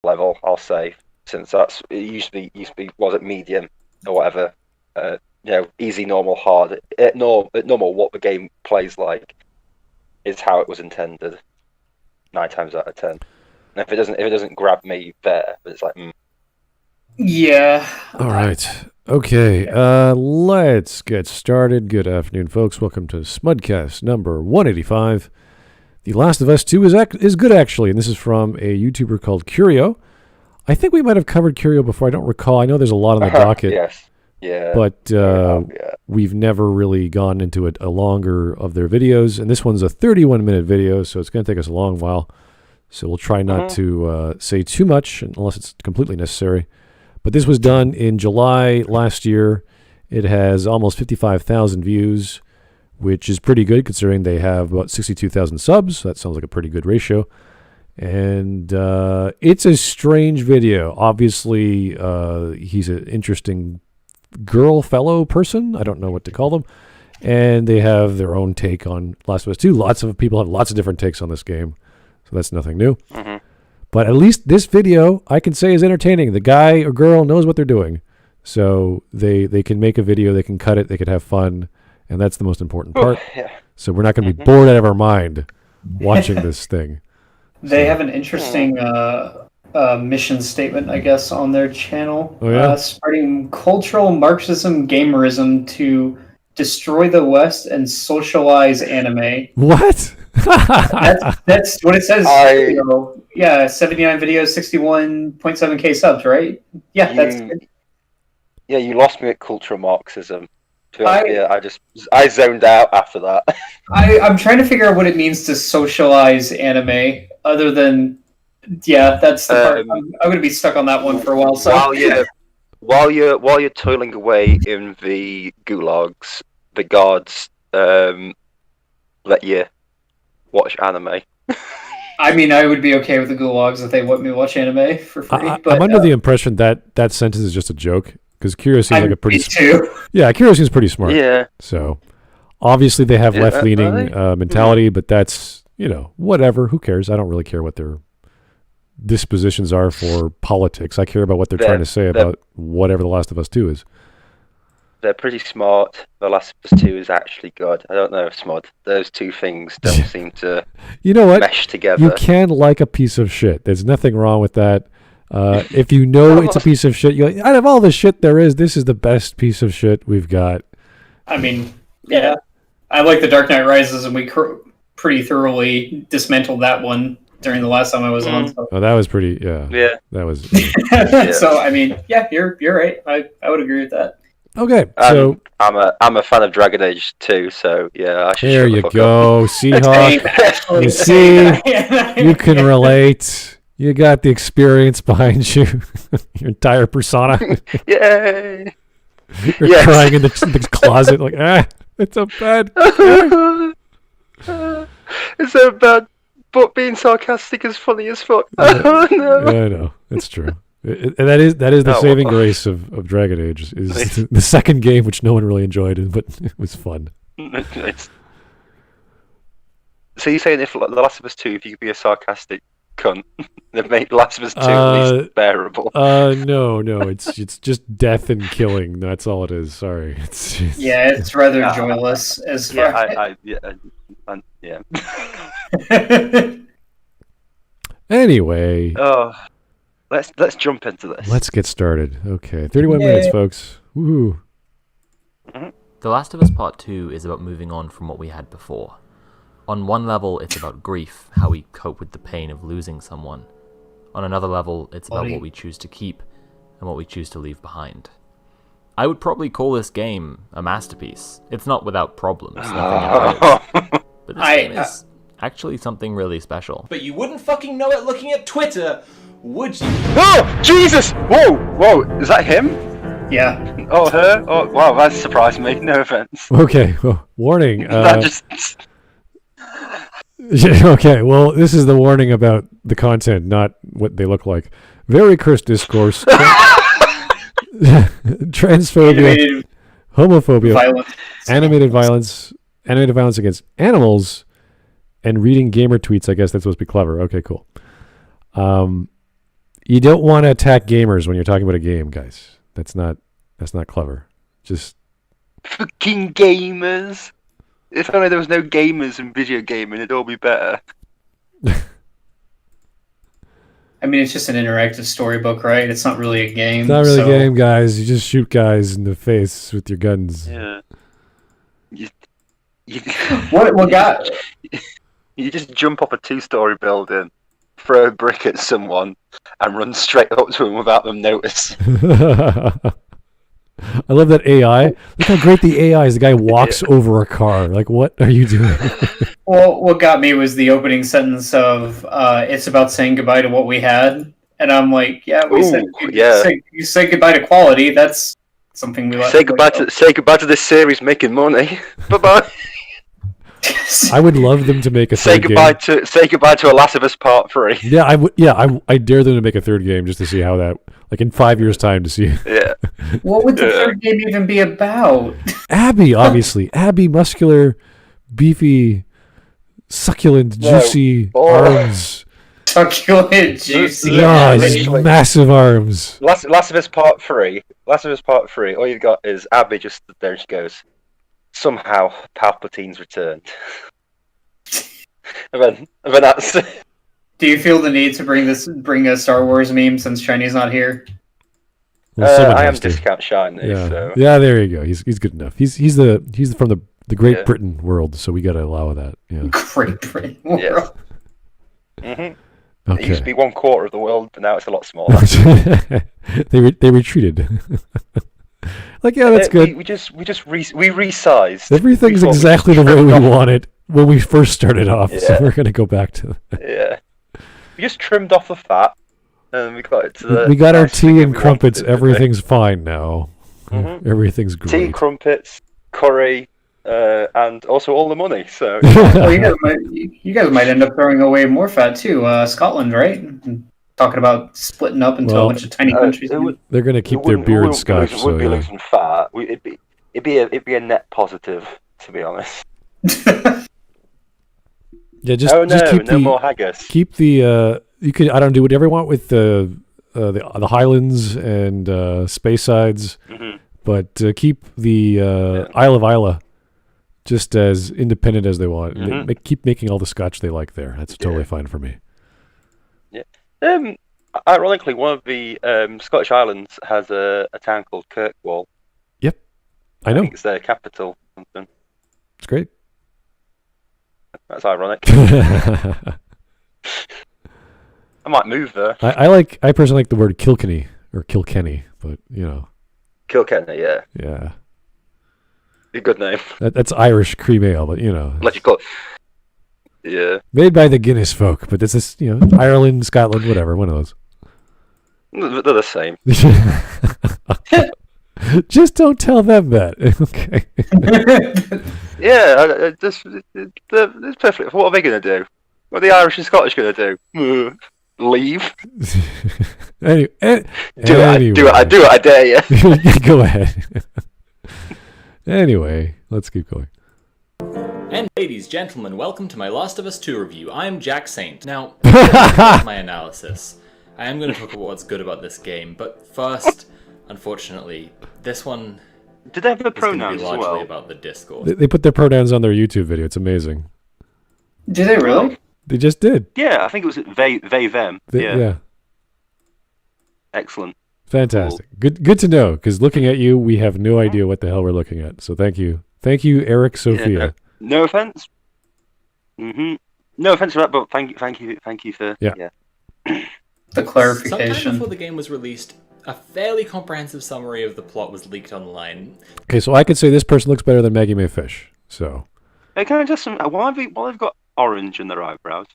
level, I'll say, since it used to be was it medium or whatever. Easy, normal, hard. At normal, what the game plays like is how it was intended. 9 times out of 10. And if it doesn't grab me there, it's like. Yeah. All right. Okay. Let's get started. Good afternoon, folks. Welcome to Smudcast number 185. The Last of Us 2 is good, actually, and this is from a YouTuber called Curio. I think we might have covered Curio before. I don't recall. I know there's a lot on the docket. Yes. Yeah. But we've never really gone into a longer of their videos, and this one's a 31-minute video, so it's going to take us a long while. So we'll try not to say too much unless it's completely necessary. But this was done in July last year. It has almost 55,000 views, which is pretty good considering they have about 62,000 subs. So that sounds like a pretty good ratio. And it's a strange video. Obviously, he's an interesting fellow person. I don't know what to call them. And they have their own take on Last of Us 2. Lots of people have lots of different takes on this game. So that's nothing new. Mm-hmm. But at least this video, I can say, is entertaining. The guy or girl knows what they're doing. So they can make a video, they can cut it, they could have fun, and that's the most important part. Yeah. So we're not going to be bored out of our mind watching this thing. They have an interesting mission statement, I guess, on their channel. Oh, yeah? Spreading cultural Marxism gamerism to destroy the West and socialize anime. What? That's what it says. 79 videos, 61.7k subs, right? Yeah, that's good. Yeah, you lost me at cultural Marxism. I zoned out after that. I'm trying to figure out what it means to socialize anime, other than that's the part. I'm going to be stuck on that one for a while. So while you're toiling away in the gulags, the guards let you watch anime. I mean, I would be okay with the gulags if they let me watch anime for free. I'm under the impression that sentence is just a joke, because Curio seems like a pretty... Yeah, Curio seems pretty smart. Yeah. So, obviously they have left-leaning mentality, but that's, whatever. Who cares? I don't really care what their dispositions are for politics. I care about what they're trying to say about whatever The Last of Us 2 is. They're pretty smart. The Last of Us 2 is actually good. I don't know if Smud. Those two things don't seem to mesh together. You can like a piece of shit. There's nothing wrong with that. If you know it's a piece of shit, you're like, out of all the shit there is, this is the best piece of shit we've got. I mean, yeah. I like The Dark Knight Rises, and we pretty thoroughly dismantled that one during the last time I was on. So. Oh, that was pretty, yeah. That was... So, I mean, you're right. I would agree with that. Okay, so I'm a fan of Dragon Age 2, so yeah, I should. There you go, Seahawk. You see, you can relate. You got the experience behind you, your entire persona. Yay! You're crying in the closet, like it's so bad. It's so bad, but being sarcastic is funny as fuck. No. Yeah, I know, it's true. And that is the saving grace of Dragon Age is the second game, which no one really enjoyed, but it was fun. So you're saying if The Last of Us 2, if you could be a sarcastic cunt, then make The Last of Us 2 at least bearable? No, it's just death and killing. That's all it is. Sorry, it's rather joyless as far. Yeah. Anyway. Let's jump into this. Let's get started. Okay, 31 minutes, folks. Woohoo. The Last of Us Part 2 is about moving on from what we had before. On one level, it's about grief, how we cope with the pain of losing someone. On another level, it's about what we choose to keep and what we choose to leave behind. I would probably call this game a masterpiece. It's not without problems, nothing but this game is actually something really special. But you wouldn't fucking know it looking at Twitter, would you? Oh, Jesus! Whoa! Is that him? Yeah. Oh, her? Oh, wow, that surprised me. No offense. Okay, well, warning. That just... Okay, well, this is the warning about the content, not what they look like. Very cursed discourse. Transphobia. Homophobia. Animated violence against animals, and reading gamer tweets. I guess that's supposed to be clever. Okay, cool. You don't want to attack gamers when you're talking about a game, guys. That's not clever. Just fucking gamers. If only there was no gamers in video gaming, it'd all be better. I mean, it's just an interactive storybook, right? It's not really a game. It's not really a game, guys. You just shoot guys in the face with your guns. Yeah. What got? You just jump off a 2-story building, throw a brick at someone, and run straight up to them without them notice. I love that AI. Look how great the AI is. The guy walks over a car. Like, what are you doing? Well, what got me was the opening sentence of "It's about saying goodbye to what we had," and I'm like, "Yeah, you say goodbye to quality. That's something we like. Say goodbye to this series making money. Bye bye." I would love them to make a third game. Say goodbye to a Last of Us Part 3. Yeah, I would. Yeah, I dare them to make a third game just to see how that. Like in 5 years' time to see. Yeah. What would the third game even be about? Abby, obviously. Abby, muscular, beefy, succulent, juicy arms. Succulent, juicy. Yeah, massive arms. Last of Us Part 3. Last of Us Part 3. All you've got is Abby just stood there and she goes, "Somehow Palpatine's returned." and then that's. Do you feel the need to bring a Star Wars meme since Shiny's not here? Well, I am discount Shiny. Yeah. So. Yeah, there you go. He's good enough. He's from the Great Britain world, so we got to allow that. Yeah. Great Britain world. Yeah. Mm-hmm. Okay. It used to be 1/4 of the world, but now it's a lot smaller. they retreated. Like, yeah, that's good. We resized. Everything's exactly the way we want it when we first started off, so we're gonna go back to that. Yeah. We just trimmed off the fat, and we got it to the. We got our tea and crumpets. Everything's fine now. Mm-hmm. Everything's great. Tea, crumpets, curry, and also all the money. So. Well, you guys might end up throwing away more fat too. Scotland, right? Talking about splitting up into a bunch of tiny countries. They're going to keep their beard scotch. It would be losing fat. It'd be a net positive, to be honest. Yeah, just keep no more haggis. Keep the you could do whatever you want with the Highlands and Spaysides, but keep the Isle of Islay just as independent as they want. Keep making all the scotch they like there. That's totally fine for me. Yeah. Ironically, one of the Scottish Islands has a town called Kirkwall. Yep, I know. I think it's their capital. Or something. It's great. That's ironic. I might move there. I personally like the word Kilkenny or Kilkenny, but Kilkenny, yeah. Yeah. A good name. That's Irish cream ale, but Let you call it. Yeah. Made by the Guinness folk, but this is Ireland, Scotland, whatever, one of those. They're the same. Just don't tell them that, okay? Yeah, it's perfect. What are they going to do? What are the Irish and Scottish going to do? Leave? Anyway. Do it, I dare you. Go ahead. Anyway, let's keep going. And ladies, gentlemen, welcome to my Last of Us 2 review. I am Jack Saint. Now, here's my analysis. I am going to talk about what's good about this game, but first, unfortunately, this one did they have the is going to pronouns be as largely well? about the Discord. They put their pronouns on their YouTube video. It's amazing. Do they really? They just did. Yeah, I think it was they, them. Yeah. Excellent. Fantastic. Cool. Good to know, because looking at you, we have no idea what the hell we're looking at. So thank you. Thank you, Eric Sophia. Yeah, no offense. No offense for that, but thank you for the clarification. Sometime before the game was released, a fairly comprehensive summary of the plot was leaked online. Okay, so I could say this person looks better than Maggie May Fish. So. Hey, can I just why they've got orange in their eyebrows?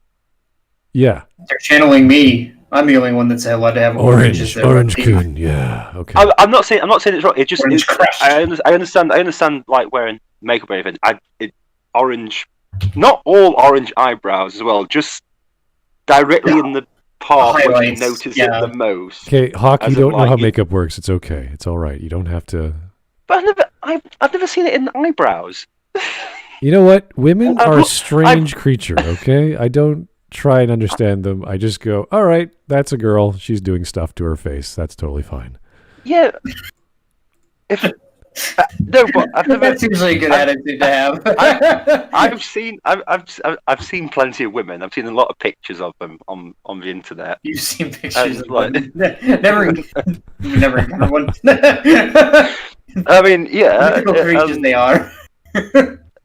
Yeah. They're channeling me. I'm the only one that's allowed to have orange coon. Yeah. Okay. I'm not saying it's wrong. It just I understand like wearing makeup or anything. Orange, not all orange eyebrows as well. Just directly in the part where you notice it the most. Okay, Hawk, you don't know how makeup works. It's okay. It's all right. You don't have to. But I've never seen it in the eyebrows. You know what? Women are a strange creature. Okay, I don't try and understand them. I just go, all right, that's a girl. She's doing stuff to her face. That's totally fine. Yeah. If no, but I've never. That's usually a good attitude to have. I've seen plenty of women. I've seen a lot of pictures of them on the internet. You've seen pictures of like, them. Never encountered one. I mean, yeah. Creatures they are.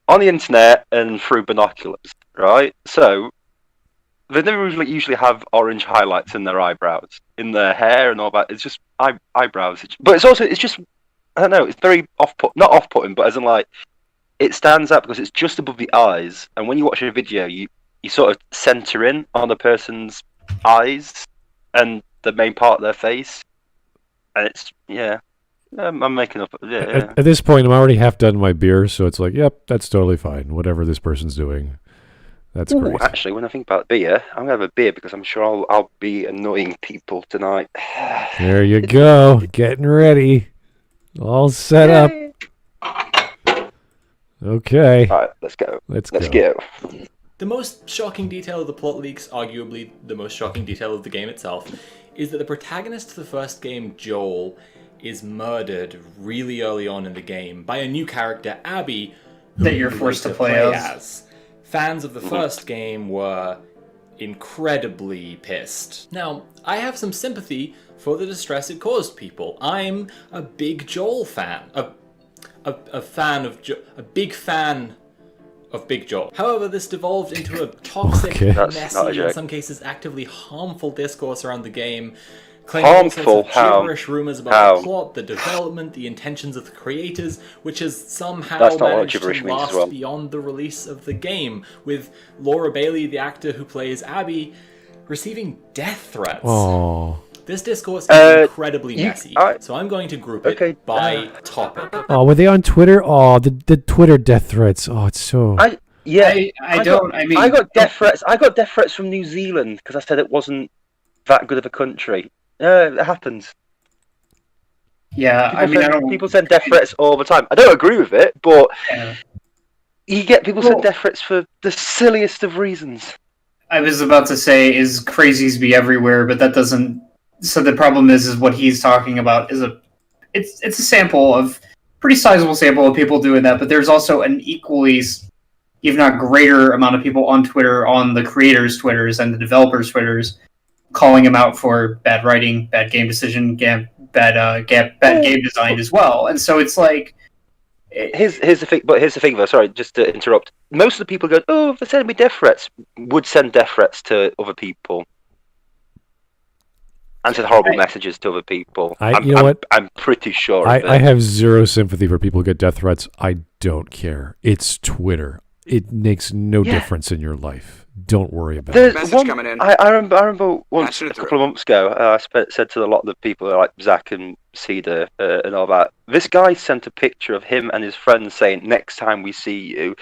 On the internet and through binoculars, right? So they never usually have orange highlights in their eyebrows, in their hair and all that. It's just eyebrows. But it's just, I don't know, it's very not off-putting, but as in like, it stands out because it's just above the eyes. And when you watch a video, you sort of center in on the person's eyes and the main part of their face. And it's, yeah. I'm making up. Yeah. At this point, I'm already half done my beer, so it's like, yep, that's totally fine. Whatever this person's doing, that's great. Actually, when I think about beer, I'm gonna have a beer because I'm sure I'll be annoying people tonight. There you go, getting ready, all set up. Okay. All right, let's go. Let's go. The most shocking detail of the plot leaks, arguably the most shocking detail of the game itself, is that the protagonist of the first game, Joel, is murdered really early on in the game by a new character, Abby, that you're forced to play as. Fans of the first game were incredibly pissed. Now, I have some sympathy for the distress it caused people. I'm a big Joel fan. A big fan of Big Joel. However, this devolved into a toxic, messy, in some cases actively harmful discourse around the game, claiming all sorts of gibberish rumors about the plot, the development, the intentions of the creators, which has somehow managed to last beyond the release of the game, with Laura Bailey, the actor who plays Abby, receiving death threats. Oh. This discourse is incredibly messy, so I'm going to group it by topic. Oh, were they on Twitter? Oh, the Twitter death threats. Oh, it's so... I got death threats. I got death threats from New Zealand because I said it wasn't that good of a country. It happens. Yeah, people send death threats all the time. I don't agree with it, but you get people send death threats for the silliest of reasons. I was about to say, is crazies be everywhere, but that doesn't. So the problem is what he's talking about is it's a sample of pretty sizable sample of people doing that, but there's also an equally, if not greater, amount of people on Twitter, on the creators' Twitters and the developers' Twitters, calling him out for bad writing, bad game decision, bad game design as well. And so it's like, here's the thing. But here's the thing, though. Sorry, just to interrupt. Most of the people go, "Oh, if they send me death threats," would send death threats to other people and send horrible messages to other people. I'm pretty sure. I have zero sympathy for people who get death threats. I don't care. It's Twitter. It makes no difference in your life. Don't worry about it. Coming in. I remember once a couple of months ago, I said to a lot of the people like Zach and Cedar and all that, this guy sent a picture of him and his friends saying, "Next time we see you,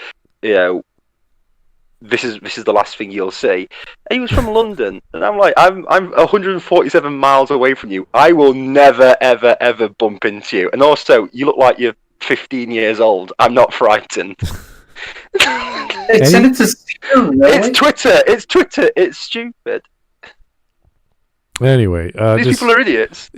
this is the last thing you'll see." And he was from London, and I'm like, I'm 147 miles away from you. I will never ever ever bump into you. And also, you look like you're 15 years old. I'm not frightened. Send it to Steam, really? It's Twitter. It's stupid. Anyway, these people are idiots.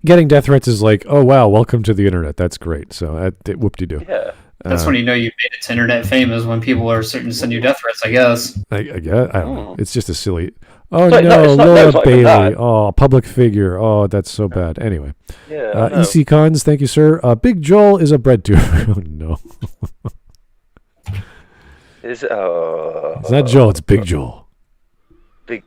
Getting death threats is like, oh wow, welcome to the internet. That's great. So whoop-de-doo. Yeah. That's when you know you've made it to internet famous, when people are certain to send you death threats, I guess. I guess. I don't know. It's just a silly... Oh no, Laura Bailey. Oh, public figure. Oh, that's so bad. Anyway. Yeah. EC Cons, thank you, sir. Big Joel is a bread tuber. Oh no. It's not Joel, it's Big Joel. Big.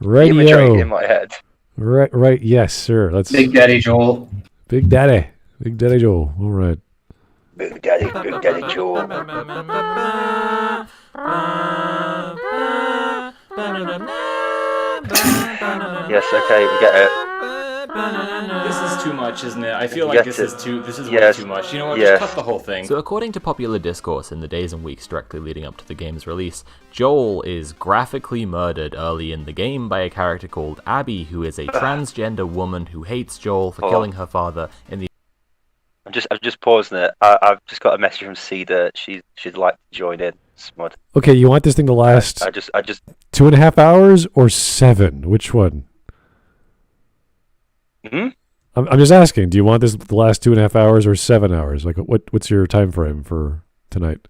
Radio. In my head. Right. Yes, sir. Let's. Big Daddy Joel. Big Daddy Joel. All right. Big Daddy Joel. Yes. Okay, we get it. This is too much, isn't it? I feel like this is way too much. You know what? Just cut the whole thing. So according to popular discourse in the days and weeks directly leading up to the game's release, Joel is graphically murdered early in the game by a character called Abby, who is a transgender woman who hates Joel for killing her father in the... I'm just pausing it. I've just got a message from Cedar. She'd like to join in. Smud. Okay, you want this thing to last I just 2.5 hours or 7? Which one? I'm just asking. Do you want this to last 2.5 hours or 7 hours? Like, what's your time frame for tonight?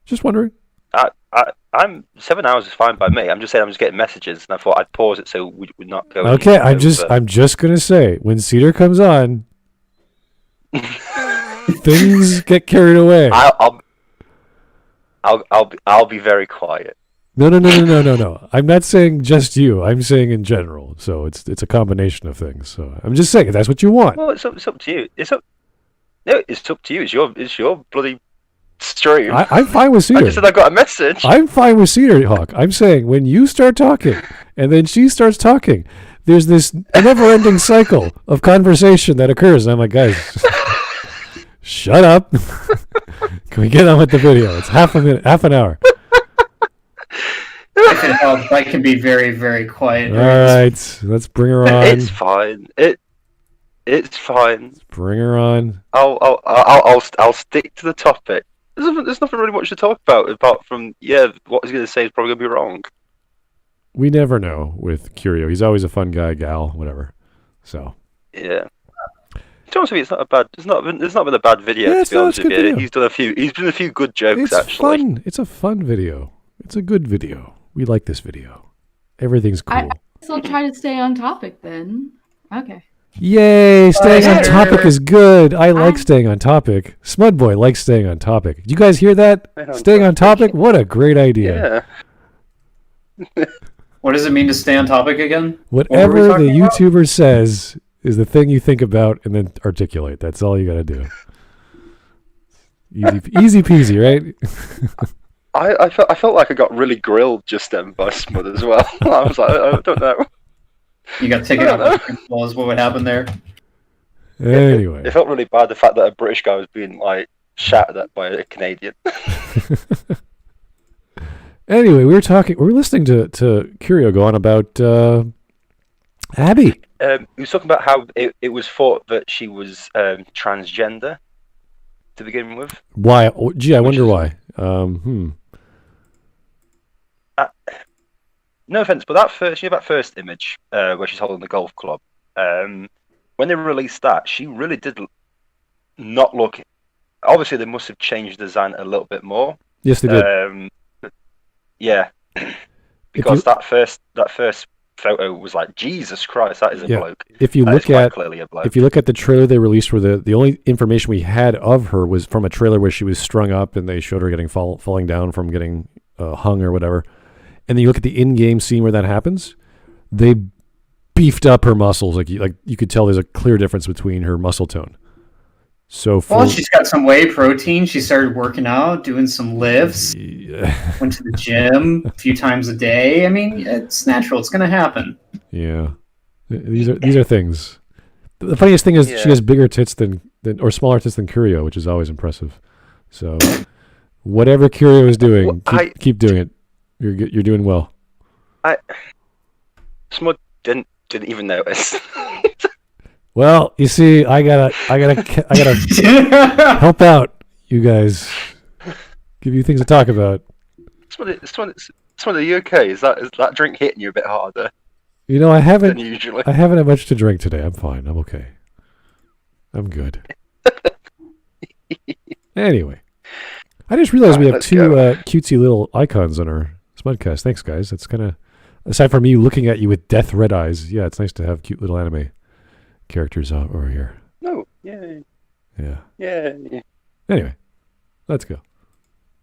Just wondering. I'm 7 hours is fine by me. I'm just saying I'm just getting messages, and I thought I'd pause it so we would not go. Okay, I'm just gonna say when Cedar comes on, things get carried away. I'll be very quiet. No. I'm not saying just you. I'm saying in general. So it's a combination of things. So I'm just saying if that's what you want. Well, it's up to you. It's up to you. It's your bloody stream. I'm fine with Cedar. I just said I got a message. I'm fine with Cedar, Hawk. I'm saying when you start talking and then she starts talking, there's this never-ending cycle of conversation that occurs. And I'm like, guys, shut up. Can we get on with the video? It's half an hour. If it helps, I can be very, very quiet. All right, let's bring her on. It's fine. It's fine. Let's bring her on. I'll stick to the topic. There's nothing really much to talk about apart from what he's going to say is probably going to be wrong. We never know with Curio. He's always a fun guy, gal, whatever. So yeah. To be honest with you, it's not a bad. It's not been a bad video. Yeah, to be honest with you, video. He's done a few good jokes it's actually. Fun. It's a fun video. It's a good video. We like this video. Everything's cool. I guess I'll try to stay on topic then. Okay. Yay! Staying on topic is good. I like staying on topic. Smudboy likes staying on topic. Did you guys hear that? Staying on topic? What a great idea. Yeah. What does it mean to stay on topic again? Whatever the YouTuber says is the thing you think about and then articulate. That's all you got to do. Easy peasy, right? I felt like I got really grilled just then by Smud as well. I was like, I don't know. You got taken out by principles. What would happen there? Anyway. It felt really bad, the fact that a British guy was being like shouted at by a Canadian. Anyway, we were listening to Curio go on about Abby. He was talking about how it was thought that she was transgender to begin with. Why? Gee, I wonder why. No offense, but that first image where she's holding the golf club, when they released that, she really did not look. Obviously, they must have changed the design a little bit more. Yes, they did. Yeah, because that first photo was like, Jesus Christ, that is a bloke. If you look at clearly a bloke. If you look at the trailer they released, where the only information we had of her was from a trailer where she was strung up and they showed her getting falling down from getting hung or whatever. And then you look at the in-game scene where that happens, they beefed up her muscles. Like you could tell there's a clear difference between her muscle tone. So she's got some whey protein. She started working out, doing some lifts, went to the gym a few times a day. I mean, it's natural. It's going to happen. Yeah. These are things. The funniest thing is she has bigger tits than or smaller tits than Curio, which is always impressive. So whatever Curio is doing, keep doing it. You're doing well. Smud didn't even notice. Well, you see, I gotta help out you guys. Give you things to talk about. Smud, are you okay? Is that drink hitting you a bit harder? You know, I haven't usually. I haven't had much to drink today. I'm fine. I'm okay. I'm good. Anyway, I just realized we have two cutesy little icons on our Smudcast. Thanks, guys. It's kind of, aside from me looking at you with death red eyes, yeah, it's nice to have cute little anime characters over here. No, yeah. Anyway, let's go.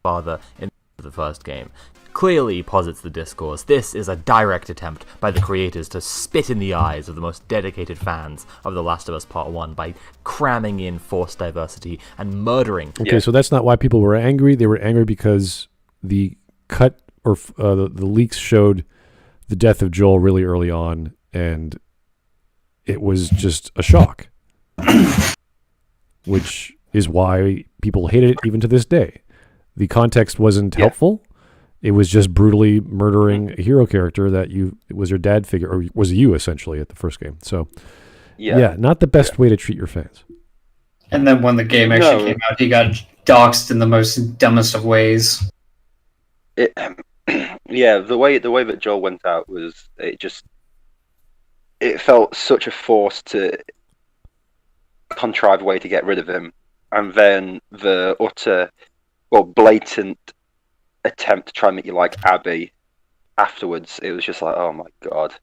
Father in the first game clearly posits the discourse. This is a direct attempt by the creators to spit in the eyes of the most dedicated fans of The Last of Us Part 1 by cramming in forced diversity and murdering. Okay, so that's not why people were angry. They were angry because the cut or the leaks showed the death of Joel really early on, and it was just a shock, which is why people hated it even to this day. The context wasn't helpful. It was just brutally murdering a hero character that it was your dad figure, or was you essentially at the first game. So Yeah, not the best way to treat your fans. And then when the game actually came out, he got doxxed in the most dumbest of ways. Yeah, the way that Joel went out was it felt such a force to contrive way to get rid of him, and then the utter, blatant attempt to try and make you like Abby afterwards. It was just like, oh my god.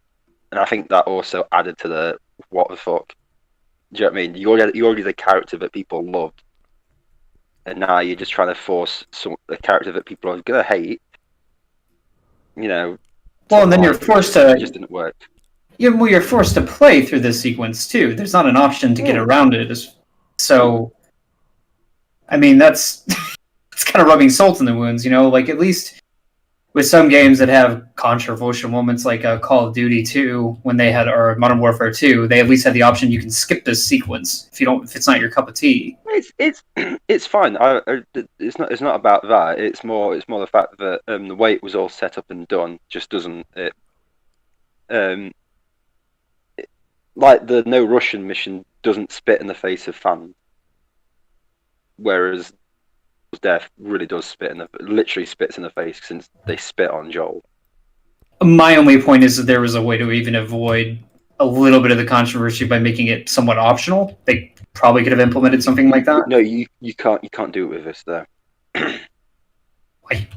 And I think that also added to the what the fuck. Do you know what I mean? You already the character that people loved, and now you're just trying to force a character that people are gonna hate. You know. Well, and then you're forced to. It just didn't work. You're forced to play through this sequence too. There's not an option to get around it. So, I mean, that's it's kind of rubbing salt in the wounds, you know. Like at least with some games that have controversial moments, like Call of Duty 2, when they had, or Modern Warfare 2, they at least had the option you can skip this sequence if it's not your cup of tea. It's fine. It's not about that. It's more the fact that the way it was all set up and done just doesn't like the no Russian mission doesn't spit in the face of fans, whereas Death really does literally spits in the face since they spit on Joel. My only point is that there was a way to even avoid a little bit of the controversy by making it somewhat optional. They probably could have implemented something like that. No, you can't do it with this though. Why?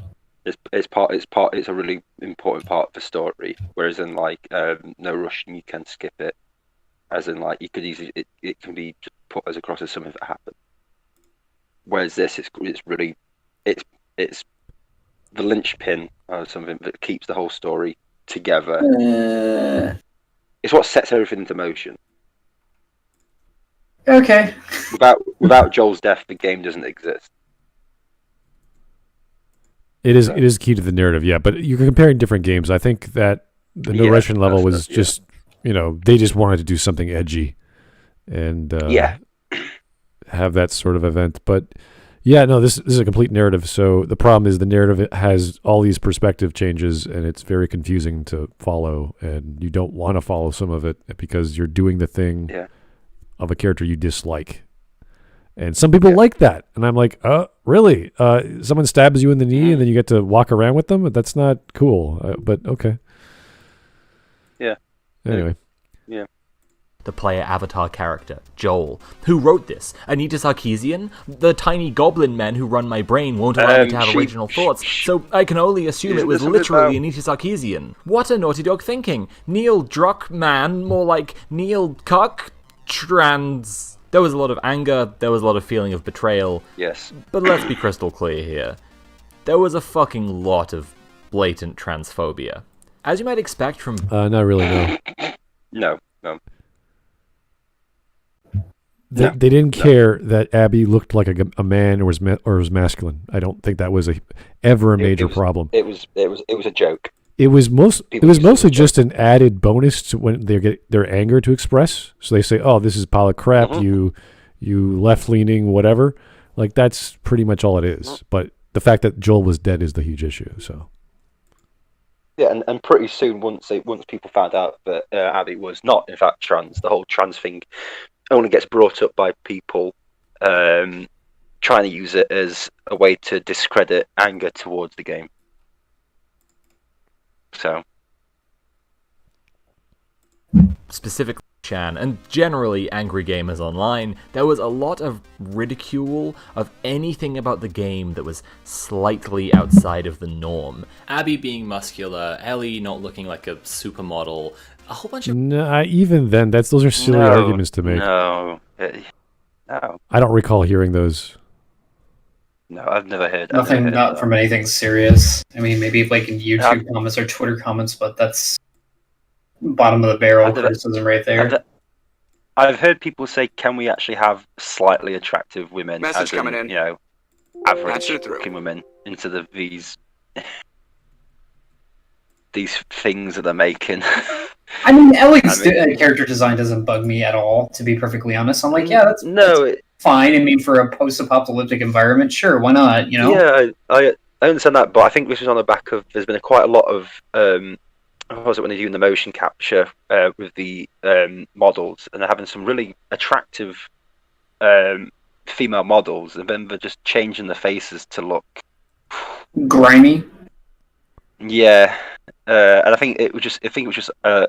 It's a really important part of the story. Whereas in like No Russian, you can skip it. As in like you could easily it can be just put as across as something that happened. Whereas this, it's the linchpin of something that keeps the whole story together. It's what sets everything into motion. Okay. Without Joel's death, the game doesn't exist. It is key to the narrative, yeah. But you're comparing different games. I think that the No Russian level was just, they just wanted to do something edgy, and have that sort of event. But yeah, no, this is a complete narrative. So the problem is the narrative has all these perspective changes, and it's very confusing to follow. And you don't want to follow some of it because you're doing the thing of a character you dislike. And some people like that. And I'm like, really? Someone stabs you in the knee and then you get to walk around with them? That's not cool. But okay. Yeah. Anyway. Yeah. The player avatar character, Joel. Who wrote this? Anita Sarkeesian? The tiny goblin men who run my brain won't allow me to have original thoughts, so I can only assume it was literally Anita Sarkeesian. What a Naughty Dog thinking. Neil Druckmann, more like Neil Cuck Trans. There was a lot of anger, there was a lot of feeling of betrayal. Yes. But let's be crystal clear here. There was a fucking lot of blatant transphobia. As you might expect from... not really, no. No. They didn't care that Abby looked like a man or was masculine. I don't think that was ever a major problem. It was a joke. It was mostly just an added bonus to when they get their anger to express. So they say, "Oh, this is pile of crap. You left leaning, whatever." Like that's pretty much all it is. But the fact that Joel was dead is the huge issue. So. Yeah, and pretty soon, once people found out that Abby was not in fact trans, the whole trans thing only gets brought up by people trying to use it as a way to discredit anger towards the game. So, specifically Chan, and generally angry gamers online, there was a lot of ridicule of anything about the game that was slightly outside of the norm. Abby being muscular, Ellie not looking like a supermodel, a whole bunch of... No, even then, those are silly arguments to make. No. I don't recall hearing those. No, I've never heard. Nothing, not from anything serious. I mean, maybe like in YouTube comments or Twitter comments, but that's bottom of the barrel criticism right there. I've heard people say, "Can we actually have slightly attractive women?" Message coming in. Average-looking women into these things that they're making. I mean, Ellie's character design doesn't bug me at all, to be perfectly honest. I'm like, yeah, that's fine. I mean, for a post-apocalyptic environment, sure, why not? Yeah, I understand that, but I think this was on the back of there's been quite a lot of what was it when they're doing the motion capture with the models, and they're having some really attractive female models, and then they're just changing the faces to look grimy. Yeah, and I think it was just a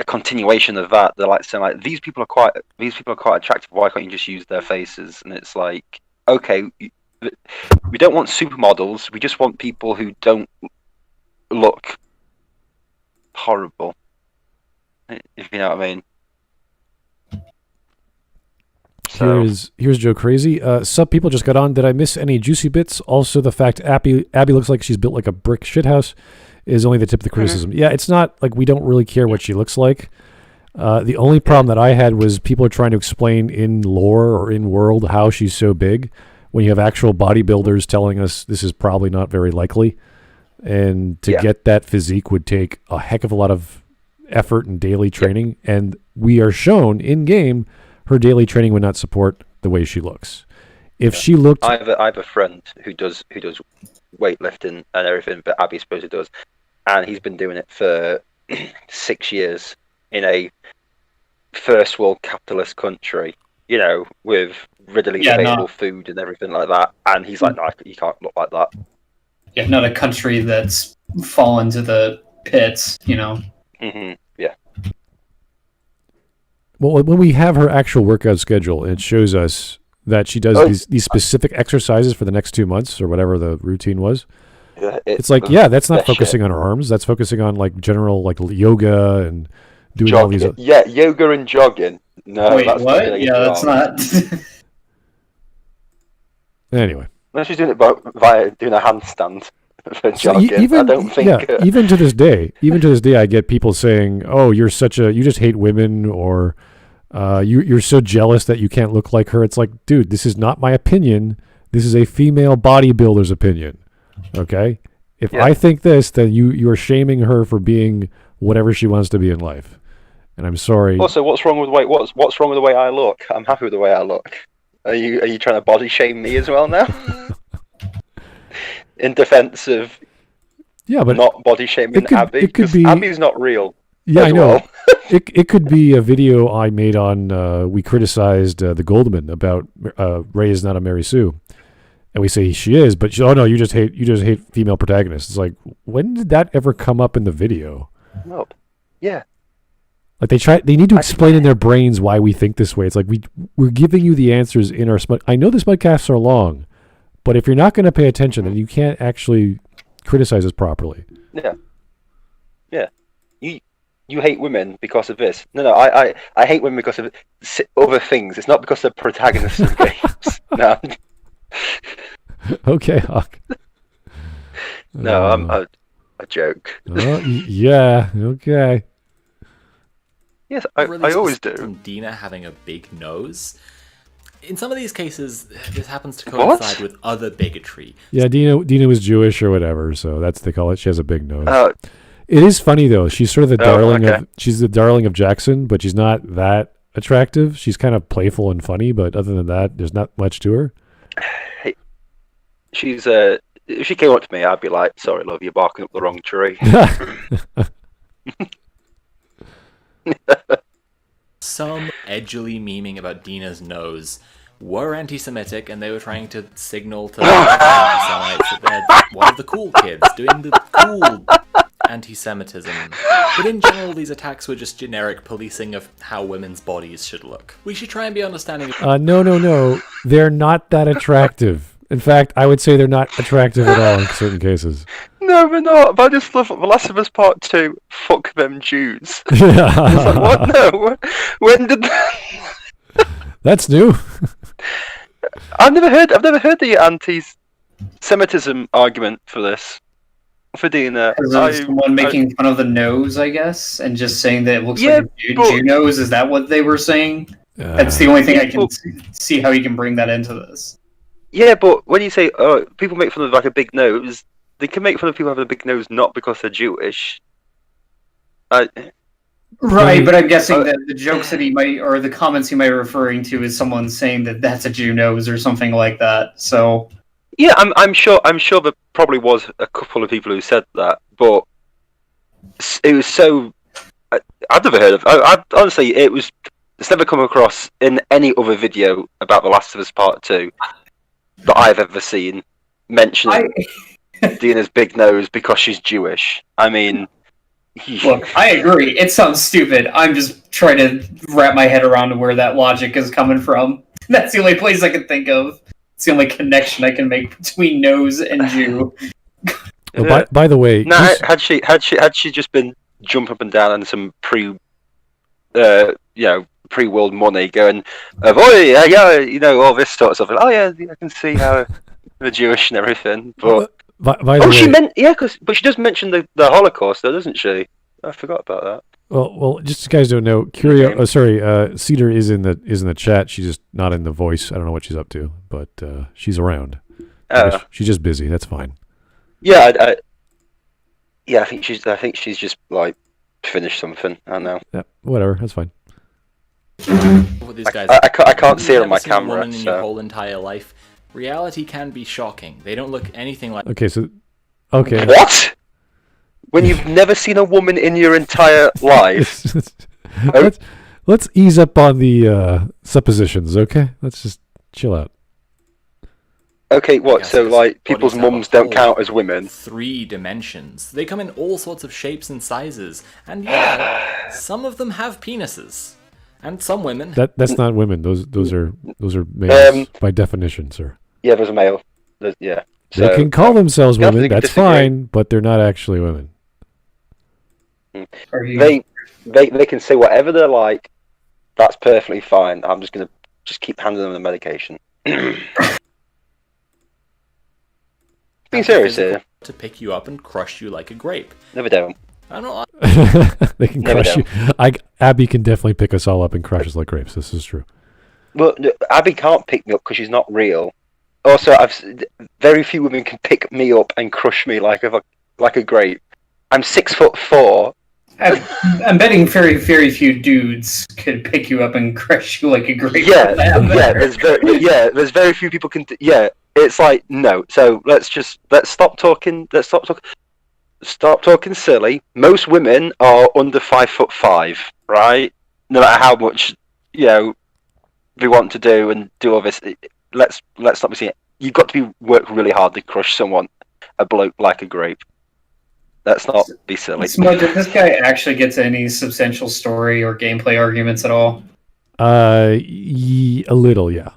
continuation of that. They're like saying like these people are quite attractive. Why can't you just use their faces? And it's like, okay, we don't want supermodels. We just want people who don't look horrible. If you know what I mean. So. Here's Joe Crazy. Some people just got on. Did I miss any juicy bits? Also, the fact Abby looks like she's built like a brick shithouse is only the tip of the criticism. Yeah, it's not like we don't really care what she looks like. The only problem that I had was people are trying to explain in lore or in world how she's so big when you have actual bodybuilders telling us this is probably not very likely. And to get that physique would take a heck of a lot of effort and daily training. And we are shown in game her daily training would not support the way she looks. If she looked, I have a friend who does weightlifting and everything, but Abby supposedly does, and he's been doing it for 6 years in a first world capitalist country, you know, with readily available food and everything like that. And he's like, no, you can't look like that. Yeah, not a country that's fallen to the pits, you know. Mm-hmm. Yeah. Well, when we have her actual workout schedule, it shows us that she does these specific exercises for the next 2 months or whatever the routine was. Yeah, it's like, that's not focusing on her arms. That's focusing on like general like yoga and doing jogging. all these. Yeah, yoga and jogging. No, wait, that's what? Yeah, that's not. Anyway, no, she's doing it via doing a handstand. For jogging. I don't think. Yeah, even to this day, I get people saying, "Oh, you just hate women," or "You're so jealous that you can't look like her." It's like, dude, this is not my opinion. This is a female bodybuilder's opinion. Okay, if I think this, then you are shaming her for being whatever she wants to be in life, and I'm sorry. Also, what's wrong with what's wrong with the way I look? I'm happy with the way I look. Are you trying to body shame me as well now? In defense of but not body shaming Abby, because Abby's not real. Yeah, I know. Well. it could be a video I made on. We criticized the Goldman about Ray is not a Mary Sue, and we say she is, but oh no, you just hate female protagonists. It's like, when did that ever come up in the video? No. Yeah. Like they need to explain in their brains why we think this way. It's like we're giving you the answers in our Smud. I know the Smudcasts are long, but if you're not going to pay attention, then you can't actually criticize us properly. Yeah. Yeah. You hate women because of this. No, I hate women because of other things. It's not because they're protagonists of games. No. Okay, Hawk. No, I'm a joke. Yeah, okay. Yes, I always do. From Dina having a big nose. In some of these cases, this happens to coincide with other bigotry. Yeah, Dina was Jewish or whatever, so that's what they call it. She has a big nose. It is funny though. She's sort of the darling of Jackson, but she's not that attractive. She's kind of playful and funny, but other than that, there's not much to her. Hey, she's if she came up to me, I'd be like, "Sorry, love, you're barking up the wrong tree." Some edgily memeing about Dina's nose were anti-Semitic, and they were trying to signal to anti-Semites that they're one of the cool kids doing the cool anti-Semitism. But in general, these attacks were just generic policing of how women's bodies should look. We should try and be understanding. No. They're not that attractive. In fact, I would say they're not attractive at all in certain cases. No, we're not. But I just love The Last of Us Part 2. Fuck them Jews. I was like, what? No. When did that? That's new. I've never heard the anti-Semitism argument for this. For Dina. Someone making fun of the nose, I guess, and just saying that it looks like a Jew nose. Is that what they were saying? That's the only thing I can see how you can bring that into this. Yeah, but when you say, people make fun of like a big nose, they can make fun of people having a big nose not because they're Jewish. Right, but I'm guessing that the jokes that he might, or the comments he might be referring to, is someone saying that that's a Jew nose or something like that. So yeah, I'm sure there probably was a couple of people who said that, but it was so. I'd never heard of. Honestly, it's never come across in any other video about The Last of Us Part 2 that I've ever seen mentioning Dina's big nose because she's Jewish. I mean, look, I agree. It sounds stupid. I'm just trying to wrap my head around where that logic is coming from. That's the only place I can think of. It's the only connection I can make between nose and Jew. Oh, by the way, had she just been jumping up and down on some pre-world money, going, oh boy, yeah, all this sort of stuff. Oh yeah, I can see how they're Jewish and everything. But by the way, but she does mention the Holocaust, though, doesn't she? I forgot about that. Well, just so you guys don't know, Curio. Cedar is in the chat. She's just not in the voice. I don't know what she's up to, but she's around. She's just busy. That's fine. Yeah, I think she's just like finished something. I don't know. Yeah, whatever. That's fine. These guys, I can't see her on my camera. A woman in your whole entire life. Reality can be shocking. They don't look anything like. Okay. What? When you've never seen a woman in your entire life? Let's ease up on the suppositions, okay? Let's just chill out. Okay, what? So, like, people's mums don't count as women? 3 dimensions. They come in all sorts of shapes and sizes, and yeah, some of them have penises, and some women. That's not women. Those are males by definition, sir. Yeah, there's a male. Yeah. So, they can call themselves women. That's fine, but they're not actually women. They can say whatever they're like. That's perfectly fine. I'm just gonna keep handing them the medication. Being serious here. To pick you up and crush you like a grape. Never don't. I'm not. They can crush you. Abby can definitely pick us all up and crush us like grapes. This is true. Well, Abby can't pick me up because she's not real. Also, very few women can pick me up and crush me like a grape. I'm 6'4". I'm betting very, very few dudes could pick you up and crush you like a grape. Yeah. There's very few people can. It's like no. So let's stop talking. Stop talking silly. Most women are under 5'5", right? No matter how much they want to do and do all this. Let's not be saying you've got to work really hard to crush a bloke like a grape. Let's not be silly. Smudge, did this guy actually get to any substantial story or gameplay arguments at all? A little, yeah.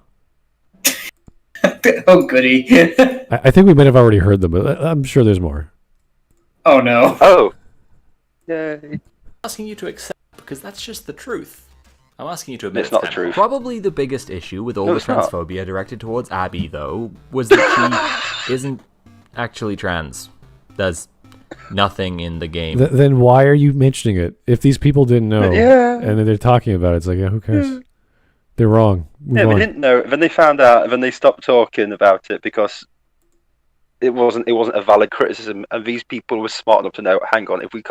Oh, goody. I think we might have already heard them, but I'm sure there's more. Oh, no. Oh. Yay. I'm asking you to accept, because that's just the truth. I'm asking you to admit it's not the truth. Probably the biggest issue with all the transphobia directed towards Abby, though, was that she isn't actually trans. There's nothing in the game. Then why are you mentioning it? If these people didn't know, and then they're talking about it, it's like, who cares? They're wrong. They didn't know. Then they found out, and then they stopped talking about it because it wasn't a valid criticism. And these people were smart enough to know. Hang on, if we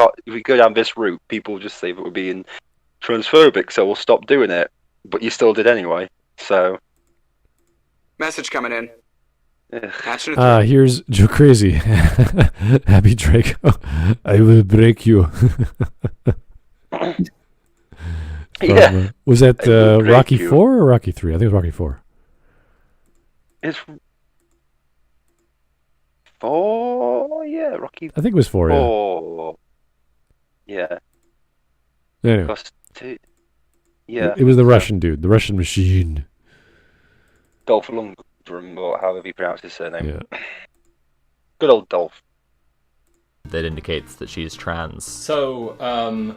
go down this route, people will just say that we're being transphobic, so we'll stop doing it. But you still did anyway. So, message coming in. Here's Joe Crazy. Abby Draco. I will break you. Was that Rocky 4 or Rocky 3? I think it was Rocky 4. It's 4, yeah, Rocky. I think it was 4. 4. Yeah. Anyway. Yeah. It was the Russian dude, the Russian machine. Dolph Lundgren, or however you pronounce his surname. Yeah. Good old Dolph. That indicates that she's trans. So,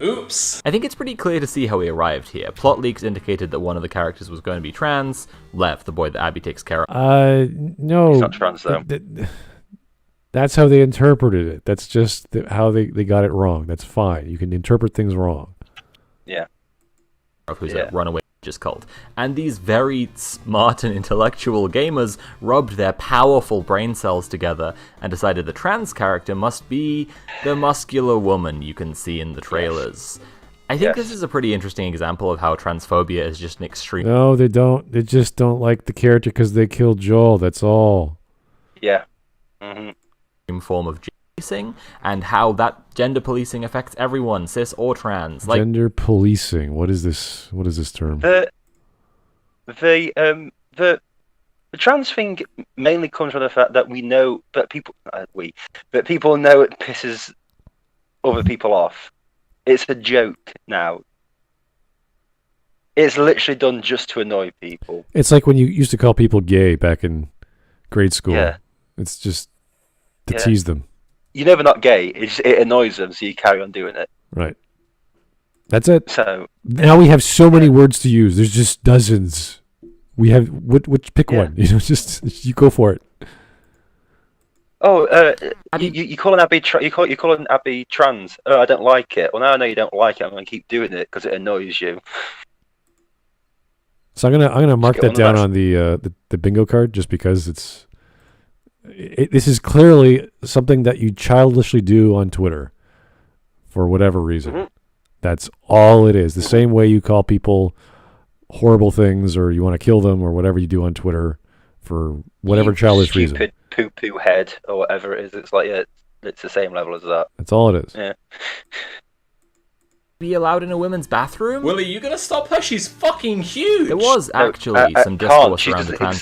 oops. I think it's pretty clear to see how we arrived here. Plot leaks indicated that one of the characters was going to be trans. Lev, the boy that Abby takes care of. No. He's not trans, though. That's how they interpreted it. That's just how they got it wrong. That's fine. You can interpret things wrong. Yeah. Who's a runaway just cult. And these very smart and intellectual gamers rubbed their powerful brain cells together and decided the trans character must be the muscular woman you can see in the trailers. I think this is a pretty interesting example of how transphobia is just an extreme... No, they don't. They just don't like the character because they killed Joel. That's all. Yeah. Mm-hmm. Form of policing and how that gender policing affects everyone, cis or trans. Like, gender policing. What is this? What is this term? The trans thing mainly comes from the fact that we know that people know it pisses other people off. It's a joke now. It's literally done just to annoy people. It's like when you used to call people gay back in grade school. Yeah. It's just to tease them. You know they're not gay. It annoys them, so you carry on doing it. Right. That's it. So now we have so many words to use. There's just dozens. We have which pick one. Just you go for it. Oh, you call an Abby you call an Abby trans. Oh, I don't like it. Well, now I know you don't like it. I'm going to keep doing it because it annoys you. So I'm gonna mark that down on the bingo card just because this is clearly something that you childishly do on Twitter for whatever reason. Mm-hmm. That's all it is. The same way you call people horrible things or you want to kill them or whatever you do on Twitter for whatever childish reason. Stupid poo-poo head or whatever it is. It's like, it's the same level as that. That's all it is. Yeah. Be allowed in a women's bathroom? Willie, you gonna stop her? She's fucking huge! There was actually some discourse around the trans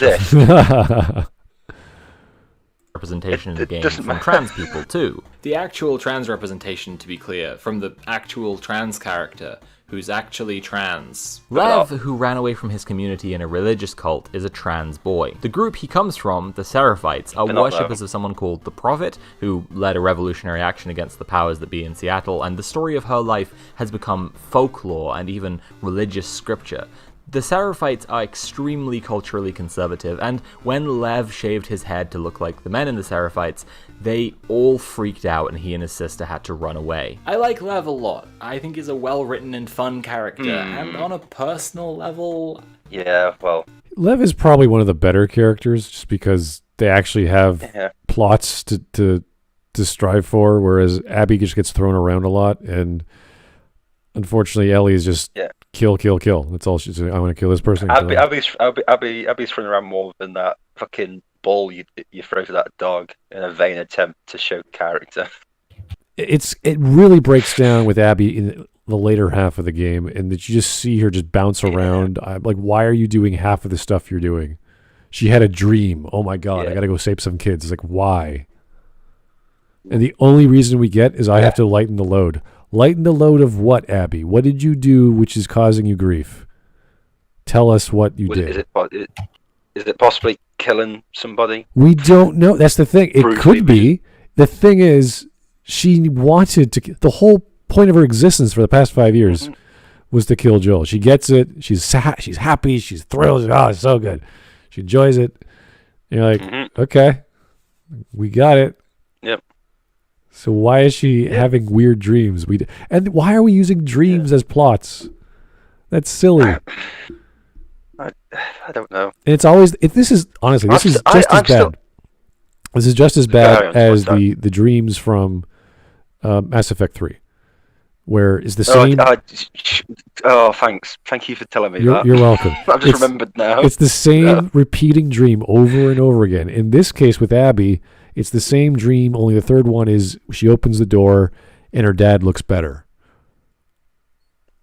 representation in the game from trans people too. The actual trans representation, to be clear, from the actual trans character, who's actually trans. Lev, who ran away from his community in a religious cult, is a trans boy. The group he comes from, the Seraphites, are worshippers of someone called the Prophet, who led a revolutionary action against the powers that be in Seattle, and the story of her life has become folklore and even religious scripture. The Seraphites are extremely culturally conservative, and when Lev shaved his head to look like the men in the Seraphites, they all freaked out and he and his sister had to run away. I like Lev a lot. I think he's a well-written and fun character, and on a personal level... Yeah, well... Lev is probably one of the better characters, just because they actually have plots to strive for, whereas Abby just gets thrown around a lot, and unfortunately Ellie is just... Kill. That's all she's saying. I want to kill this person. Abby's running around more than that fucking ball you throw to that dog in a vain attempt to show character. It really breaks down with Abby in the later half of the game, and that you just see her just bounce around. I'm like, why are you doing half of the stuff you're doing? She had a dream. Oh my god, I gotta go save some kids. It's like, why? And the only reason we get is I have to lighten the load. Lighten the load of what, Abby? What did you do which is causing you grief? Tell us what you did. Is it possibly killing somebody? We don't know. That's the thing. It could be. The thing is, she wanted to... The whole point of her existence for the past 5 years was to kill Joel. She gets it. She's happy. She's thrilled. Oh, it's so good. She enjoys it. And you're like, okay, we got it. Yep. So why is she having weird dreams? And why are we using dreams as plots? That's silly. I don't know. And it's always this is just as bad. This is just as bad as the dreams from Mass Effect 3, where is the same. Thanks. Thank you for telling me that. You're welcome. I've just remembered now. It's the same repeating dream over and over again. In this case with Abby, it's the same dream, only the third one is she opens the door and her dad looks better.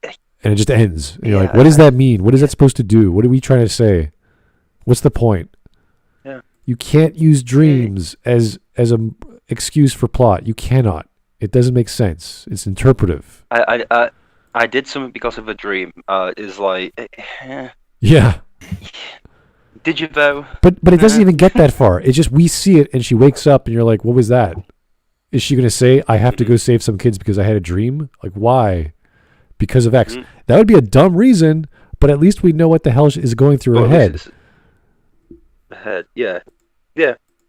And it just ends. And you're like, what does that mean? What is that supposed to do? What are we trying to say? What's the point? Yeah. You can't use dreams as an excuse for plot. You cannot. It doesn't make sense. It's interpretive. I did something because of a dream. Is like... Yeah. Did you though? But it doesn't even get that far. It's just we see it and she wakes up and you're like, what was that? Is she going to say, I have to go save some kids because I had a dream? Like, why? Because of X. That would be a dumb reason, but at least we know what the hell is going through her head. Yeah.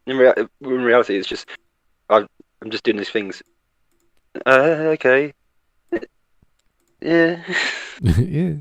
In reality, it's just I'm just doing these things. Okay. Yeah. Yeah.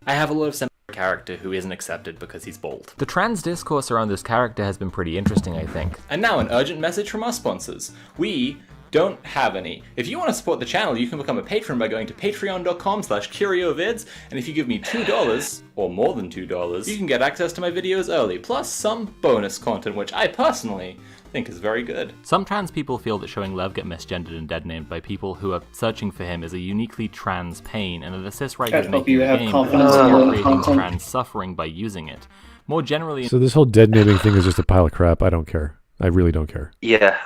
I have a lot of sympathy for a character who isn't accepted because he's bald. The trans discourse around this character has been pretty interesting, I think. And now an urgent message from our sponsors. We don't have any. If you want to support the channel, you can become a patron by going to patreon.com/CurioVids, and if you give me $2, or more than $2, you can get access to my videos early, plus some bonus content, which I personally think is very good. Some trans people feel that showing Lev get misgendered and deadnamed by people who are searching for him is a uniquely trans pain, and that the cis right is making the game creating trans suffering by using it. More generally... So this whole deadnaming thing is just a pile of crap. I don't care. I really don't care. Yeah,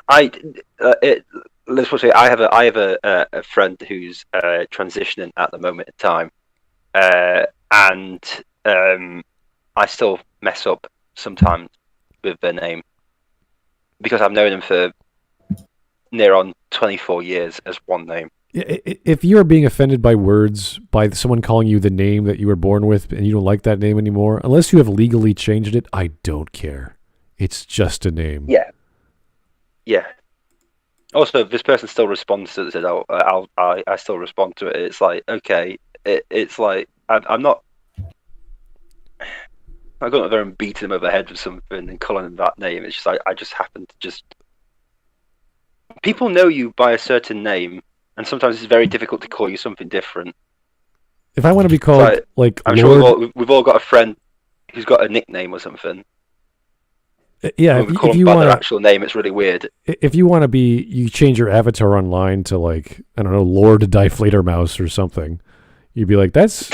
let's put it. I have a friend who's transitioning at the moment in time, and I still mess up sometimes with their name because I've known them for near on 24 years as one name. If you are being offended by words, by someone calling you the name that you were born with, and you don't like that name anymore, unless you have legally changed it, I don't care. It's just a name. Yeah. Yeah. Also, if this person still responds to it, I still respond to it. It's like, okay, it's like I'm not. I got there and beating him over the head with something and calling him that name. It's just like I just happen to just. People know you by a certain name, and sometimes it's very difficult to call you something different. If I want to be called like I'm Lord... sure we've all got a friend who's got a nickname or something. Yeah, if you want their actual name, it's really weird. If you want to be, you change your avatar online to like, I don't know, Lord Mouse or something. You'd be like, that's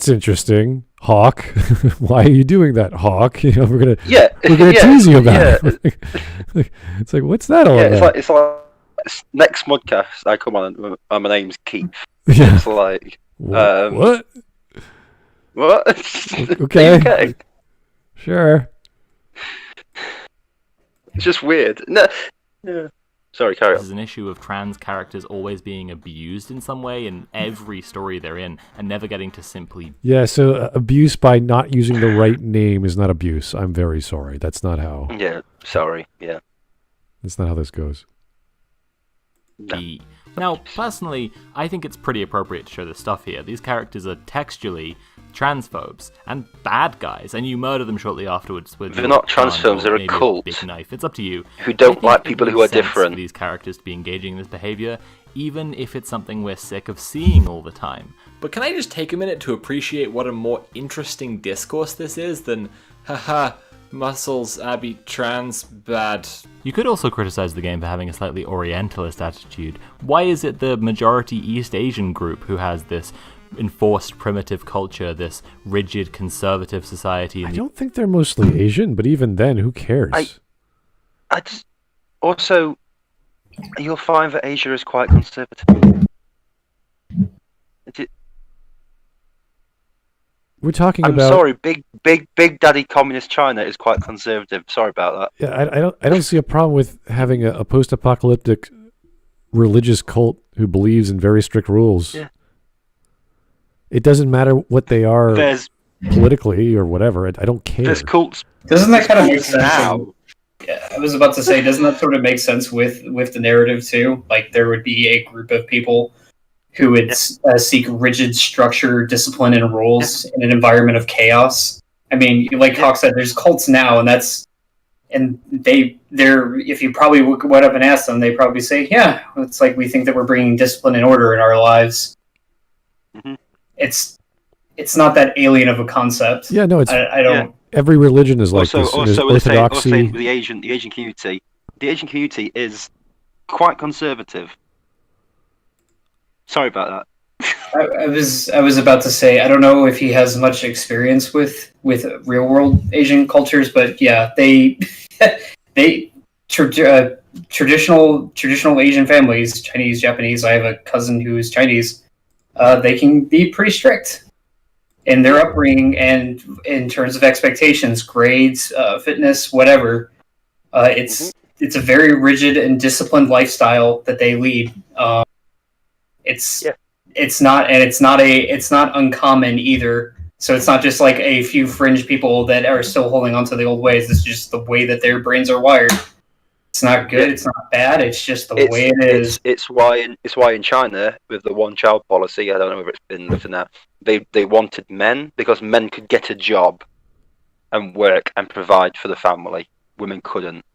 interesting, Hawk. Why are you doing that, Hawk? You know, we're gonna tease you about it. It's like, what's that all about? It's like next Smudcast I come on and my name's Keith. Yeah. It's like what? Okay. Sure. It's just weird. No. Yeah. Sorry, carry on. This is an issue of trans characters always being abused in some way in every story they're in, and never getting to simply... Yeah, so abuse by not using the right name is not abuse. I'm very sorry. That's not how... Yeah, sorry, yeah. That's not how this goes. No. Now, personally, I think it's pretty appropriate to show this stuff here. These characters are textually transphobes and bad guys, and you murder them shortly afterwards with... They're not transphobes, they're a cult. Big knife. It's up to you. Who don't like people who are different. For these characters to be engaging in this behavior, even if it's something we're sick of seeing all the time. But can I just take a minute to appreciate what a more interesting discourse this is than, haha, muscles, Abby, trans, bad. You could also criticize the game for having a slightly Orientalist attitude. Why is it the majority East Asian group who has this enforced primitive culture, this rigid conservative society? I don't think they're mostly Asian, but even then, who cares? I just... Also, you'll find that Asia is quite conservative. We're talking I'm about... sorry, big daddy communist China is quite conservative. Sorry about that. Yeah, I don't see a problem with having a post-apocalyptic religious cult who believes in very strict rules. Yeah. It doesn't matter what they are politically or whatever. I don't care. There's cults. Doesn't that kind of make sense? Yeah, I was about to say, doesn't that sort of make sense with the narrative too? Like there would be a group of people who would seek rigid structure, discipline, and rules in an environment of chaos. I mean, like Hawk said, there's cults now, and they're if you probably went up and asked them, they probably say, yeah, it's like we think that we're bringing discipline and order in our lives. Mm-hmm. It's not that alien of a concept. Yeah, no, I don't. Yeah. Every religion is like this. Also, orthodoxy. the Asian community. The Asian community is quite conservative. Sorry about that. I was about to say, I don't know if he has much experience with real world Asian cultures, but yeah, traditional Asian families, Chinese, Japanese. I have a cousin who is Chinese. They can be pretty strict in their upbringing and in terms of expectations, grades, fitness, whatever. It's a very rigid and disciplined lifestyle that they lead. It's not uncommon either. So it's not just like a few fringe people that are still holding on to the old ways. It's just the way that their brains are wired. It's not good. It's not bad. It's just the way it is. It's why in China with the one-child policy, I don't know if it's been lifted now. They wanted men because men could get a job and work and provide for the family. Women couldn't.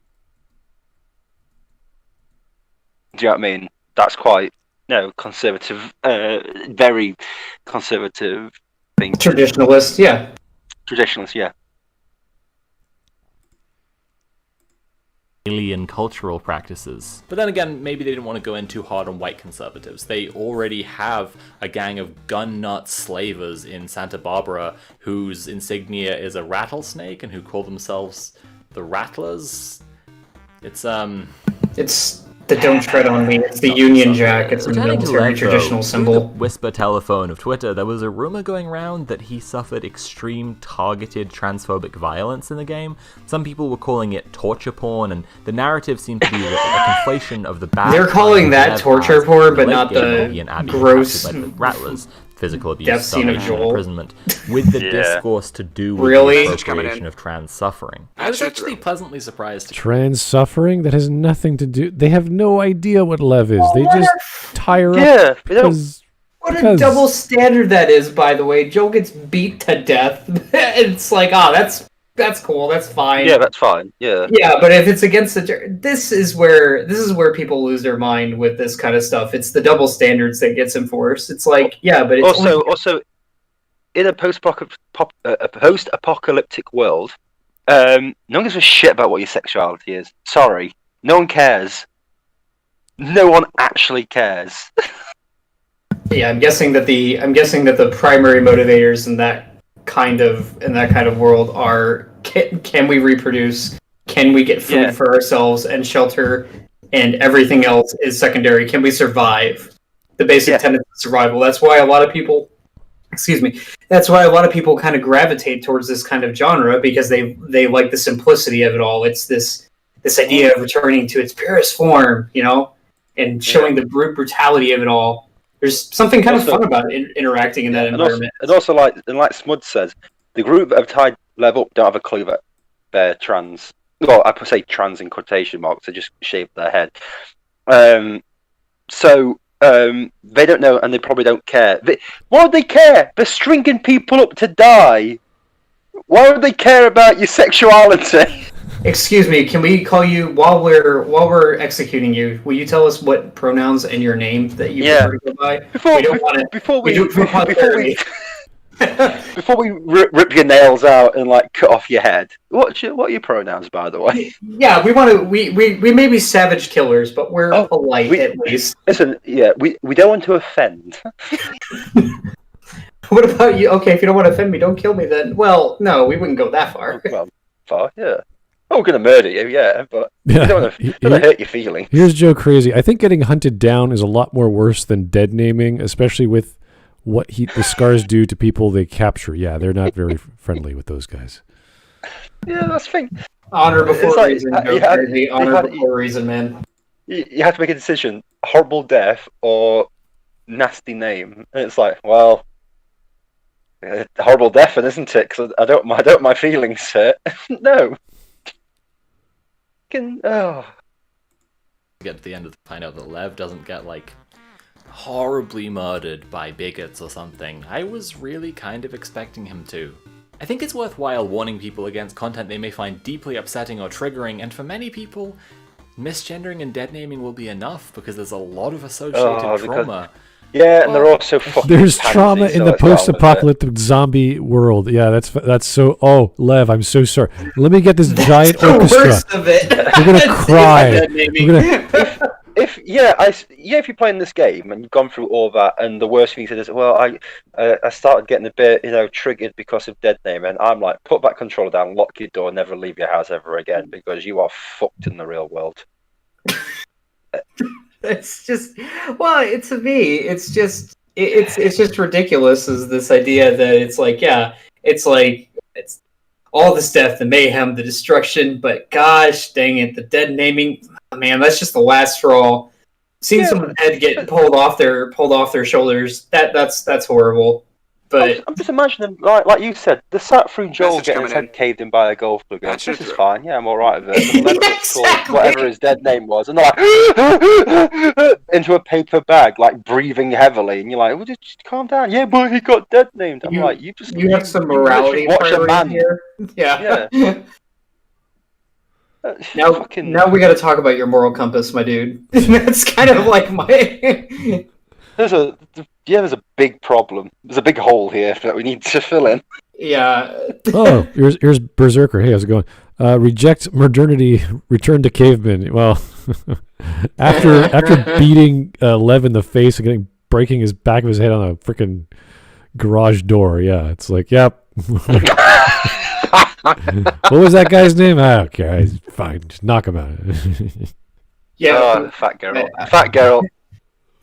Do you know what I mean? That's quite, conservative, very conservative thing. Traditionalist, yeah. Traditionalist, yeah. Alien cultural practices. But then again, maybe they didn't want to go in too hard on white conservatives. They already have a gang of gun nut slavers in Santa Barbara whose insignia is a rattlesnake and who call themselves the Rattlers. It's the Don't Tread on Me. It's the Union Jack. It's a military traditional symbol. The whisper telephone of Twitter, there was a rumor going around that he suffered extreme targeted transphobic violence in the game. Some people were calling it torture porn, and the narrative seemed to be a conflation of the bad. They're calling that torture porn, but not the gross by the Rattlers. Physical abuse, death scene of starvation, Joel. imprisonment, with the discourse to do with Really? the appropriation of trans suffering. I was actually pleasantly surprised. Trans suffering? That has nothing to do... They have no idea what Lev is. They just tie her up because... What a double standard that is, by the way. Joel gets beat to death. It's like, that's cool, that's fine. Yeah, that's fine. Yeah. Yeah, but if it's against this is where people lose their mind with this kind of stuff. It's the double standards that gets enforced. It's like, yeah, but it's also in a post-apocalyptic world, no one gives a shit about what your sexuality is. Sorry, no one cares. No one actually cares. Yeah, I'm guessing that the primary motivators in that kind of world are can we reproduce, can we get food for ourselves and shelter, and everything else is secondary. Can we survive? The basic tenet of survival. That's why a lot of people kind of gravitate towards this kind of genre, because they like the simplicity of it all. It's this idea of returning to its purest form, and showing the brutality of it all. There's something kind of fun about interacting in that environment. And also, like Smud says, the group that have tied Lev up don't have a clue that they're trans. Well, I say trans in quotation marks. They just shaved their head. So they don't know, and they probably don't care. Why would they care? They're stringing people up to die. Why would they care about your sexuality? Excuse me, can we call you while we're executing you? Will you tell us what pronouns and your name that you prefer to go by? Before we rip your nails out and like cut off your head. What are your pronouns, by the way? Yeah, we may be savage killers, but we're polite at least. Listen, we don't want to offend. What about you? Okay, if you don't want to offend me, don't kill me then. Well, no, we wouldn't go that far. Yeah. Oh, we're going to murder you, but we don't want to hurt your feelings. Here's Joe Crazy. I think getting hunted down is a lot more worse than dead naming, especially with what the scars do to people they capture. Yeah, they're not very friendly with those guys. Yeah, that's the thing. Honor before reason, Joe Crazy. Honor before reason, man. You have to make a decision. Horrible death or nasty name. And it's like, well... horrible death, isn't it? Because I don't my feelings hurt. No. Get to the end of find out that Lev doesn't get like horribly murdered by bigots or something. I was really kind of expecting him to. I think it's worthwhile warning people against content they may find deeply upsetting or triggering, and for many people, misgendering and dead naming will be enough because there's a lot of associated trauma. Yeah, and they're also fucking there's trauma in the post-apocalyptic zombie world. Yeah, that's so... Oh, Lev, I'm so sorry. Let me get this giant orchestra. Worst of it. We're going to cry. If you're playing this game and you've gone through all that, and the worst thing you said is, well, I started getting a bit, triggered because of dead name, and I'm like, put that controller down, lock your door, never leave your house ever again, because you are fucked in the real world. It's just, well, it's me. It's just ridiculous. Is this idea that it's all this death, the mayhem, the destruction, but gosh dang it, the dead naming, man, that's just the last straw. Seeing someone's head get pulled off their shoulders, that's horrible. But I'm just imagining, like you said, the sat through Joel getting his head caved in by a golf club. This is fine. Yeah, I'm all right with it. And then it's called whatever his dead name was, and they're like into a paper bag, like breathing heavily, and you're like, well, just calm down. Yeah, but he got dead named. I'm like, you have some morality watch a man here. Yeah. Now we got to talk about your moral compass, my dude. That's kind of like my. There's a big problem. There's a big hole here that we need to fill in. Yeah. Oh, here's Berserker. Hey, how's it going? Reject modernity, return to cavemen. Well, after beating Lev in the face and breaking his back of his head on a freaking garage door. Yeah, it's like, yep. What was that guy's name? I don't care. He's fine. Just knock him out. Yeah. Fat girl. Fat girl.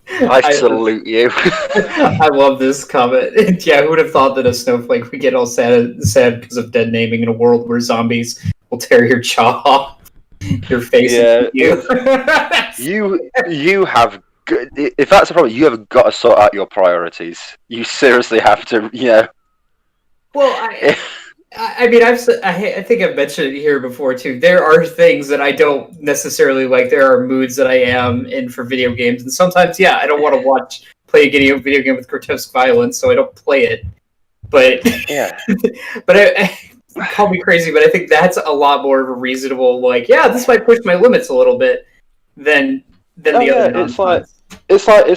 I salute you. I love this comment. Yeah, who would have thought that a snowflake would get all sad because of dead naming in a world where zombies will tear your jaw off, your face. Yeah. You have. If that's a problem, you have got to sort out your priorities. You seriously have to. Well, I mean, I think I've mentioned it here before too. There are things that I don't necessarily like. There are moods that I am in for video games, and sometimes, I don't want to play a video game with grotesque violence, so I don't play it. But but call me crazy, but I think that's a lot more of a reasonable. Like, this might push my limits a little bit than the other. It's like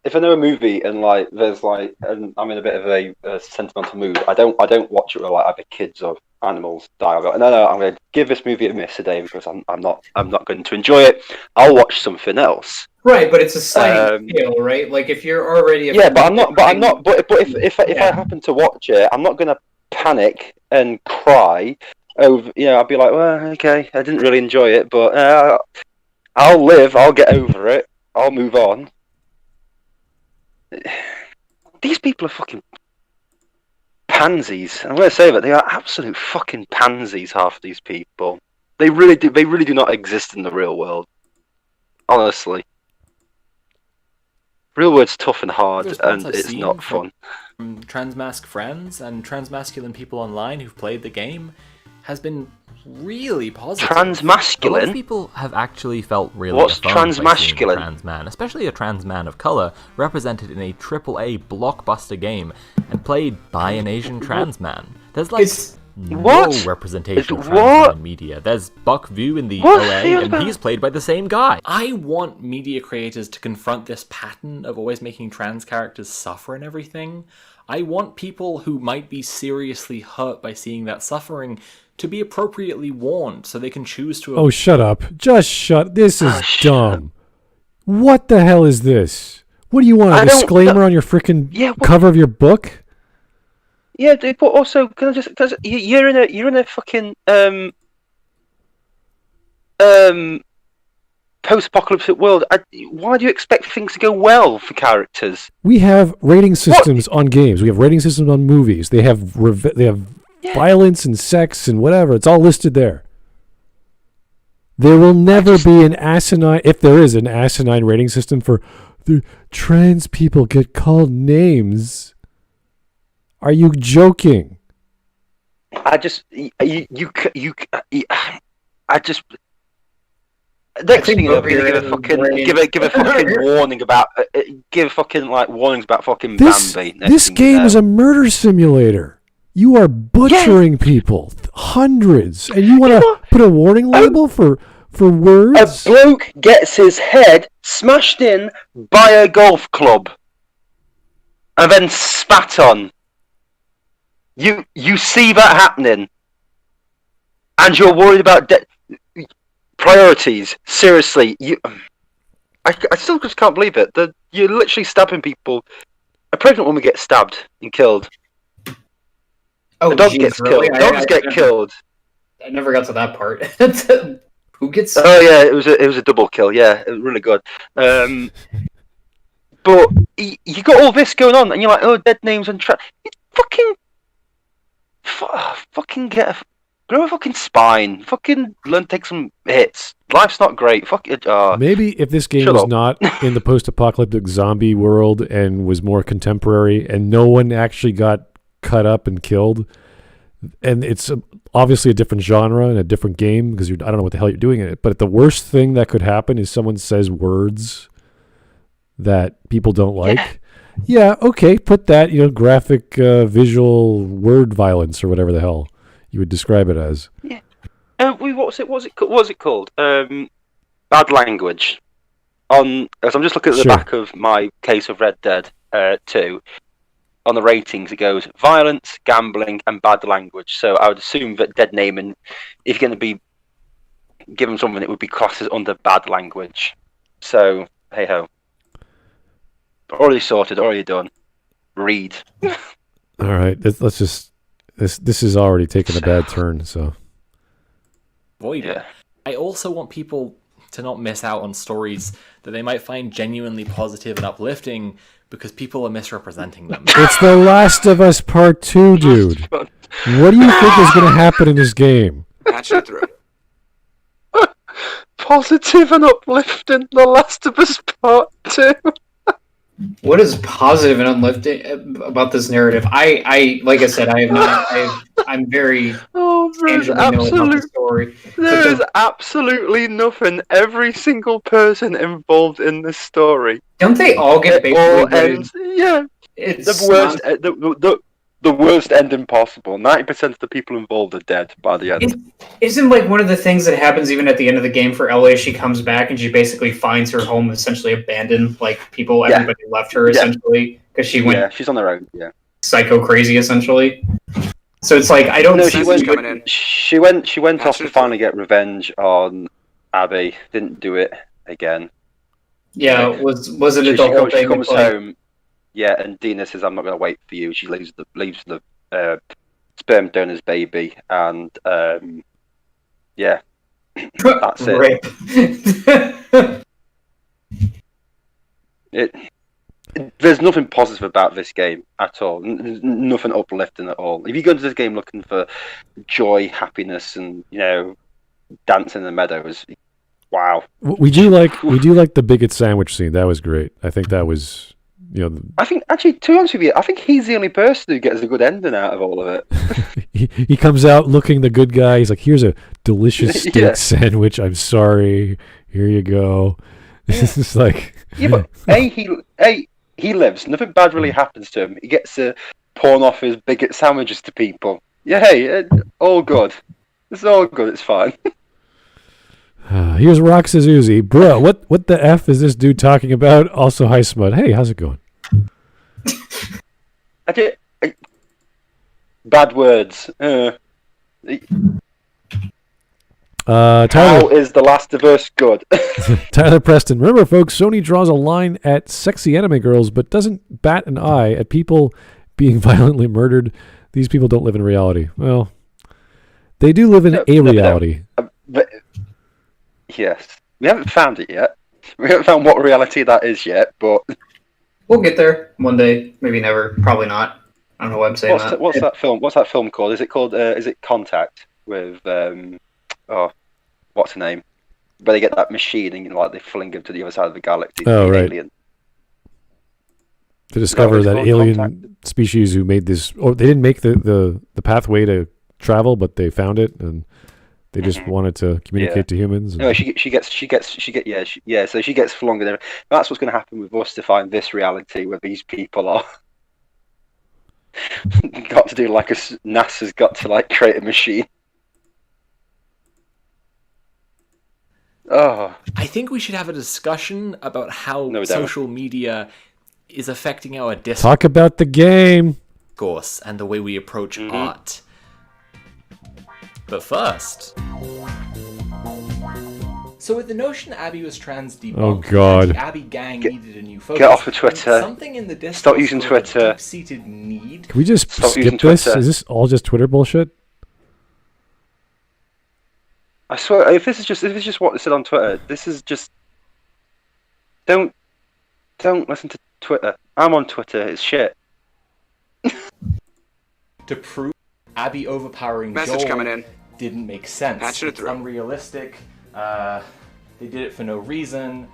if I know a movie and and I'm in a bit of a sentimental mood, I don't watch it where either kids or animals die. I go, no, I'm going to give this movie a miss today because I'm not going to enjoy it. I'll watch something else. Right, but it's a sliding scale, right? Like if you're already but I'm not. But if I happen to watch it, I'm not going to panic and cry over. I'll be like, well, okay, I didn't really enjoy it, but I'll live. I'll get over it. I'll move on. These people are fucking pansies. I'm going to say that they are absolute fucking pansies. Half of these people, they really do not exist in the real world. Honestly, real world's tough and hard, and it's not fun. Transmasc friends and transmasculine people online who've played the game has been really positive. Transmasculine? A lot of people have actually felt really What's transmasculine? Trans man, especially a trans man of color, represented in a AAA blockbuster game and played by an Asian trans man. There's no representation of trans men in media. There's Buck Vu in the OA, and he's played by the same guy. I want media creators to confront this pattern of always making trans characters suffer and everything. I want people who might be seriously hurt by seeing that suffering to be appropriately warned so they can choose to... Oh, shut up. Just shut... This is dumb. What the hell is this? What do you want, a disclaimer on your freaking cover of your book? Yeah, but also, can I just... Because you're in a fucking... post-apocalyptic world. Why do you expect things to go well for characters? We have rating systems on games. We have rating systems on movies. They have violence and sex and whatever. It's all listed there. There will never be an asinine, if there is an asinine rating system for the trans people get called names. Are you joking? I just next thing you know, give a fucking warning about warnings about fucking Bambi. This game is a murder simulator. You are butchering people, hundreds, and you want to put a warning label for words? A bloke gets his head smashed in by a golf club and then spat on. You see that happening, and you're worried about priorities. Seriously, I still just can't believe it. You're literally stabbing people. A pregnant woman gets stabbed and killed. Oh, a dog gets killed. Dogs get killed. I never got to that part. Who gets? Oh yeah, it was a double kill. Yeah, it was really good. But you got all this going on, and you're like, oh, dead names and fucking grow a fucking spine. Fucking learn to take some hits. Life's not great. Fuck it. Maybe if this game was not in the post-apocalyptic zombie world and was more contemporary, and no one actually got cut up and killed, and it's obviously a different genre and a different game because I don't know what the hell you're doing in it. But the worst thing that could happen is someone says words that people don't like. Yeah, okay, put that, graphic, visual, word violence or whatever the hell you would describe it as. Yeah. What's it called? Bad language. As I'm just looking at the back of my case of Red Dead 2. On the ratings, it goes violence, gambling, and bad language. So I would assume that dead naming, if you're going to be given something, it would be classed as under bad language. So hey ho. Already sorted. Already done. Read. All right. Let's just. This is already taken a bad turn. So. Avoid it. I also want people to not miss out on stories that they might find genuinely positive and uplifting because people are misrepresenting them. It's The Last of Us Part 2, dude. What do you think is going to happen in this game? Patch it through. Positive and uplifting. The Last of Us Part 2. What is positive and uplifting about this narrative? I like I said, I have not. I'm very tangibly know about the story. There is absolutely nothing. Every single person involved in this story. Don't they all get basically? Yeah, it's the worst. The worst ending possible. 90% of the people involved are dead by the end. Isn't like one of the things that happens even at the end of the game for Ellie? She comes back and she basically finds her home essentially abandoned. Like everybody left her essentially because she went. Yeah, she's on her own. Yeah, psycho crazy essentially. So it's like I don't. No, she went off to finally get revenge on Abby. Didn't do it again. Yeah, was it the whole thing? She comes home. Yeah, and Dina says, "I'm not going to wait for you." She leaves the sperm donor's baby, and yeah, that's it. There's nothing positive about this game at all. Nothing uplifting at all. If you go into this game looking for joy, happiness, and dancing in the meadows, wow. We do like the bigot sandwich scene. That was great. I think that was. I think actually, to be honest with you, I think he's the only person who gets a good ending out of all of it. he comes out looking the good guy. He's like, "Here's a delicious steak sandwich. I'm sorry. Here you go." This is like, but he lives. Nothing bad really happens to him. He gets to pawn off his bigot sandwiches to people. Yeah, hey, all good. It's all good. It's fine. Here's Rock Suzuki. Bro, what the F is this dude talking about? Also, hi, Smud. Hey, how's it going? Bad words. Tyler, how is The Last of Us good? Tyler Preston. Remember, folks, Sony draws a line at sexy anime girls, but doesn't bat an eye at people being violently murdered. These people don't live in reality. Well, they do live in a reality. But, yes. We haven't found it yet. We haven't found what reality that is yet, but... We'll get there one day. Maybe never. Probably not. I don't know why I'm saying that. What's that film? What's that film called? Is it Contact with what's her name? Where they get that machine and they fling him to the other side of the galaxy. Oh, right. Alien. To discover that alien species who made this, or they didn't make the pathway to travel, but they found it and they just wanted to communicate to humans. No, she gets so she gets flung in there. That's what's going to happen with us to find this reality where these people are. Got to do NASA's got to create a machine. Oh, I think we should have a discussion about how social media is affecting our discourse. Talk about the game. And the way we approach art. But first... So with the notion Abby was trans debunked, oh God, the Abby gang needed a new focus. Get off of Twitter. Something in the Stop using Twitter. Deep-seated need. Can we just skip this? Is this all just Twitter bullshit? I swear, if this is just what they said on Twitter, this is just... Don't listen to Twitter. I'm on Twitter. It's shit. To prove Abby overpowering Message Joel coming in. didn't make sense. Patch it through. It's unrealistic. They did it for no reason.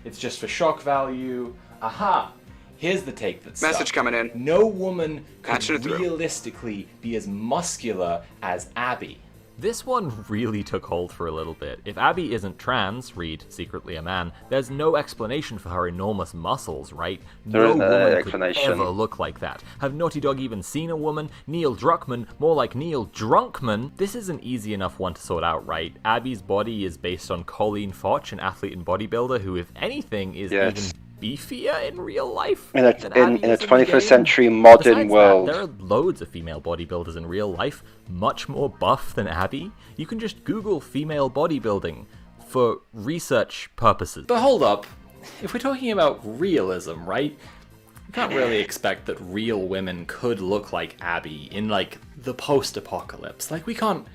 It's just for shock value. Aha! Here's the take that's Message coming in. No woman could Patch it through. realistically be as muscular as Abby. This one really took hold for a little bit. If Abby isn't trans, read secretly a man, there's no explanation for her enormous muscles, right? There no isn't an woman explanation. could ever look like that. Have Naughty Dog even seen a woman? Neil Druckmann, more like Neil Drunkman. This is an easy enough one to sort out, right? Abby's body is based on Colleen Foch, an athlete and bodybuilder who, if anything, is even beefier in real life in a 21st century modern Besides world. That, there are loads of female bodybuilders in real life, much more buff than Abby. You can just Google female bodybuilding for research purposes. But hold up, if we're talking about realism, right? You can't really expect that real women could look like Abby in, like, the post-apocalypse. Like, we can't...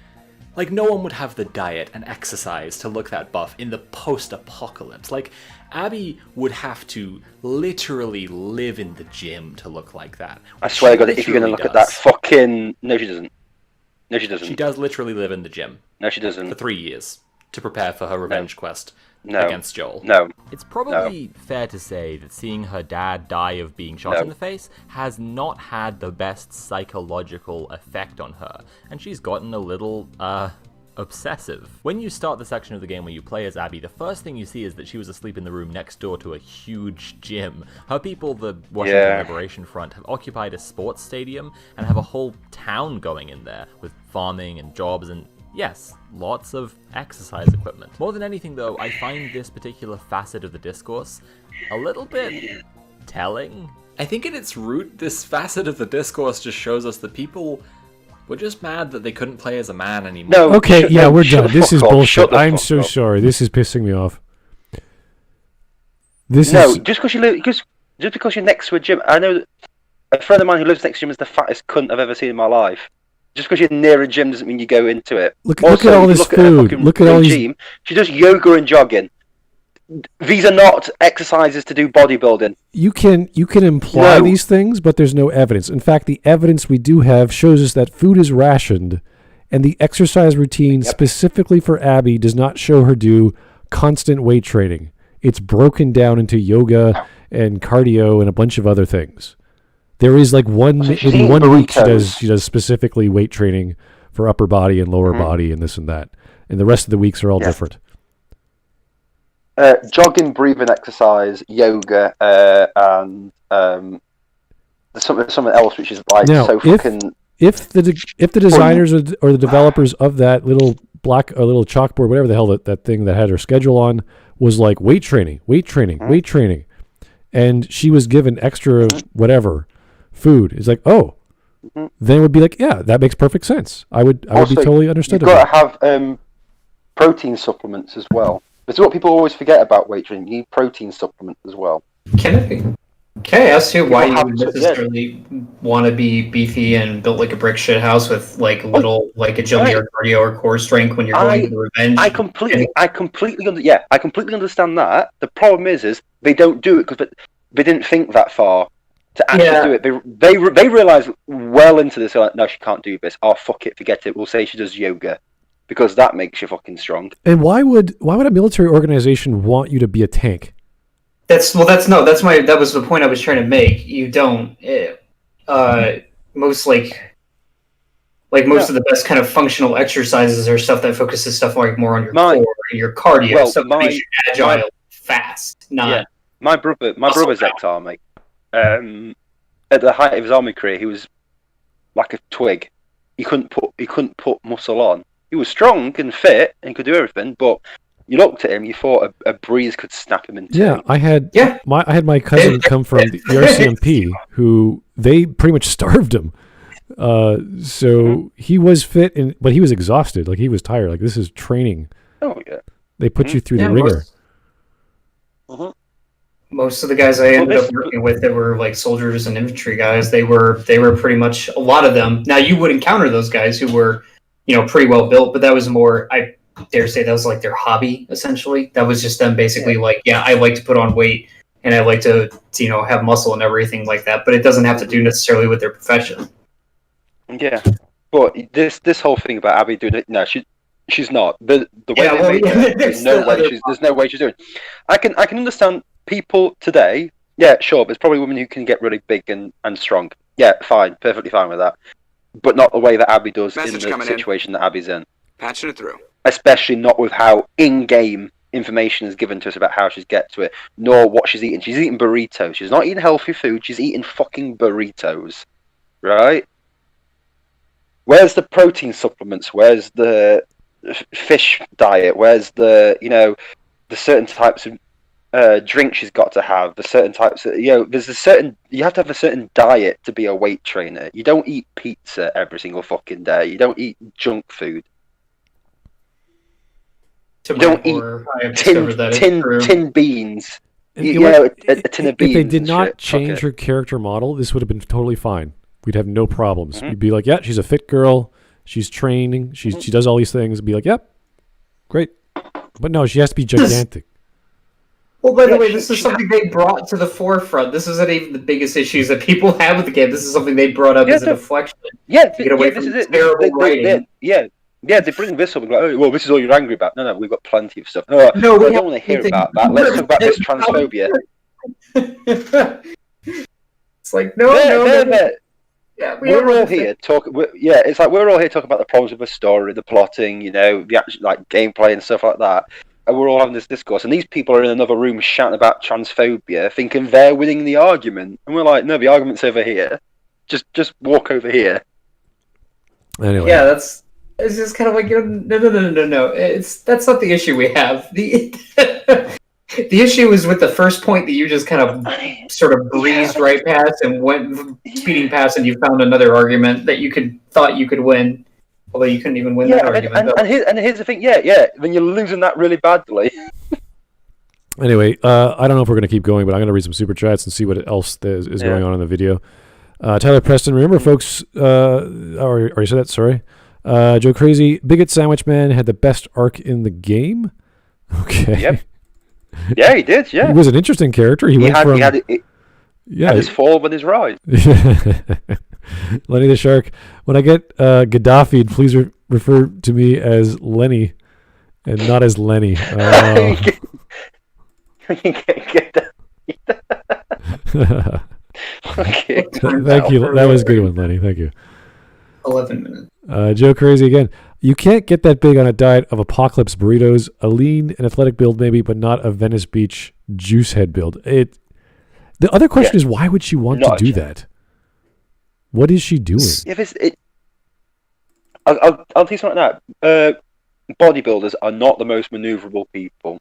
Like, no one would have the diet and exercise to look that buff in the post-apocalypse. Like, Abby would have to literally live in the gym to look like that. I swear to God, if you're going to look at that fucking... No, she doesn't. No, she doesn't. She does literally live in the gym. No, she doesn't. For 3 years to prepare for her revenge quest No. against Joel. No. It's probably fair to say that seeing her dad die of being shot in the face has not had the best psychological effect on her, and she's gotten a little, obsessive. When you start the section of the game where you play as Abby, the first thing you see is that she was asleep in the room next door to a huge gym. Her people, the Washington Liberation Front, have occupied a sports stadium and have a whole town going in there with farming and jobs and, yes, lots of exercise equipment. More than anything, though, I find this particular facet of the discourse a little bit telling. I think at its root, this facet of the discourse just shows us that people were just mad that they couldn't play as a man anymore. No, Okay, yeah, we're shut done. the This is fuck up, bullshit. shut the I'm fuck so up. sorry. This is pissing me off. No, just because you live, just because you're next to a gym. I know that a friend of mine who lives next to a gym is the fattest cunt I've ever seen in my life. Just because you're near a gym doesn't mean you go into it. Look Also, at all if you this look at her food. fucking Look at all these. regime, she does yoga and jogging. These are not exercises to do bodybuilding. You can imply No. these things, but there's no evidence. In fact, the evidence we do have shows us that food is rationed, and the exercise routine specifically for Abby does not show her do constant weight training. It's broken down into yoga and cardio and a bunch of other things. There is like maybe 1 week she does specifically weight training for upper body and lower body and this and that, and the rest of the weeks are all different. Jogging, breathing exercise, yoga, and something else which is like Now, so fucking. If the designers or the developers of that little little chalkboard, whatever the hell that thing that had her schedule on, was like weight training, and she was given extra whatever food, it's like, then it would be like, yeah, that makes perfect sense. I would be totally understood. You've got to have protein supplements as well. This is what people always forget about weight training. You need protein supplements as well. Can I ask you why you would necessarily want to be beefy and built like a brick shit house with like little like agility or cardio or core strength when you're going to revenge? I completely understand that. The problem is they don't do it because they didn't think that far to actually do it. They realize well into this. They're like, no, she can't do this. Oh, fuck it, forget it. We'll say she does yoga because that makes you fucking strong. And why would a military organization want you to be a tank? That was the point I was trying to make. You don't. Most of the best kind of functional exercises are stuff that focuses stuff like more on your core and your cardio, stuff that makes you agile, fast. My brother's ex-army. At the height of his army career, he was like a twig. He couldn't put muscle on. He was strong and fit and could do everything, but you looked at him, you thought a breeze could snap him in two. Yeah, I had my cousin come from the RCMP, who they pretty much starved him. So he was fit, but he was exhausted. Like, he was tired. Like, this is training. Oh yeah. They put you through the ringer. Most of the guys I ended up working with that were like soldiers and infantry guys, they were pretty much, a lot of them. Now you would encounter those guys who were, pretty well built, but that was more, I dare say that was like their hobby, essentially. That was just them basically like, I like to put on weight and I like to have muscle and everything like that, but it doesn't have to do necessarily with their profession. Yeah. But this whole thing about Abby doing it, no, she's not. The way they made her, there's no way she's doing it. I can understand people today, sure, there's probably women who can get really big and strong. Yeah, fine, perfectly fine with that. But not the way that Abby does in the situation that Abby's in. Patching it through. Especially not with how in-game information is given to us about how she's get to it, nor what she's eating. She's eating burritos. She's not eating healthy food. She's eating fucking burritos, right? Where's the protein supplements? Where's the fish diet? Where's the the certain types of drink she's got to have? The certain types of there's a certain you have to have a certain diet to be a weight trainer. You don't eat pizza every single fucking day. You don't eat junk food. You don't eat tin beans. A tin of beans. If they did not change her character model, this would have been totally fine. We'd have no problems. We'd be like, yeah, she's a fit girl. She's training. She does all these things. Be like, yep, great. But no, she has to be gigantic. Well, by the way, this is something they brought to the forefront. This isn't even the biggest issues that people have with the game. This is something they brought up as a deflection. Yeah, to get away from terrible writing. Yeah, they bring this up and go, oh, well, this is all you're angry about. No, we've got plenty of stuff. No, I don't want to hear about that. Let's talk about this transphobia. It's like, no. Yeah, we're all here talking. It's like we're all here talking about the problems with the story, the plotting, the actual gameplay and stuff like that. And we're all having this discourse, and these people are in another room shouting about transphobia, thinking they're winning the argument. And we're like, no, the argument's over here. Just walk over here. Anyway. Yeah, it's just kind of like, no. That's not the issue we have. The issue is with the first point that you just kind of sort of breezed right past and went speeding past, and you found another argument that thought you could win, although you couldn't even win that argument. And here's the thing, when you're losing that really badly. Anyway, I don't know if we're going to keep going, but I'm going to read some super chats and see what else is going on in the video. Tyler Preston, remember, folks? Already said that. Sorry. Joe Crazy, Bigot Sandwich Man had the best arc in the game. Okay. Yep. Yeah, he did. Yeah, he was an interesting character. He had his fall with his rise. Lenny the Shark. When I get Gaddafi, please refer to me as Lenny and not as Lenny. Okay. Thank you. That was a good one, Lenny. Thank you. 11 minutes. Joe Crazy again. You can't get that big on a diet of apocalypse burritos, a lean and athletic build maybe, but not a Venice Beach juice head build. The other question is, why would she want to do that? What is she doing? I'll tell you something like that. Bodybuilders are not the most maneuverable people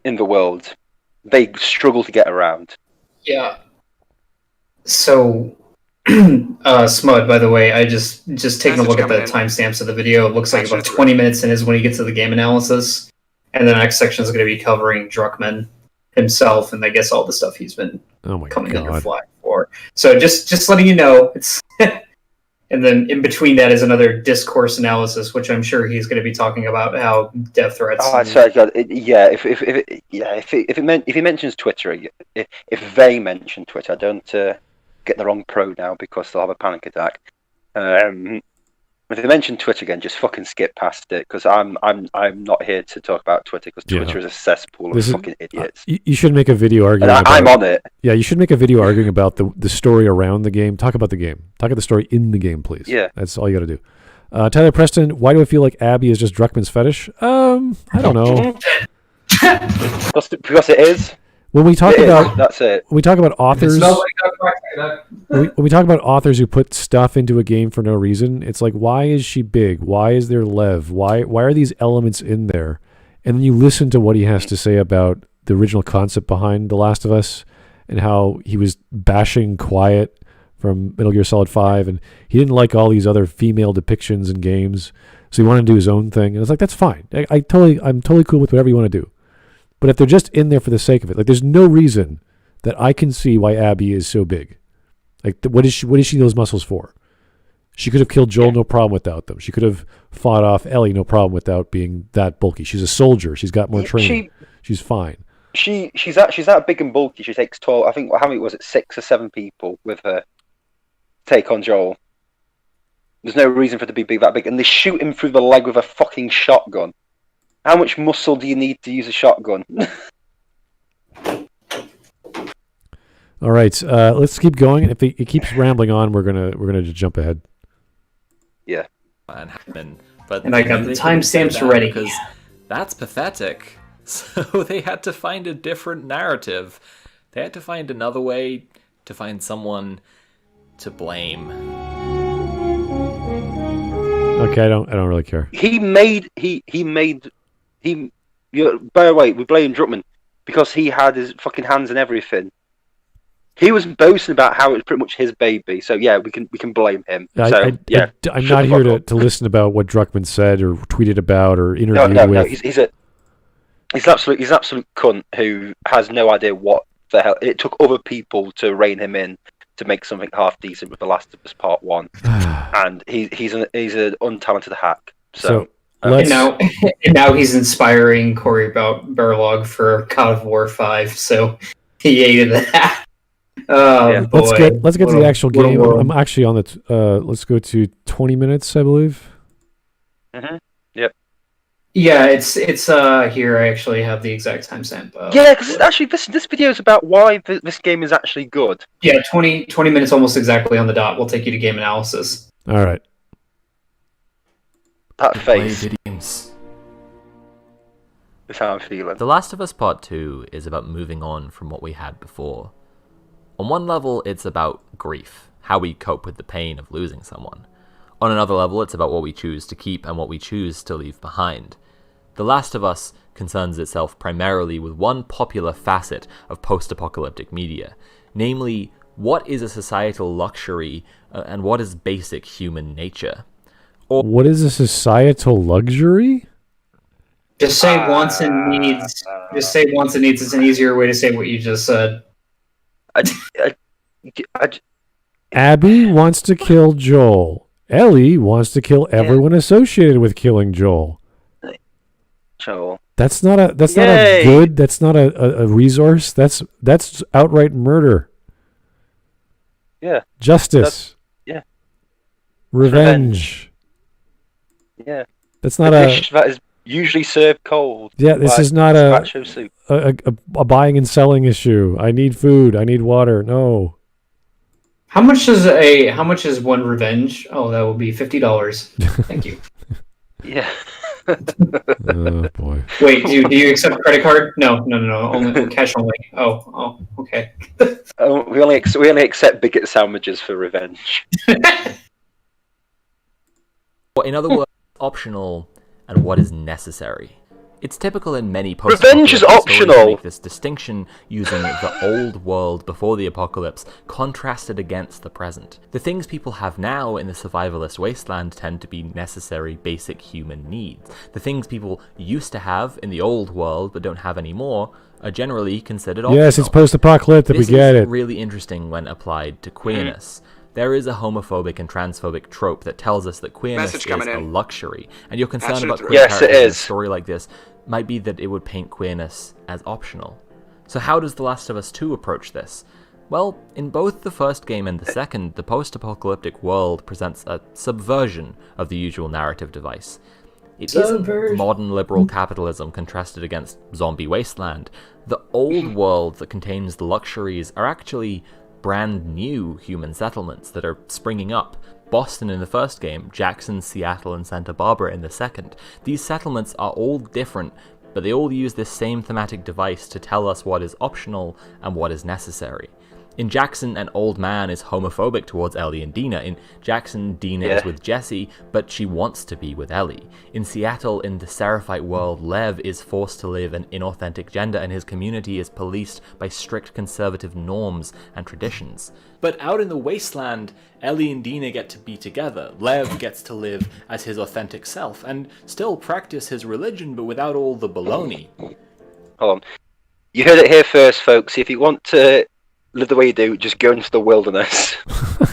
in the world. They struggle to get around. Yeah. So... Smud, by the way, I just taking a look at the timestamps of the video. It looks like about 20 minutes in is when he gets to the game analysis, and the next section is going to be covering Druckmann himself, and I guess all the stuff he's been coming under flag for. So just letting you know, it's and then in between that is another discourse analysis, which I'm sure he's going to be talking about how death threats. Oh, sorry, God. If he mentions Twitter, if they mention Twitter, I don't. Get the wrong pro now because they'll have a panic attack. If they mention Twitter again, just fucking skip past it because I'm not here to talk about Twitter because Twitter is a cesspool of fucking idiots. You should make a video arguing. I'm on it. Yeah, you should make a video arguing about the story around the game. Talk about the game. Talk about the story in the game, please. Yeah, that's all you got to do. Tyler Preston, why do I feel like Abby is just Druckmann's fetish? I don't know. Because it is. When we talk about that's it. When we talk about authors, when we talk about authors who put stuff into a game for no reason, it's like, why is she big? Why is there Lev? Why are these elements in there? And then you listen to what he has to say about the original concept behind The Last of Us and how he was bashing Quiet from Metal Gear Solid 5, and he didn't like all these other female depictions in games, so he wanted to do his own thing. And it's like, that's fine. I'm totally cool with whatever you want to do. But if they're just in there for the sake of it, like, there's no reason that I can see why Abby is so big. Like, what is she those muscles for? She could have killed Joel, no problem without them. She could have fought off Ellie, no problem without being that bulky. She's a soldier. She's got more training. She's fine. She's that big and bulky. She takes 12. I think how many was it? 6 or 7 people with her take on Joel. There's no reason for it to be that big, and they shoot him through the leg with a fucking shotgun. How much muscle do you need to use a shotgun? All right, let's keep going. If it keeps rambling on, we're gonna just jump ahead. Yeah. And But And I got the they couldn't say timestamps that ready. because that's pathetic. So they had to find a different narrative. They had to find another way to find someone to blame. Okay, I don't really care. By the way, we blame Druckmann because he had his fucking hands in everything. He was boasting about how it was pretty much his baby, so yeah, we can blame him. I'm not here to listen about what Druckmann said or tweeted about or interviewed with. No, he's an absolute cunt who has no idea what the hell. It took other people to rein him in to make something half decent with The Last of Us Part 1, and he's an untalented hack. So and now he's inspiring Cory Barlog for God of War 5. So he hated that. Oh, boy. Let's get to the actual game. I'm actually on the. Let's go to 20 minutes, I believe. Mm-hmm. Yep. Yeah, it's here. I actually have the exact timestamp. Yeah, because actually this video is about why this game is actually good. Yeah, 20 minutes almost exactly on the dot. We'll take you to game analysis. All right. That face. Play video games. That's how I'm feeling. The Last of Us Part 2 is about moving on from what we had before. On one level, it's about grief, how we cope with the pain of losing someone. On another level, it's about what we choose to keep and what we choose to leave behind. The Last of Us concerns itself primarily with one popular facet of post-apocalyptic media, namely, what is a societal luxury and what is basic human nature? What is a societal luxury? Just say wants and needs. Just say wants and needs. It's an easier way to say what you just said. Abby wants to kill Joel. Ellie wants to kill everyone associated with killing Joel. Joel. That's not a good. That's not a resource. That's outright murder. Yeah. Justice. Yeah. Revenge. Yeah. That's not a dish that is usually served cold. Yeah, this is not a buying and selling issue. I need food. I need water. No. How much is one revenge? Oh, that will be $50. Thank you. Yeah. Oh boy. Wait, do you accept credit card? No. Only cash only. Oh, okay. We only accept bigot sandwiches for revenge. In other words, optional and what is necessary. It's typical in many Revenge is optional. To make this distinction using the old world before the apocalypse contrasted against the present. The things people have now in the survivalist wasteland tend to be necessary basic human needs. The things people used to have in the old world but don't have anymore are generally considered optional. Yes, it's post-apocalyptic. We get it. This is really interesting when applied to queerness. There is a homophobic and transphobic trope that tells us that queerness is a luxury, and your concern about queer characters in a story like this might be that it would paint queerness as optional. So how does The Last of Us 2 approach this? Well, in both the first game and the second, the post-apocalyptic world presents a subversion of the usual narrative device. It isn't modern liberal capitalism contrasted against zombie wasteland. The old world that contains the luxuries are actually brand new human settlements that are springing up. Boston in the first game, Jackson, Seattle, and Santa Barbara in the second. These settlements are all different, but they all use this same thematic device to tell us what is optional and what is necessary. In Jackson, an old man is homophobic towards Ellie and Dina. In Jackson, Dina is with Jesse, but she wants to be with Ellie. In Seattle, in the Seraphite world, Lev is forced to live an inauthentic gender, and his community is policed by strict conservative norms and traditions. But out in the wasteland, Ellie and Dina get to be together. Lev gets to live as his authentic self, and still practice his religion, but without all the baloney. Hold on. You heard it here first, folks. If you want to live the way you do, just go into the wilderness.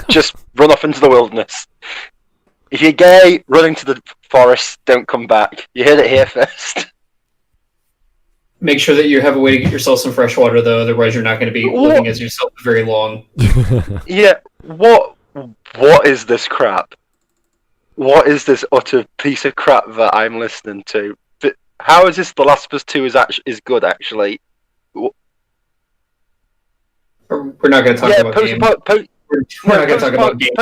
Just run off into the wilderness. If you're gay, run into the forest, don't come back. You heard it here first. Make sure that you have a way to get yourself some fresh water, though, otherwise you're not going to be living as yourself for very long. Yeah, what is this crap? What is this utter piece of crap that I'm listening to? How is this The Last of Us 2 is good, actually? We're not going to talk about games. We're not going to talk about games.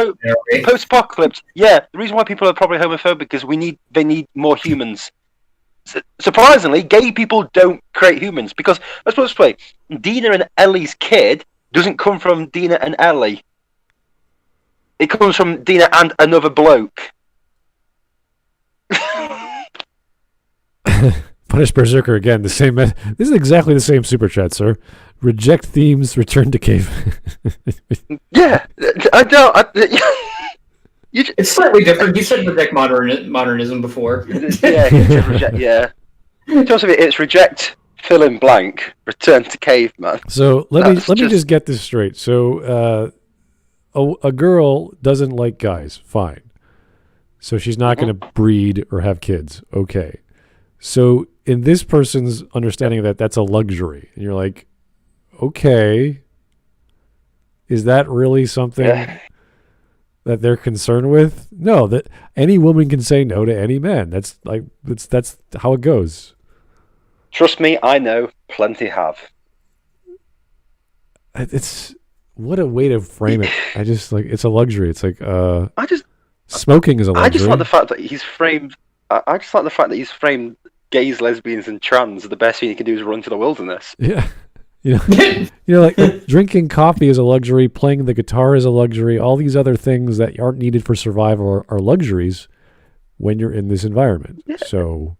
Post-apocalypse, yeah. The reason why people are probably homophobic because they need more humans. Surprisingly, gay people don't create humans because, let's put it this way, Dina and Ellie's kid doesn't come from Dina and Ellie. It comes from Dina and another bloke. Punish Berserker again. The same. This is exactly the same super chat, sir. Reject themes. Return to cave. Yeah, I don't. It's slightly different. You said reject modernism before. Yeah. It's reject, fill in blank, return to caveman. So let me just get this straight. So a girl doesn't like guys. Fine. So she's not going to breed or have kids. Okay. So in this person's understanding of that, that's a luxury. And you're like, okay, is that really something that they're concerned with? No, that any woman can say no to any man. That's how it goes. Trust me, I know plenty have. It's what a way to frame it. I just like it's a luxury. It's like smoking is a luxury. I just like the fact that he's framed. I just like the fact that he's framed gays, lesbians, and trans. The best thing you can do is run to the wilderness. Yeah. Like drinking coffee is a luxury, playing the guitar is a luxury, all these other things that aren't needed for survival are luxuries when you're in this environment. Yeah. So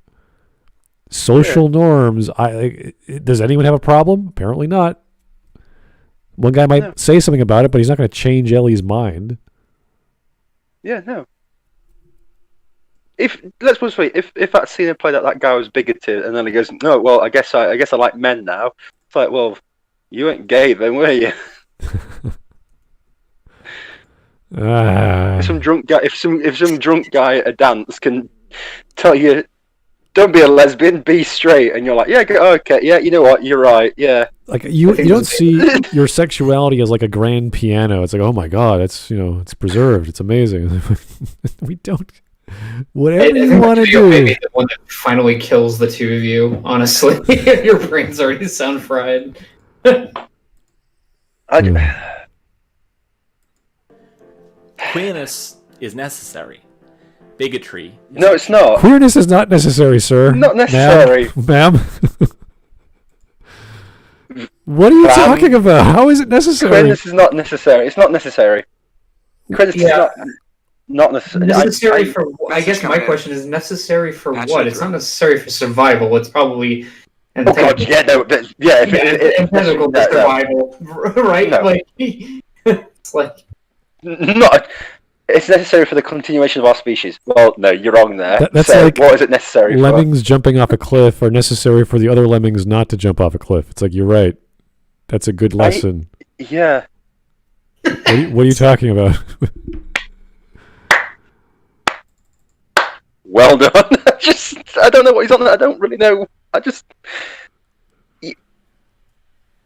social norms, does anyone have a problem? Apparently not. One guy might say something about it, but he's not going to change Ellie's mind. Yeah, no. Let's put it this way, if that scene had played out, that guy was bigoted, and then he goes, "No, well, I guess I like men now." It's like, well, you weren't gay then, were you? If some drunk guy at a dance can tell you, "Don't be a lesbian, be straight," and you're like, "Yeah, okay, yeah, you know what, you're right, yeah." Like you don't see your sexuality as like a grand piano. It's like, oh my god, it's it's preserved, it's amazing. We don't. Whatever you want to do. Maybe the one that finally kills the two of you. Honestly, your brains already sound fried. Queerness is necessary. Bigotry. No, it's not. Queerness is not necessary, sir. Not necessary, ma'am. What are you talking about? How is it necessary? Queerness is not necessary. It's not necessary. Queerness is not necessary. Necessary for. I guess my question is necessary for what? It's not necessary for survival. It's probably. Physical survival, right? No. Like it's like. Not. It's necessary for the continuation of our species. Well, no, you're wrong there. That's so, like what is it necessary for? Lemmings jumping off a cliff are necessary for the other lemmings not to jump off a cliff. It's like, you're right. That's a good lesson. Yeah. What are you talking about? Well done. I don't know what he's on. I don't really know.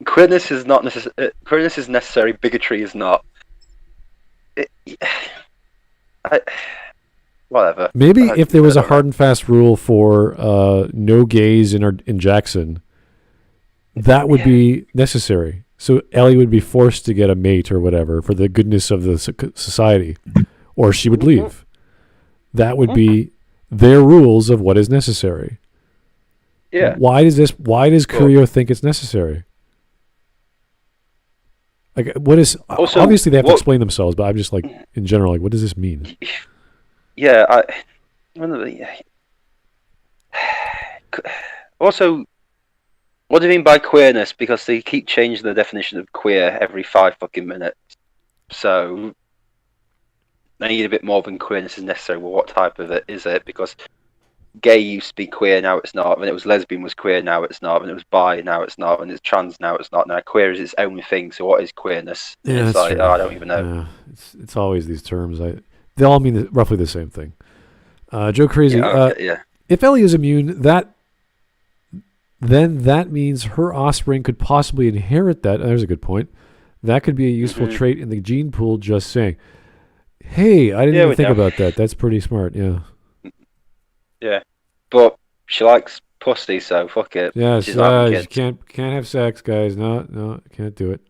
Queerness is not necessary. Queerness is necessary. Bigotry is not. Whatever. Maybe if there was a hard and fast rule for no gays in Jackson, that would be necessary. So Ellie would be forced to get a mate or whatever for the goodness of the society, or she would leave. That would be their rules of what is necessary. Yeah. Why does Curio think it's necessary? Like, what is also, obviously they have to explain themselves, but I'm just like, in general, like, what does this mean? Yeah, also, what do you mean by queerness? Because they keep changing the definition of queer every 5 fucking minutes. So they need a bit more than queerness is necessary. Well, what type of it is it? Because gay used to be queer, now it's not. When it was lesbian was queer, now it's not. When it was bi, now it's not. When it's trans, now it's not. Now queer is its own thing. So what is queerness? Yeah, it's like, I don't even know. Yeah, it's always these terms. They all mean roughly the same thing. Joe Crazy. If Ellie is immune, then that means her offspring could possibly inherit that. There's a good point. That could be a useful trait in the gene pool. Just saying. Hey, I didn't even think about that. That's pretty smart. Yeah. Yeah, but she likes pussy, so fuck it. Yeah, you can't have sex, guys. No, can't do it.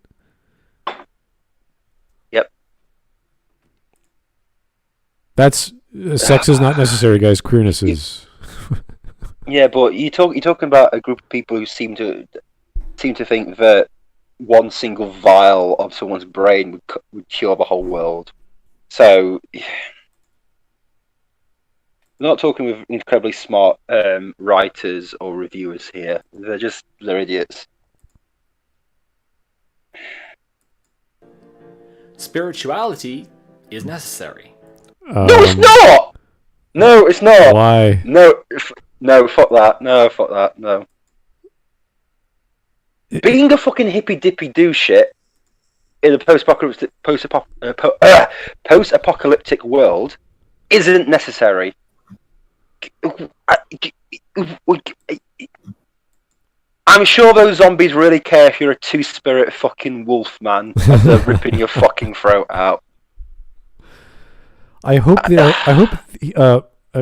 Yep. That's sex is not necessary, guys. Queerness is. Yeah, but you're talking about a group of people who seem to think that one single vial of someone's brain would cure the whole world. So, we're not talking with incredibly smart writers or reviewers here. They're idiots. Spirituality is necessary. No, it's not! No, it's not! Why? No, fuck that. No, fuck that. No. Being a fucking hippy dippy do shit in a post-apocalyptic world isn't necessary. I'm sure those zombies really care if you're a two-spirit fucking wolf man and they're ripping your fucking throat out. I hope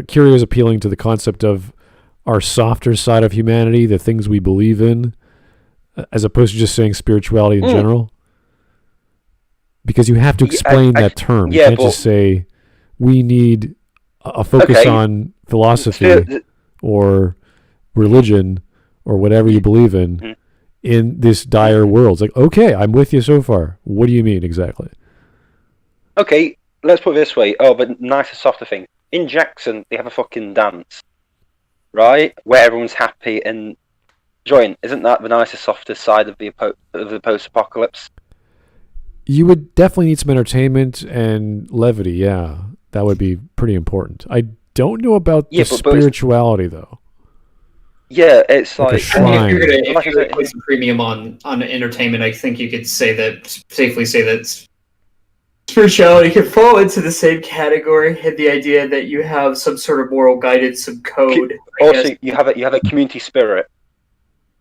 Curio is appealing to the concept of our softer side of humanity, the things we believe in, as opposed to just saying spirituality in general. Because you have to explain that term. You can't just say, we need a focus on philosophy or religion or whatever you believe in this dire world. It's like, okay, I'm with you so far. What do you mean exactly? Okay, let's put it this way. Oh, but nicer, softer thing. In Jackson, they have a fucking dance, right? Where everyone's happy and enjoying. Isn't that the nicer, softer side of the post-apocalypse? You would definitely need some entertainment and levity, yeah. That would be pretty important. I don't know about the spirituality, though. Yeah, it's like a shrine. If you're gonna put some premium on entertainment, I think you could safely say that spirituality can fall into the same category, and the idea that you have some sort of moral guidance, some code. Also, you have a community spirit,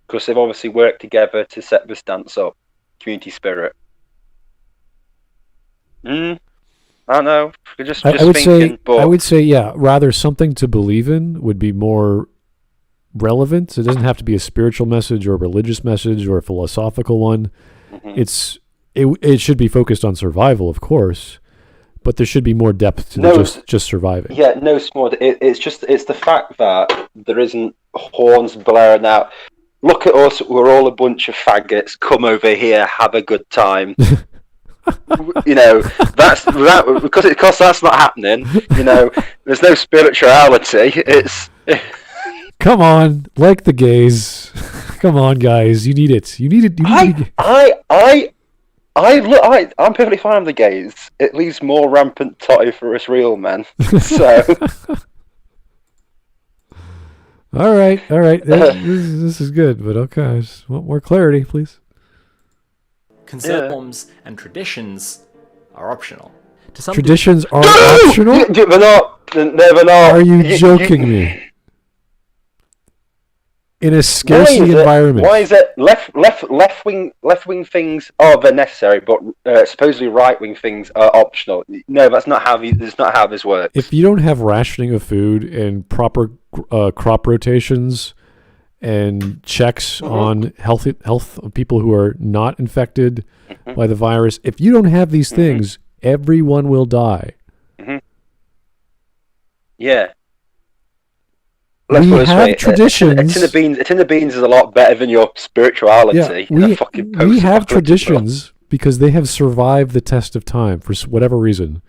because they've obviously worked together to set this dance up. Community spirit. I don't know. I would say, yeah, rather something to believe in would be more relevant. It doesn't have to be a spiritual message or a religious message or a philosophical one. It should be focused on survival, of course, but there should be more depth to just surviving. Yeah, no, Smud. It's the fact that there isn't horns blaring out. Look at us, we're all a bunch of faggots. Come over here, have a good time. You know, that's that because that's not happening. You know, there's no spirituality. It's come on, like the gays. Come on, guys, you need it. I'm perfectly fine with the gays. It leaves more rampant totty for us real men. So. All right. This is good, but okay. I just want more clarity, please. Conserved norms and traditions are optional. Traditions are optional? They're not. They're not. Are you joking me? In a scarcity environment. Why is it left wing things? Oh, they're necessary, but supposedly right wing things are optional. No, that's not how this works. If you don't have rationing of food and proper crop rotations and checks on health of people who are not infected by the virus, if you don't have these things, everyone will die. Yeah. We have traditions. A tin of beans is a lot better than your spirituality. Yeah, we have traditions because they have survived the test of time for whatever reason.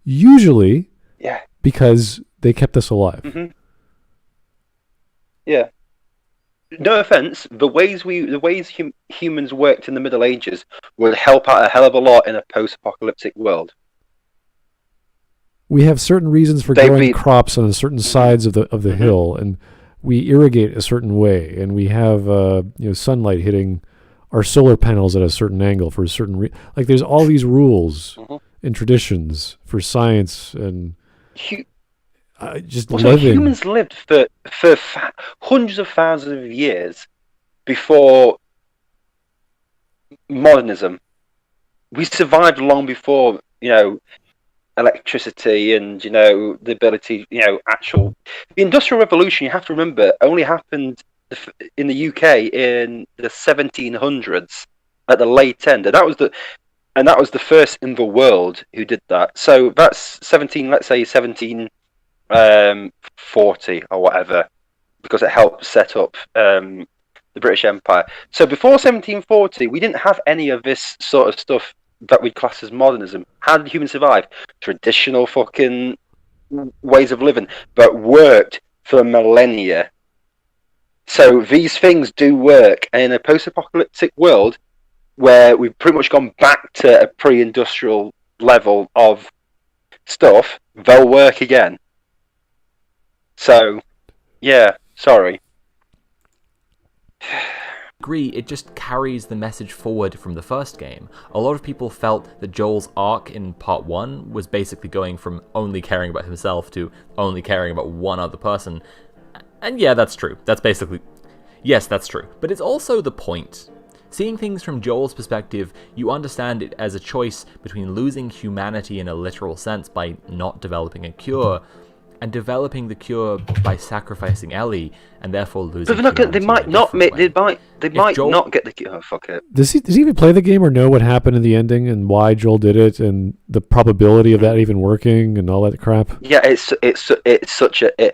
Usually, because they kept us alive. Yeah. No offense, the ways humans worked in the Middle Ages would help out a hell of a lot in a post-apocalyptic world. We have certain reasons for growing crops on certain sides of the hill, and we irrigate a certain way, and we have sunlight hitting our solar panels at a certain angle for a certain like there's all these rules and traditions for science and just living. Humans lived for hundreds of thousands of years before modernism. We survived long before electricity and the ability, the Industrial Revolution, you have to remember, only happened in the UK in the 1700s at the late end, and that was And that was the first in the world who did that. So that's 17, let's say 1740 or whatever, because it helped set up the British Empire. So before 1740, we didn't have any of this sort of stuff that we'd class as modernism. How did humans survive? Traditional fucking ways of living, but worked for millennia. So these things do work, and in a post-apocalyptic world where we've pretty much gone back to a pre-industrial level of stuff, they'll work again. So, yeah, sorry. Agree, it just carries the message forward from the first game. A lot of people felt that Joel's arc in part 1 was basically going from only caring about himself to only caring about one other person. And yeah, that's true. Yes, that's true. But it's also the point. Seeing things from Joel's perspective, you understand it as a choice between losing humanity in a literal sense by not developing a cure, and developing the cure by sacrificing Ellie, and therefore losing. But they might not get the cure. Oh, fuck it. Does he even play the game or know what happened in the ending and why Joel did it and the probability of that even working and all that crap? Yeah, it's such a.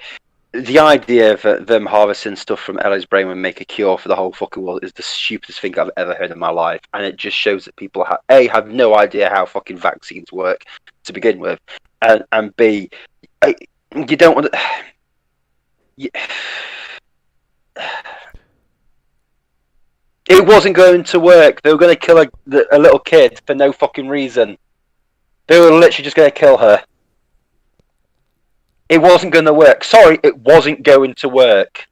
The idea of them harvesting stuff from Ellie's brain and make a cure for the whole fucking world is the stupidest thing I've ever heard in my life, and it just shows that people have no idea how fucking vaccines work to begin with, and B, you don't want to. It wasn't going to work. They were going to kill a little kid for no fucking reason. They were literally just going to kill her. It wasn't going to work. Sorry, it wasn't going to work.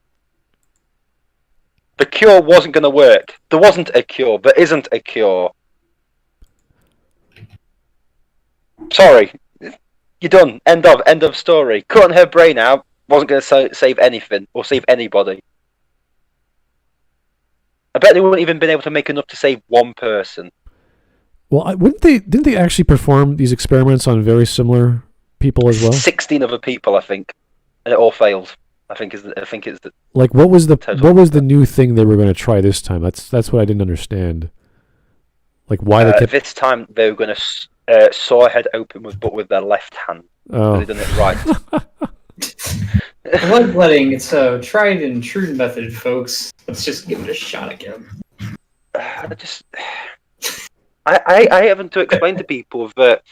The cure wasn't going to work. There wasn't a cure. There isn't a cure. Sorry. You're done. End of story. Cutting her brain out wasn't going to save anything or save anybody. I bet they wouldn't even been able to make enough to save one person. Well, didn't they actually perform these experiments on very similar people as well? 16 other people, I think, and it all failed. I think it's the like what was the new thing they were going to try this time? That's what I didn't understand. Like why they kept... this time they were going to saw a head open with their left hand. Oh, they done it right. Bloodletting, it's a tried and true method, folks. Let's just give it a shot again. I haven't to explain to people that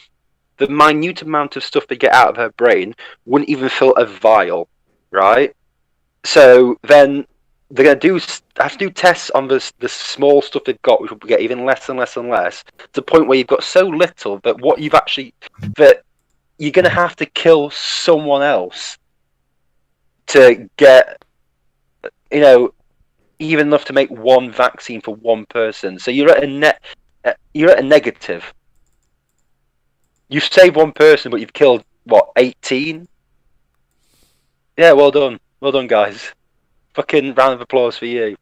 the minute amount of stuff they get out of her brain wouldn't even fill a vial, right? So then they're going to have to do tests on the small stuff they've got, which will get even less and less and less, to the point where you've got so little that that you're going to have to kill someone else to get, even enough to make one vaccine for one person. So you're at a negative. You've saved one person, but you've killed, 18? Yeah, well done. Well done, guys. Fucking round of applause for you.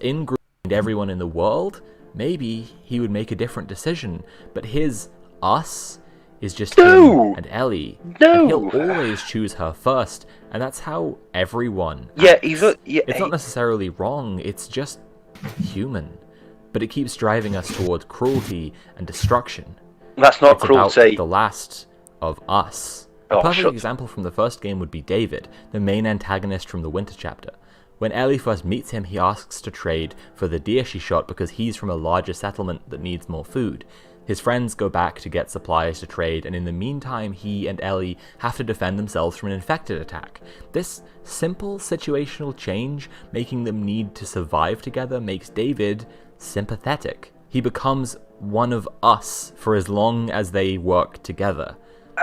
In group and everyone in the world, maybe he would make a different decision. But his us is just him and Ellie. No! And he'll always choose her first, and that's how everyone acts. It's not necessarily wrong, it's just human. But it keeps driving us towards cruelty and destruction. That's not cruelty. About the last of us. A perfect example from the first game would be David, the main antagonist from the Winter chapter. When Ellie first meets him, he asks to trade for the deer she shot because he's from a larger settlement that needs more food. His friends go back to get supplies to trade, and in the meantime, he and Ellie have to defend themselves from an infected attack. This simple situational change, making them need to survive together, makes David sympathetic. He becomes one of us for as long as they work together.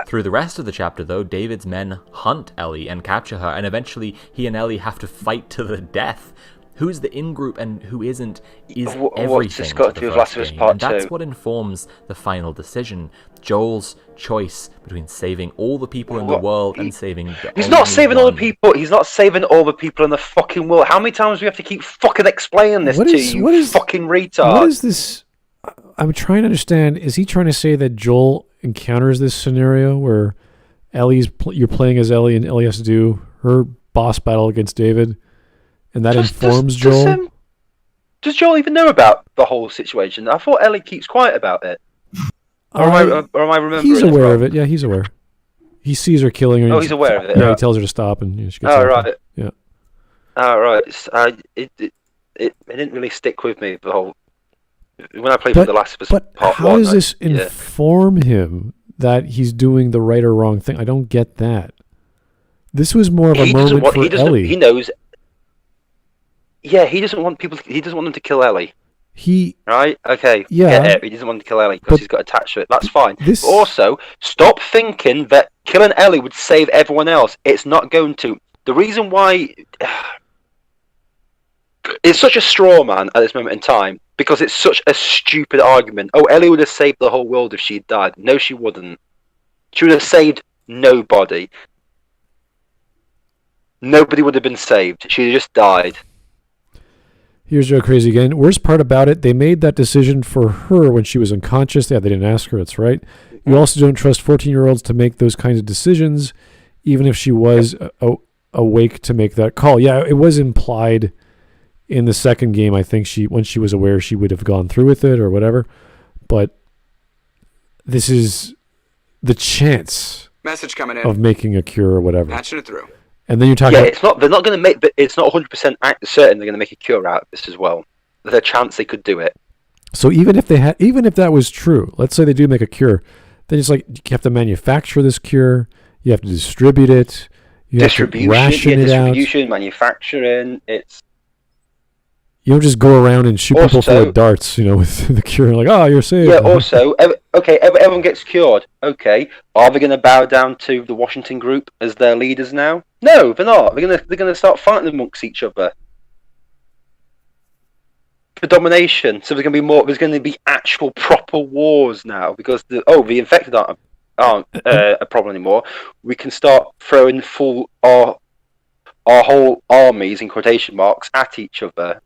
Through the rest of the chapter, though, David's men hunt Ellie and capture her, and eventually he and Ellie have to fight to the death. Who's the in-group and who isn't is everything. What's this got to do with Last of Us Part 2? And that's what informs the final decision. Joel's choice between saving all the people in the world and saving the He's not saving all the people. He's not saving all the people in the fucking world. How many times do we have to keep fucking explaining this to you, fucking retard? What is this? I'm trying to understand. Is he trying to say that Joel encounters this scenario where you're playing as Ellie and Ellie has to do her boss battle against David? And that informs Joel? Does Joel even know about the whole situation? I thought Ellie keeps quiet about it. Or am I remembering? He's aware of it. Yeah, he's aware. He sees her killing her. Oh, he's aware of it. Yeah, Right. he tells her to stop, and she gets. Right. Yeah. Right. It didn't really stick with me the whole. When I played with The Last of Us But Part how 1, does this inform him that he's doing the right or wrong thing? I don't get that. This was more of a moment for Ellie. He knows. Yeah, he doesn't want people. He doesn't want them to kill Ellie. Right? Okay. Yeah. He doesn't want to kill Ellie because he's got attached to it. That's fine. This... But also, stop thinking that killing Ellie would save everyone else. It's not going to. The reason why it's such a straw man at this moment in time because it's such a stupid argument. Oh, Ellie would have saved the whole world if she'd died. No, she wouldn't. She would have saved nobody. Nobody would have been saved. She'd have just died. Here's Joe Crazy again. Worst part about it, they made that decision for her when she was unconscious. Yeah, they didn't ask her. That's right. You also don't trust 14-year-olds to make those kinds of decisions, even if she was awake to make that call. Yeah, it was implied in the second game. I think when she was aware, she would have gone through with it or whatever. But this is the chance Message coming in. of making a cure or whatever. Patching it through. And then you're talking. Yeah, it's not. They're not going to make. But it's not 100% certain they're going to make a cure out of this as well. There's a chance they could do it. So even if that was true, let's say they do make a cure, then it's like you have to manufacture this cure, you have to distribute it, you have to ration it out. Distribution, manufacturing. You don't just go around and shoot people full of darts, with the cure. Like, oh, you're saved. Yeah. Also, everyone gets cured. Okay, are they going to bow down to the Washington Group as their leaders now? No, they're not. They're going to start fighting amongst each other for domination. So there's going to be more. There's going to be actual proper wars now because the infected aren't a problem anymore. We can start throwing our whole armies in quotation marks at each other.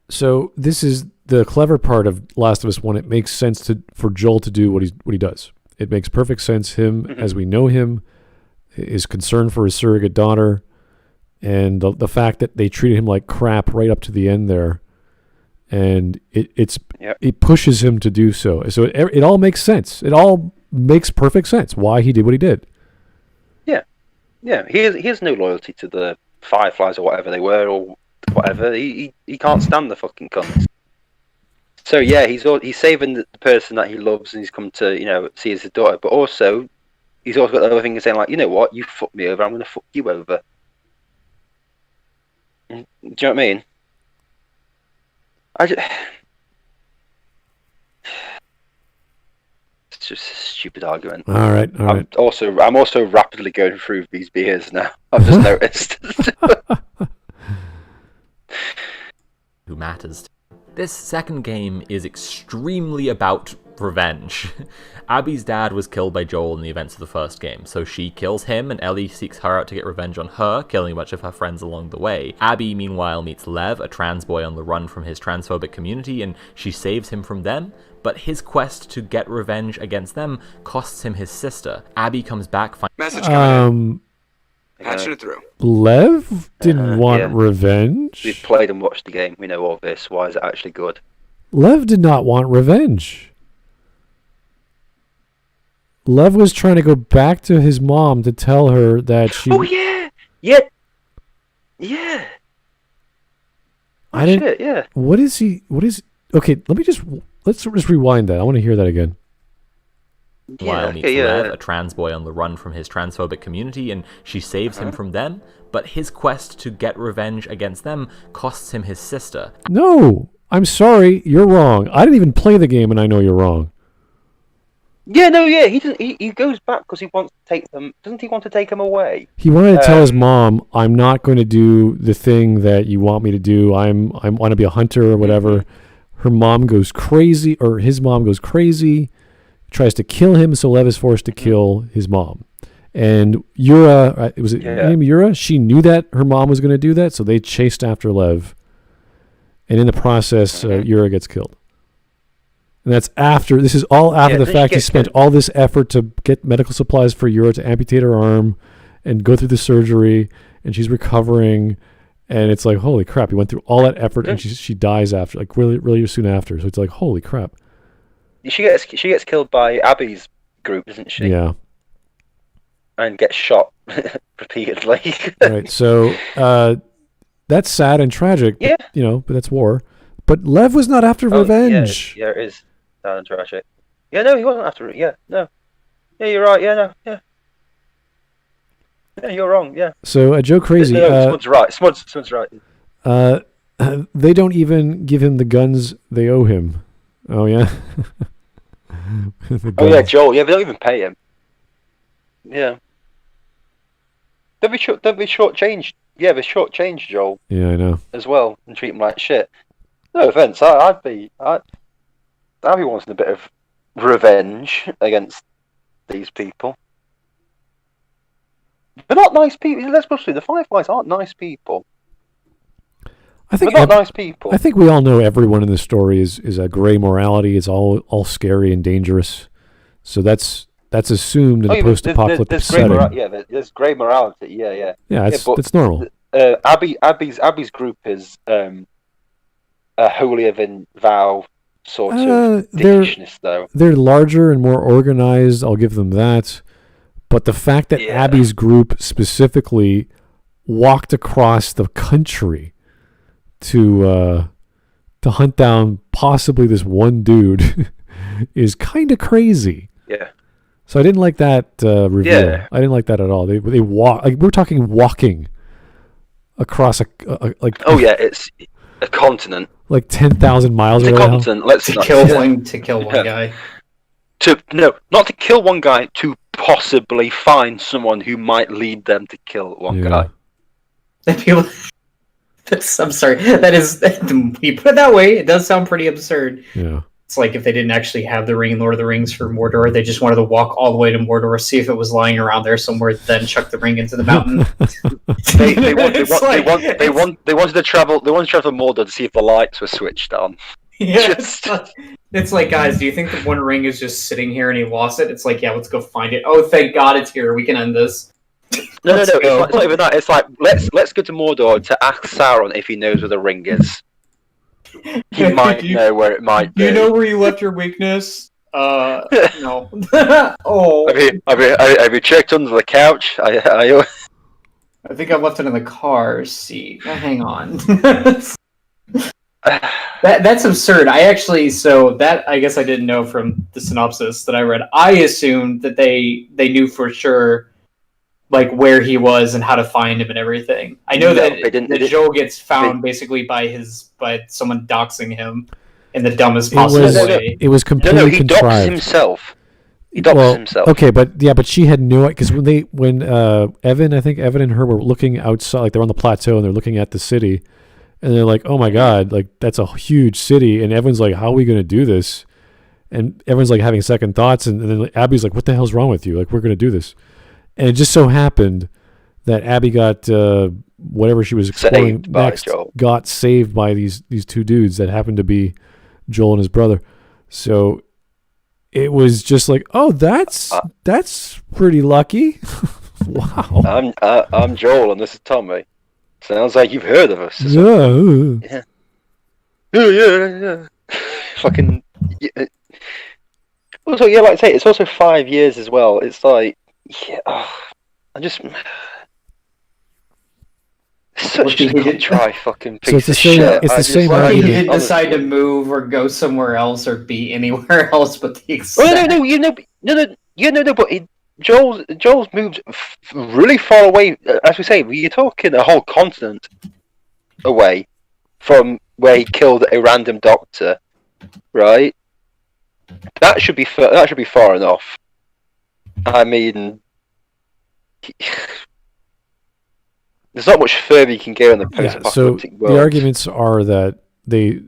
So this is the clever part of Last of Us 1. It makes sense for Joel to do what he does. It makes perfect sense. Him, as we know him, is concerned for his surrogate daughter, and the fact that they treated him like crap right up to the end there, and it pushes him to do so. So it all makes sense. It all makes perfect sense why he did what he did. Yeah. He has no loyalty to the Fireflies or whatever they were or whatever. He can't stand the fucking cunts. So yeah, he's saving the person that he loves, and he's come to see as his daughter. But also, he's also got the other thing of saying like, you know what, you fucked me over, I'm going to fuck you over. Do you know what I mean? It's just a stupid argument. All right. I'm also rapidly going through these beers now. I've just noticed. Who matters? This second game is extremely about revenge. Abby's dad was killed by Joel in the events of the first game, so she kills him and Ellie seeks her out to get revenge on her, killing a bunch of her friends along the way. Abby, meanwhile, meets Lev, a trans boy on the run from his transphobic community, and she saves him from them, but his quest to get revenge against them costs him his sister. Abby comes back... Message coming in. Patching it through. Lev didn't want revenge. We've played and watched the game. We know all this. Why is it actually good? Lev did not want revenge. Lev was trying to go back to his mom to tell her that she... Oh, yeah! Yeah! Shit, yeah. What is... Okay, let's just rewind that. I want to hear that again. Meanwhile, meets Lev, a trans boy on the run from his transphobic community, and she saves him from them, but his quest to get revenge against them costs him his sister. No! I'm sorry, you're wrong. I didn't even play the game and I know you're wrong. He goes back because he wants to take them. Doesn't he want to take them away? He wanted to tell his mom, I'm not going to do the thing that you want me to do. I want to be a hunter or whatever. Her mom goes crazy, or his mom goes crazy, tries to kill him, so Lev is forced to kill his mom. And Yura, was it name Yura? She knew that her mom was going to do that, so they chased after Lev. And in the process, Yura gets killed. And this is all after the fact he spent all this effort to get medical supplies for Yura to amputate her arm and go through the surgery, and she's recovering, And it's like, holy crap, he went through all that effort and she dies after, like really, really soon after. So it's like, holy crap. She gets killed by Abby's group, doesn't she? Yeah. And gets shot repeatedly. Right. So that's sad and tragic. Yeah. But that's war. But Lev was not after revenge. Yeah, it is sad and tragic. Yeah, no, he wasn't after it. Yeah, no. Yeah, you're right. Yeah, no, yeah. Yeah, you're wrong. Yeah. So Joe Crazy. No, Smud's right. Smud's right. They don't even give him the guns they owe him. Oh yeah. Oh yeah, Joel. Yeah, they don't even pay him. Yeah. They'll be shortchanged. Yeah, they shortchanged Joel. Yeah, I know. As well, and treat him like shit. No offense, I'd be wanting a bit of revenge against these people. They're not nice people. Let's be honest, the Fireflies aren't nice people. They're not nice people. I think we all know everyone in this story is a gray morality. It's all scary and dangerous. So that's assumed in a post-apocalyptic setting. There's grey morality. Yeah. Yeah, it's normal. Abby's group is a holier than thou sort of dickishness, though. They're larger and more organized. I'll give them that. But the fact that Abby's group specifically walked across the country to hunt down possibly this one dude is kind of crazy. Yeah. So I didn't like that reveal. Yeah. I didn't like that at all. They walk, like we're talking walking across it's a continent, like 10,000 miles. It's a continent. To kill one guy. Not to kill one guy. To possibly find someone who might lead them to kill one guy. I'm sorry. That is, you put it that way, it does sound pretty absurd. Yeah. It's like if they didn't actually have the ring in Lord of the Rings for Mordor, they just wanted to walk all the way to Mordor, see if it was lying around there somewhere, then chuck the ring into the mountain. They wanted to travel to Mordor to see if the lights were switched on. Yeah, it's like, guys, do you think the One Ring is just sitting here and he lost it? It's like, yeah, let's go find it. Oh, thank God it's here. We can end this. No. It's not even that. It's like let's go to Mordor to ask Sauron if he knows where the ring is. He might know where it might be. Do you know where you left your weakness? No. Oh. Have you checked under the couch? I think I left it in the car seat. Hang on. That's absurd. I guess I didn't know from the synopsis that I read. I assumed that they knew for sure, like, where he was and how to find him and everything. I know that Joel gets found basically by someone doxing him in the dumbest possible way. It was completely he contrived. doxed himself. He doxed himself. Okay, but she had no, because when Evan and her were looking outside, like they're on the plateau and they're looking at the city. And they're like, oh my God, like that's a huge city. And everyone's like, how are we going to do this? And everyone's like having second thoughts. And then Abby's like, what the hell's wrong with you? Like, we're going to do this. And it just so happened that Abby got whatever she was exploring next, got saved by these two dudes that happened to be Joel and his brother. So it was just like, oh, that's pretty lucky. Wow. I'm Joel and this is Tommy. Sounds like you've heard of us. Yeah. Fucking. Yeah. Also, like I say, it's also 5 years as well. It's like, I just. Such a contrived fucking piece of shit. It's the same. He didn't decide to move or go somewhere else or be anywhere else but the exact. No, but Joel's moved really far away. As we say, you're talking a whole continent away from where he killed a random doctor, right? That should be far enough. I mean, there's not much further you can go in the post-apocalyptic world. The arguments are that they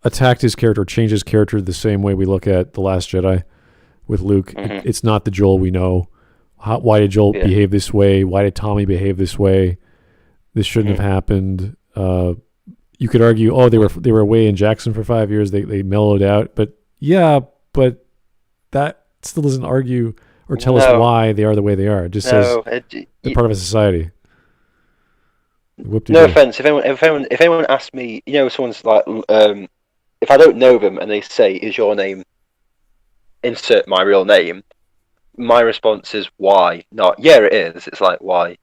attacked his character, changed his character the same way we look at The Last Jedi with Luke. Mm-hmm. It's not the Joel we know. Why did Joel behave this way? Why did Tommy behave this way? This shouldn't have happened. You could argue, they were away in Jackson for 5 years. They mellowed out, but that still doesn't argue or tell us why they are the way they are. It just says they're part of a society. No offense. If anyone asks me, someone's like, if I don't know them and they say, "Is your name?" Insert my real name. My response is why, not yeah, it is. It's like why.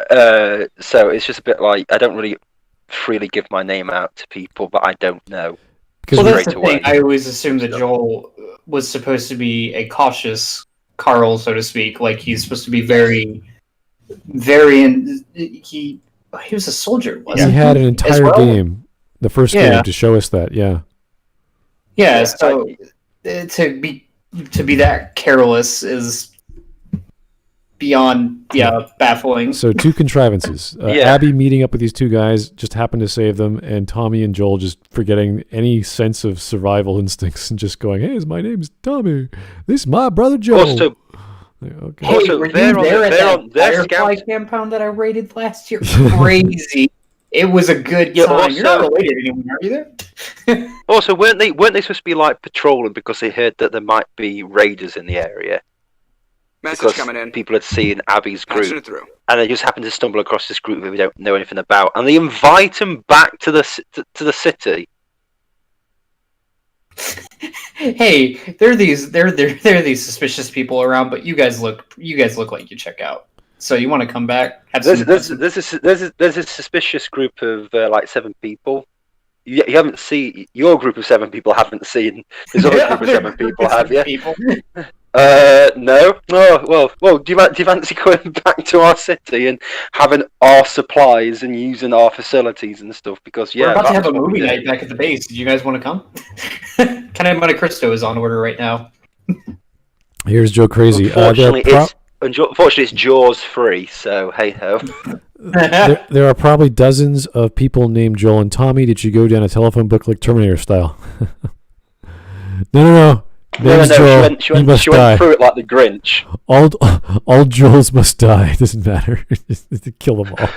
So it's just a bit like I don't really freely give my name out to people, but I don't know. Well, that's the thing. I always assumed that Joel was supposed to be a cautious Carl, so to speak. Like he's supposed to be very. He was a soldier, wasn't he? He had an entire game, the first game, to show us that. Yeah. Yeah. So to be that careless is beyond baffling. So 2 contrivances. Abby meeting up with these 2 guys, just happened to save them, and Tommy and Joel just forgetting any sense of survival instincts and just going, "Hey, my name's Tommy. This is my brother Joel." Okay. Hey, were you there at that Firefly compound that I raided last year? Crazy. It was a good time. Also, you're not related to anyone, are you there? Also, weren't they supposed to be like patrolling because they heard that there might be raiders in the area? Message coming in. People had seen Abby's group, and they just happened to stumble across this group that we don't know anything about, and they invite them back to the city. Hey, there are these suspicious people around, but you guys look like you check out. So you want to come back? There's a suspicious group of like 7 people. You haven't seen your group of 7 people. Haven't seen this other group of 7 people, have you? No. Oh, well. Do you fancy going back to our city and having our supplies and using our facilities and stuff? Because we're about to have a movie night back at the base. Do you guys want to come? Canada Monte Cristo is on order right now. Here's Joe Crazy. Unfortunately, it's Jaws free. So hey ho. There are probably dozens of people named Joel and Tommy. Did you go down a telephone book like Terminator style? No. Name's Joel. She went through it like the Grinch. All Joels must die. It doesn't matter. Just to kill them all.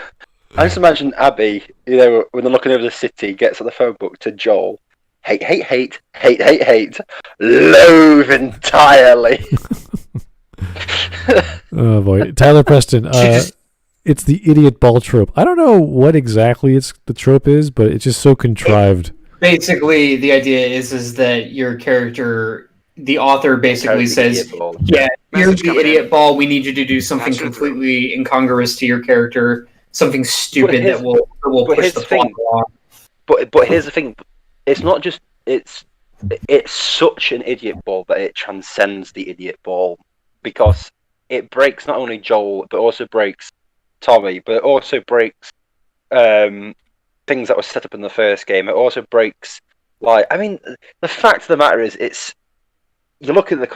I just imagine Abby, when they're looking over the city, gets on the phone book to Joel. Hate, loathe entirely. Oh boy, Tyler Preston. It's the idiot ball trope. I don't know what exactly the trope is, but it's just so contrived. Basically, the idea is that your character, the author basically says, here's the idiot ball. We need you to do something completely incongruous to your character, something stupid that will push the plot along. But here's the thing. It's not just it's such an idiot ball that it transcends the idiot ball because it breaks not only Joel but also breaks Tommy, but it also breaks things that were set up in the first game. It also breaks the fact of the matter is you look at the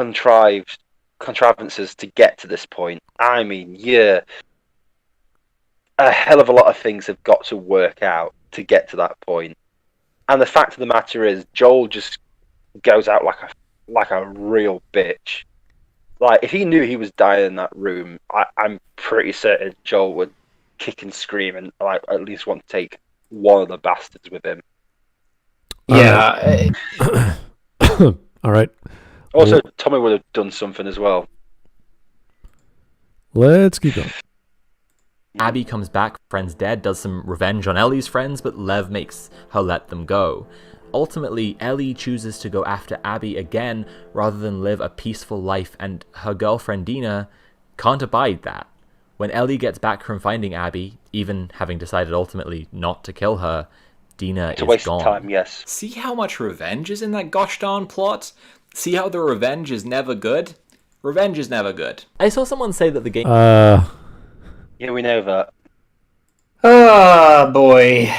contrivances to get to this point. I mean, a hell of a lot of things have got to work out to get to that point. And the fact of the matter is, Joel just goes out like a real bitch. Like, if he knew he was dying in that room, I'm pretty certain Joel would kick and scream and at least want to take one of the bastards with him. Yeah. All right. Also, Tommy would have done something as well. Let's keep going. Abby comes back, friends dead, does some revenge on Ellie's friends, but Lev makes her let them go. Ultimately, Ellie chooses to go after Abby again rather than live a peaceful life, and her girlfriend Dina can't abide that. When Ellie gets back from finding Abby, even having decided ultimately not to kill her, Dina is gone. It's a waste of time, yes. See how much revenge is in that gosh darn plot? See how the revenge is never good? Revenge is never good. I saw someone say that the game... Yeah, we know that. Oh, boy.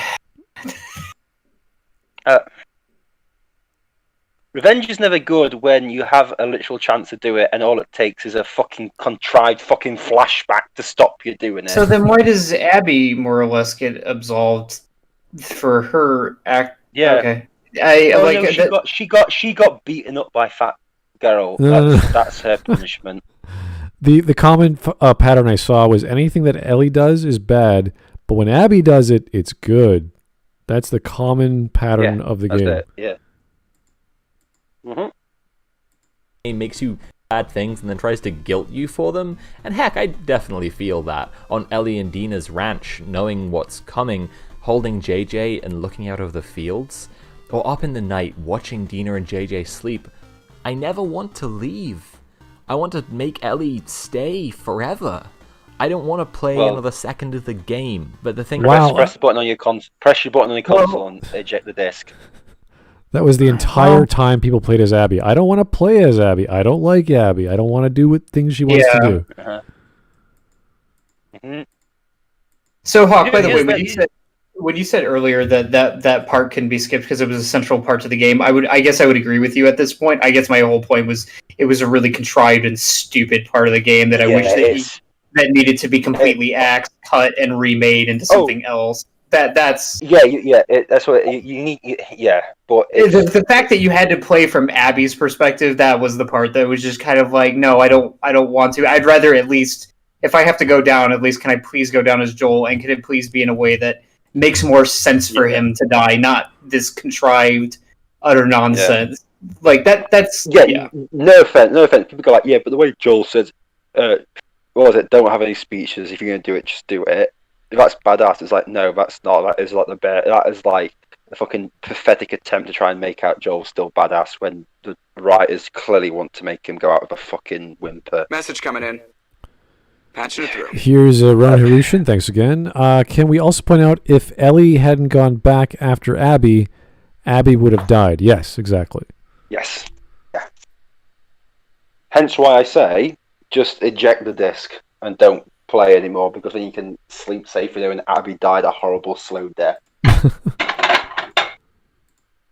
Revenge is never good when you have a literal chance to do it and all it takes is a fucking contrived fucking flashback to stop you doing it. So then why does Abby more or less get absolved for her act? Yeah. Okay. She got beaten up by Fat Girl. That's her punishment. The common pattern I saw was anything that Ellie does is bad, but when Abby does it, it's good. That's the common pattern of the game. Yeah. Mm-hmm. It makes you bad things and then tries to guilt you for them. And heck, I definitely feel that on Ellie and Dina's ranch, knowing what's coming, holding JJ and looking out over the fields, or up in the night watching Dina and JJ sleep. I never want to leave. I want to make Ellie stay forever. I don't want to play another second of the game. But the thing, press the button on your press your button on your console and eject the disc. That was the entire time people played as Abby. I don't want to play as Abby. I don't like Abby. I don't want to do what things she wants to do. Mm-hmm. So, Hawk, by the way, when you said earlier that part can be skipped because it was a central part to the game, I guess I would agree with you at this point. I guess my whole point was it was a really contrived and stupid part of the game that I wish that needed to be completely axed, cut, and remade into something else. That's that's what you need. But the fact that you had to play from Abby's perspective, that was the part that was just kind of like, no, I don't want to. I'd rather at least, if I have to go down, at least can I please go down as Joel, and can it please be in a way that makes more sense for him to die, not this contrived utter nonsense. Like that's no offense. People go like, but the way Joel says, what was it? Don't have any speeches. If you're going to do it, just do it. If that's badass, it's like, no, that's not. That is like that is like a fucking pathetic attempt to try and make out Joel still badass when the writers clearly want to make him go out with a fucking whimper. Message coming in. Patching it through. Here's Ron Harushin. Thanks again. Can we also point out if Ellie hadn't gone back after Abby, Abby would have died? Yes, exactly. Yes. Yeah. Hence why I say just eject the disc and don't play anymore, because then you can sleep safely knowing Abby died a horrible slow death.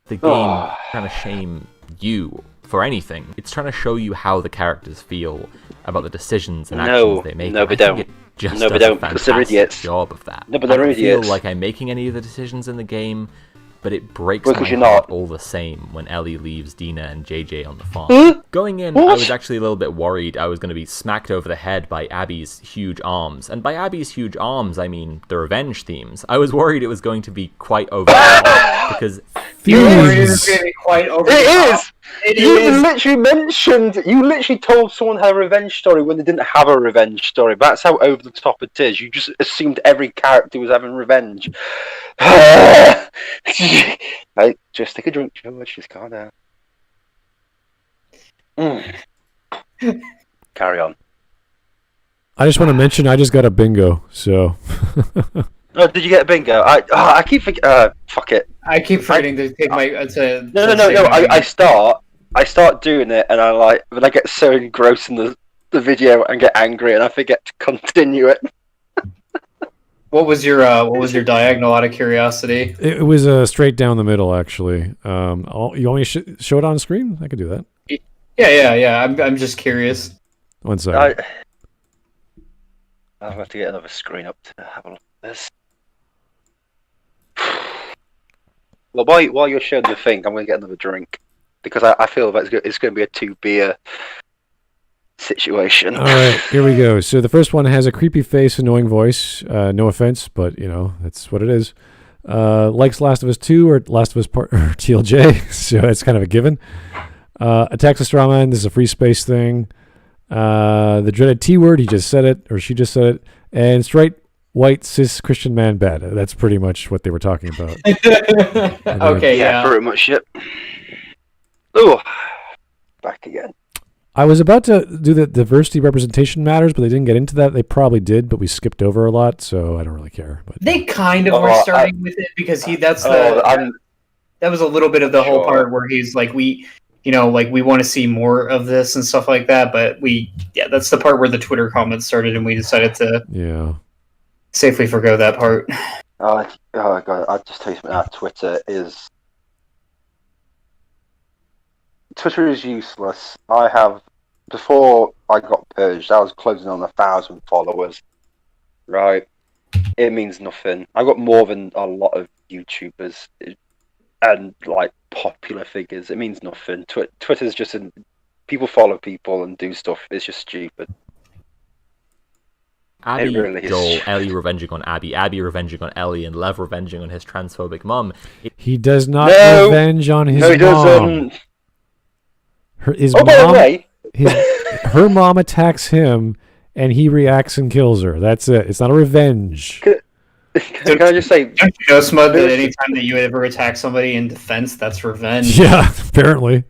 The game trying to shame you for anything. It's trying to show you how the characters feel about the decisions and actions they make. No, they don't. No, they don't, because they're idiots. Job of that. No, but they're idiots. I don't feel like I'm making any of the decisions in the game, but it breaks my heart all the same when Ellie leaves Dina and JJ on the farm. Going in, I was actually a little bit worried I was going to be smacked over the head by Abby's huge arms. And by Abby's huge arms, I mean the revenge themes. I was worried it was going to be quite over the top, because... You're worried it was going to be quite over the top. You literally told someone her revenge story when they didn't have a revenge story. That's how over the top it is. You just assumed every character was having revenge. Right, just take a drink, George. Just calm down. Carry on. I just want to mention I just got a bingo, so... Oh, did you get a bingo? I keep forgetting. Fuck it. I keep forgetting to take my. No. I start doing it, and then I get so engrossed in the video and get angry, and I forget to continue it. What was your diagonal? Out of curiosity, it was straight down the middle, actually. You want me to show it on screen? I could do that. Yeah. I'm just curious. 1 second. I'll have to get another screen up to have a look at this. Well, while you're showing the thing, I'm going to get another drink, because I feel that it's going to be a 2-beer situation. All right, here we go. So the first one has a creepy face, annoying voice. No offense, but that's what it is. Likes Last of Us 2 or Last of Us Part or TLJ, so it's kind of a given. Attacks the Strawman. This is a free space thing. The dreaded T word. He just said it, or she just said it. And straight white cis Christian man bad. That's pretty much what they were talking about. Okay, yeah, pretty much it. Oh, back again. I was about to do the diversity representation matters, but they didn't get into that. They probably did, but we skipped over a lot, so I don't really care. But they kind of were starting with it, because that was a little bit of the whole part where he's like, we want to see more of this and stuff like that, but that's the part where the Twitter comments started, and we decided to safely forgo that part. Oh God! I'll just tell you something. Twitter is useless. Before I got purged, I was closing on 1,000 followers. Right? It means nothing. I got more than a lot of YouTubers and popular figures. It means nothing. Twitter's just people follow people and do stuff. It's just stupid. Abby, Joel, Ellie revenging on Abby revenging on Ellie, and Lev revenging on his transphobic mum. He does not revenge on his mom. No, he doesn't. By the way, her mom attacks him, and he reacts and kills her. That's it. It's not a revenge. Can I just say, don't you know, Smud, that anytime that you ever attack somebody in defense, that's revenge? Yeah, apparently.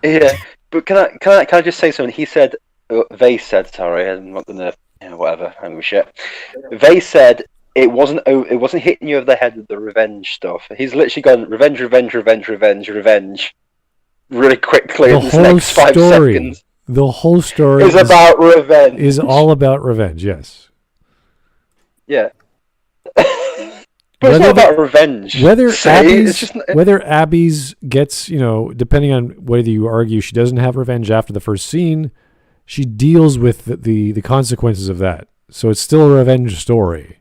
Yeah, but can I just say something? He said, they said, sorry, I'm not gonna, whatever, I don't give a shit. They said it wasn't hitting you over the head with the revenge stuff. He's literally gone revenge, really quickly in the next 5 seconds. The whole story is about revenge. Is all about revenge, yes. Yeah. But it's not about revenge. Whether Abby's gets, depending on whether you argue she doesn't have revenge after the first scene, she deals with the consequences of that. So it's still a revenge story.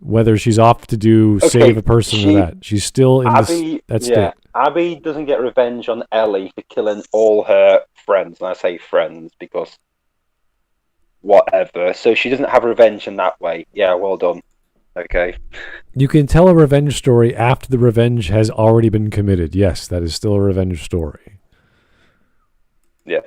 Whether she's off to save a person or that. She's still in that state. Abby doesn't get revenge on Ellie for killing all her friends. And I say friends because whatever. So she doesn't have revenge in that way. Yeah, well done. Okay. You can tell a revenge story after the revenge has already been committed. Yes, that is still a revenge story. Yeah.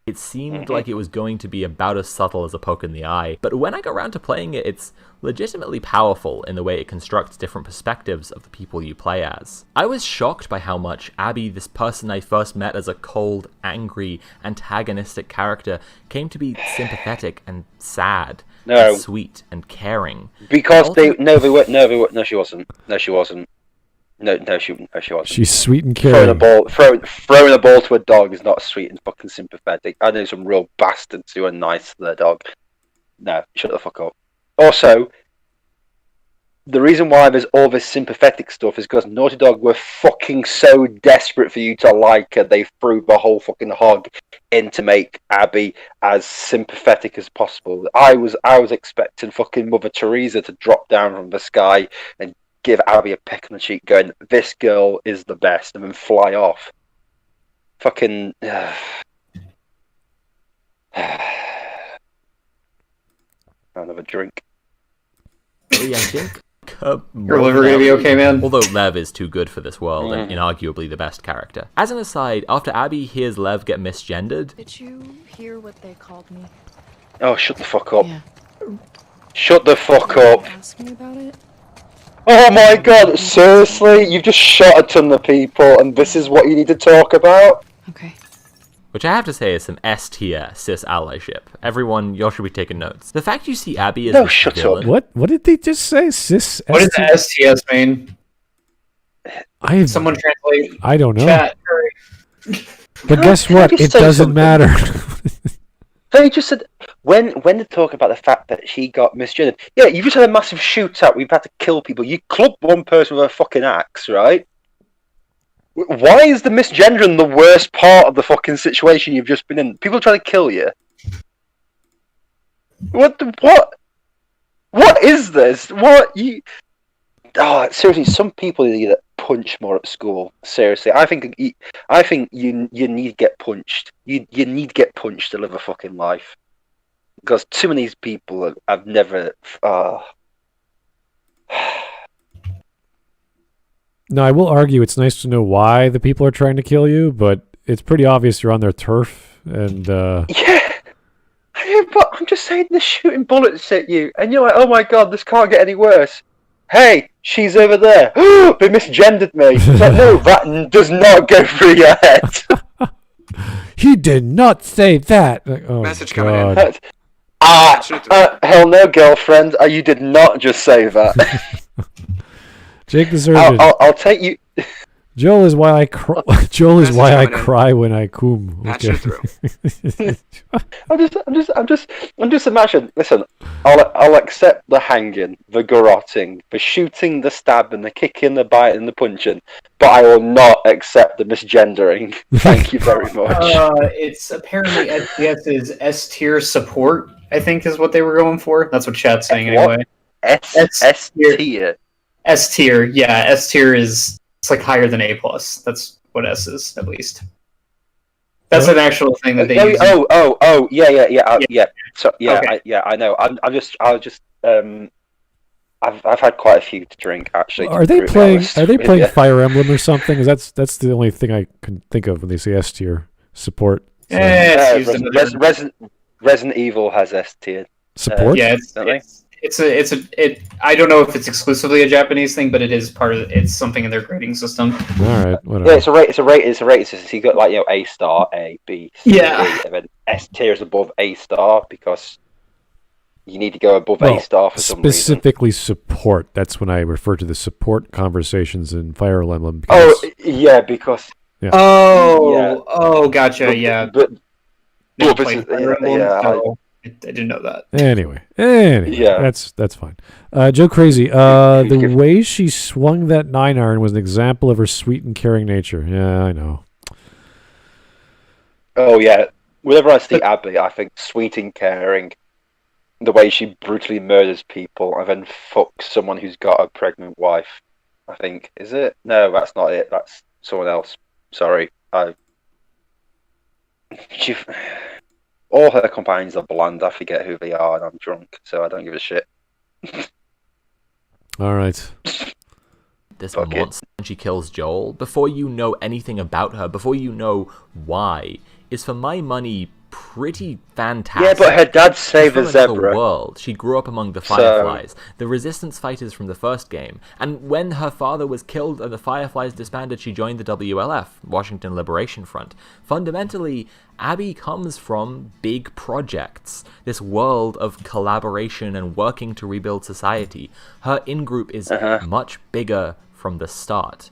It seemed like it was going to be about as subtle as a poke in the eye, but when I got around to playing it, it's legitimately powerful in the way it constructs different perspectives of the people you play as. I was shocked by how much Abby, this person I first met as a cold, angry, antagonistic character, came to be sympathetic and sad. And sweet and caring. Because she wasn't. No, she wasn't. She's sweet and caring. Throwing a ball to a dog is not sweet and fucking sympathetic. I know some real bastards who are nice to their dog. No, shut the fuck up. Also, the reason why there's all this sympathetic stuff is because Naughty Dog were fucking so desperate for you to like her, they threw the whole fucking hog in to make Abby as sympathetic as possible. I was expecting fucking Mother Teresa to drop down from the sky and give Abby a peck on the cheek going, this girl is the best, and then fly off. Fucking... Another drink. Yeah, I think... Your liver gonna be okay, man? Although Lev is too good for this world and inarguably the best character. As an aside, after Abby hears Lev get misgendered... Did you hear what they called me? Oh, shut the fuck up. Yeah. Shut the fuck up. Ask me about it? Oh my god, seriously? You've just shot a ton of people and this is what you need to talk about? Okay. Which I have to say is some S-tier cis allyship. Everyone, y'all should be taking notes. The fact you see Abby as a villain... What did they just say? Cis? What does STS mean? Someone translate. I don't know. Chat. But guess what? It doesn't matter. They just said, when they talk about the fact that she got misgendered, yeah, you've just had a massive shootout, we've had to kill people, you clubbed one person with a fucking axe, right? Why is the misgendering the worst part of the fucking situation you've just been in? People trying to kill you. What is this? Seriously, some people need to get punched more at school. Seriously, I think you need to get punched. You need to get punched to live a fucking life. Because too many of these people have never. No, I will argue it's nice to know why the people are trying to kill you, but it's pretty obvious you're on their turf, and Yeah, but I'm just saying they're shooting bullets at you, and you're like, oh my god, this can't get any worse. Hey, she's over there. They misgendered me. It's like, no, that does not go through your head. He did not say that. Like, oh, Message god. coming in. Hell no, girlfriend. You did not just say that. Jake the Surgeon. I'll take you. Joel is why I cry. Joel is why I cry when I cum. Okay. I'm just imagining. Listen, I'll accept the hanging, the garroting, the shooting, the stabbing, the kicking, the biting, the punching, but I will not accept the misgendering. Thank you very much. It's apparently STS's S-tier support, I think is what they were going for. That's what chat's saying anyway. S-tier. S-tier, yeah. S-tier is it's like higher than A+. That's what S is, at least. That's an actual thing that they use. Yeah. So okay. I know. I've had quite a few to drink actually. Are they playing Fire Emblem or something? That's the only thing I can think of when they say S tier. support. So. Resident Evil has S tier support. Yeah, I don't know if it's exclusively a Japanese thing, but it is part of. It's something in their grading system. All right, whatever. Yeah, it's a rating system. So you got like A star, A, B, C, D, and then S tier is above A star because you need to go above A star for some reason. Specifically support. That's when I refer to the support conversations in Fire Emblem. Because... Yeah. Oh, gotcha. Yeah. I didn't know that. Anyway, that's fine. Joe Crazy, the way she swung that 9-iron was an example of her sweet and caring nature. Yeah, I know. Oh yeah, whenever I see Abby, I think sweet and caring. The way she brutally murders people and then fucks someone who's got a pregnant wife. I think is it? No, that's not it. That's someone else. Sorry, all her companions are bland. I forget who they are, and I'm drunk, so I don't give a shit. All right. This monster, when she kills Joel, before you know anything about her, before you know why, is for my money pretty fantastic. Yeah, but her dad saved a zebra. World. She grew up among the Fireflies, the resistance fighters from the first game, and when her father was killed and the Fireflies disbanded, she joined the WLF, Washington Liberation Front. Fundamentally, Abby comes from big projects, this world of collaboration and working to rebuild society. Her in-group is much bigger from the start.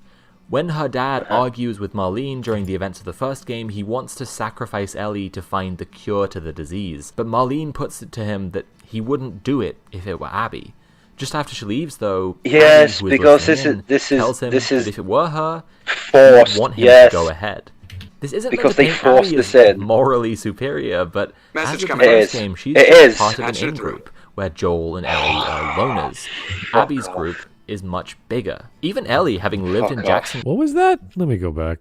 When her dad argues with Marlene during the events of the first game, he wants to sacrifice Ellie to find the cure to the disease. But Marlene puts it to him that he wouldn't do it if it were Abby. Just after she leaves, though, yes, Abby, because tells him that if it were her, forced. He'd want him to go ahead. This isn't because they forced this in. in. Morally superior, but Message as with the coming. first game, she's part of an in-group where Joel and Ellie are loners. Abby's group is much bigger. Even Ellie, having lived in Jackson... What was that? Let me go back.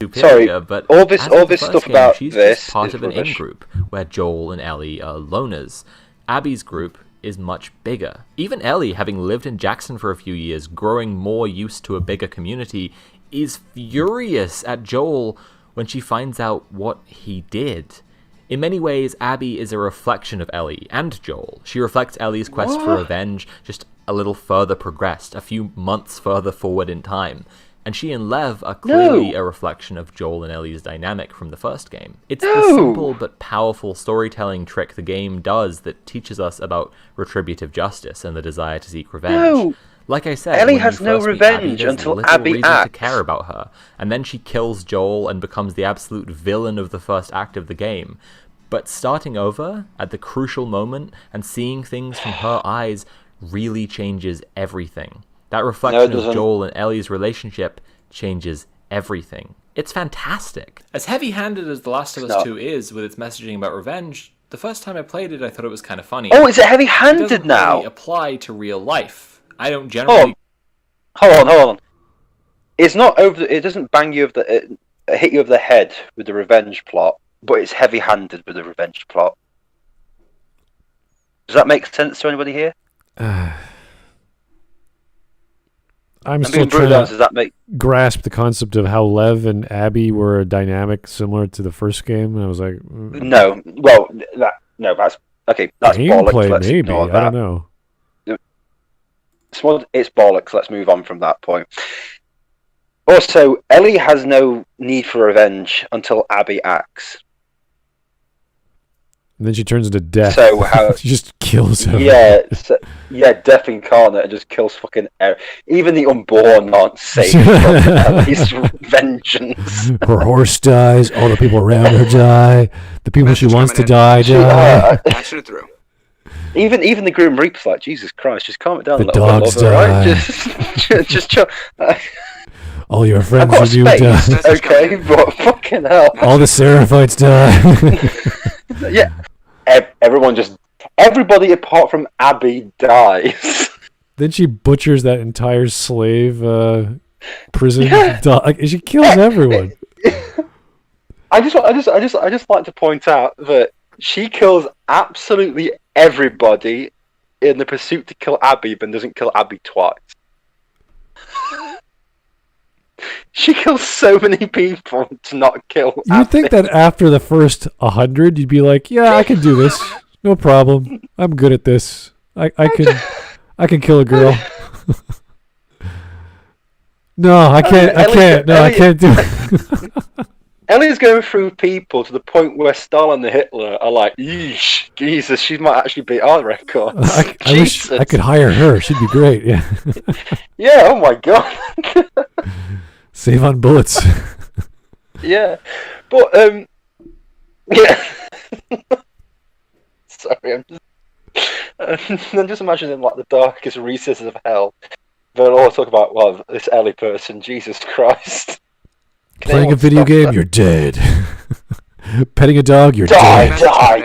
Superior, but all this stuff game, about she's this just part is of an rubbish. in-group where Joel and Ellie are loners. Abby's group is much bigger. Even Ellie, having lived in Jackson for a few years, growing more used to a bigger community, is furious at Joel when she finds out what he did. In many ways, Abby is a reflection of Ellie and Joel. She reflects Ellie's quest for revenge, just a little further progressed, a few months further forward in time. And she and Lev are clearly a reflection of Joel and Ellie's dynamic from the first game. It's the simple but powerful storytelling trick the game does that teaches us about retributive justice and the desire to seek revenge. Like I said, Ellie has no revenge until Abby acts. To care about her, and then she kills Joel and becomes the absolute villain of the first act of the game. But starting over at the crucial moment and seeing things from her eyes really changes everything. That reflection of Joel and Ellie's relationship changes everything. It's fantastic. As heavy-handed as The Last of Us 2 is with its messaging about revenge, the first time I played it, I thought it was kind of funny. Oh, is it heavy-handed it doesn't now? Really apply to real life. I don't generally. Hold on. It's not over. It doesn't bang you hit you over the head with the revenge plot, but it's heavy-handed with the revenge plot. Does that make sense to anybody here? I'm still trying to grasp the concept of how Lev and Abby were a dynamic similar to the first game, and I was like, no. Well, that's okay. That's gameplay, bollocks. maybe. I don't know. It's bollocks. Let's move on from that point. Also, Ellie has no need for revenge until Abby acts. And then she turns into death. So how she just kills him. Death incarnate and just kills fucking even the unborn aren't safe from Ellie's vengeance. Her horse dies. All the people around her die. The people she wants to die. Patching it through. Even the Grim Reaper's like, Jesus Christ, just calm it down the a little dogs bit, die. Right? Just chill. All your friends with you die. Okay, but fucking hell. All the Seraphites die. Yeah. Everybody apart from Abby dies. Then she butchers that entire slave prison. She kills everyone. I just like to point out that she kills absolutely everybody in the pursuit to kill Abby, but doesn't kill Abby twice. She kills so many people to not kill. You'd think that after the first 100, you'd be like, "Yeah, I can do this. No problem. I'm good at this. I can kill a girl." No, I can't. I can't. No, I can't do it. Ellie's going through people to the point where Stalin and Hitler are like, "Yeesh, Jesus, she might actually beat our records." I wish I could hire her. She'd be great. Yeah. Yeah. Oh my God. Save on bullets. Yeah, but yeah. Sorry, I'm just imagining like the darkest recesses of hell. They'll all talk about, well, this Ellie person, Jesus Christ. Playing a video game, you're dead. Petting a dog, you're dead.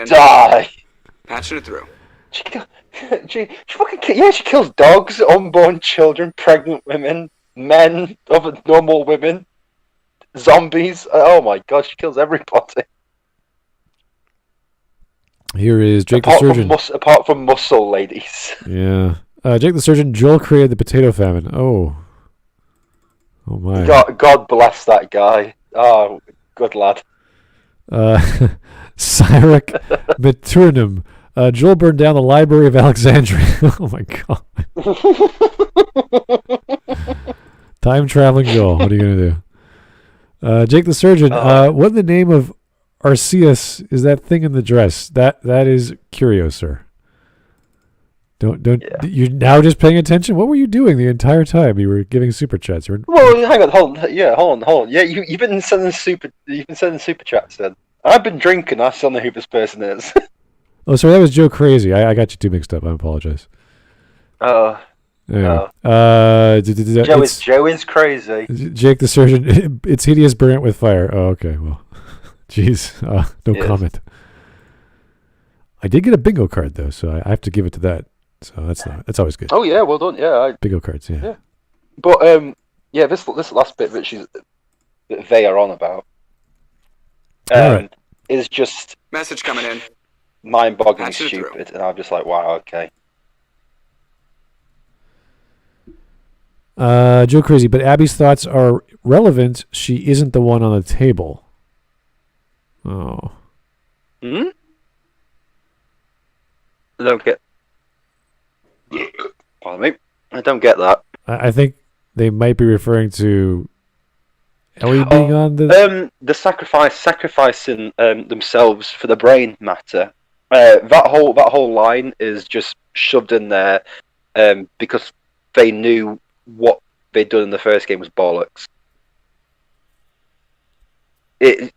Die. Patching it through. She fucking she kills dogs, unborn children, pregnant women, men, other normal women, zombies. Oh my God, she kills everybody. Here is Jake the Surgeon. Apart from muscle ladies. Yeah. Jake the Surgeon, Joel created the potato famine. Oh my. God bless that guy. Oh, good lad. Cyric Maturnum. Joel burned down the Library of Alexandria. Oh my God. Time traveling Joel. What are you gonna do? Jake the Surgeon. What in the name of Arceus is that thing in the dress? That is Curio, sir. Don't. Yeah. You're now just paying attention. What were you doing the entire time? You were giving super chats. Well, hang on, hold on. Yeah, you've been sending super chats. Then I've been drinking. I still know who this person is. Oh, sorry, that was Joe Crazy. I got you two mixed up. I apologize. Oh. Yeah. Joe is crazy. Jake the Surgeon. It's hideous, burnt with fire. Oh, okay. Well, jeez. No comment. I did get a bingo card though, so I have to give it to that. So that's always good. Oh yeah, well done. Yeah, bingo cards. Yeah. But this last bit that they are on about right. is just message coming in. Mind-bogglingly stupid, and I'm just like, wow, okay. Joe Crazy, but Abby's thoughts are relevant. She isn't the one on the table. Oh. Hmm? I don't get. Pardon me. I don't get that. I think they might be referring to Ellie being on the sacrificing themselves for the brain matter. That whole line is just shoved in there because they knew what they'd done in the first game was bollocks. The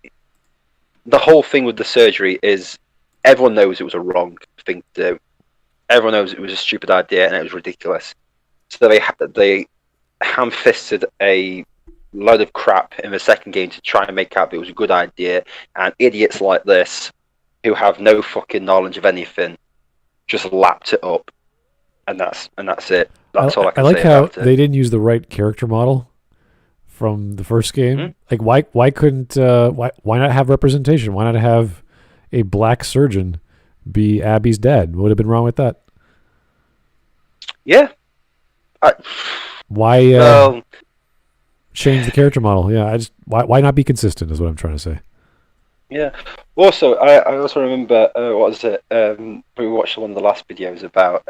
whole thing with the surgery is everyone knows it was a wrong thing to do. Everyone knows it was a stupid idea and it was ridiculous. So they ham-fisted a load of crap in the second game to try and make out it was a good idea. And idiots like this, who have no fucking knowledge of anything, just lapped it up. And that's it. That's all I can say about it. I like how they didn't use the right character model from the first game. Mm-hmm. Like why couldn't why not have representation? Why not have a black surgeon be Abby's dad? What would have been wrong with that? Yeah. Why change the character model? Yeah, why not be consistent is what I'm trying to say. Yeah. Also, I also remember what was it? We watched one of the last videos about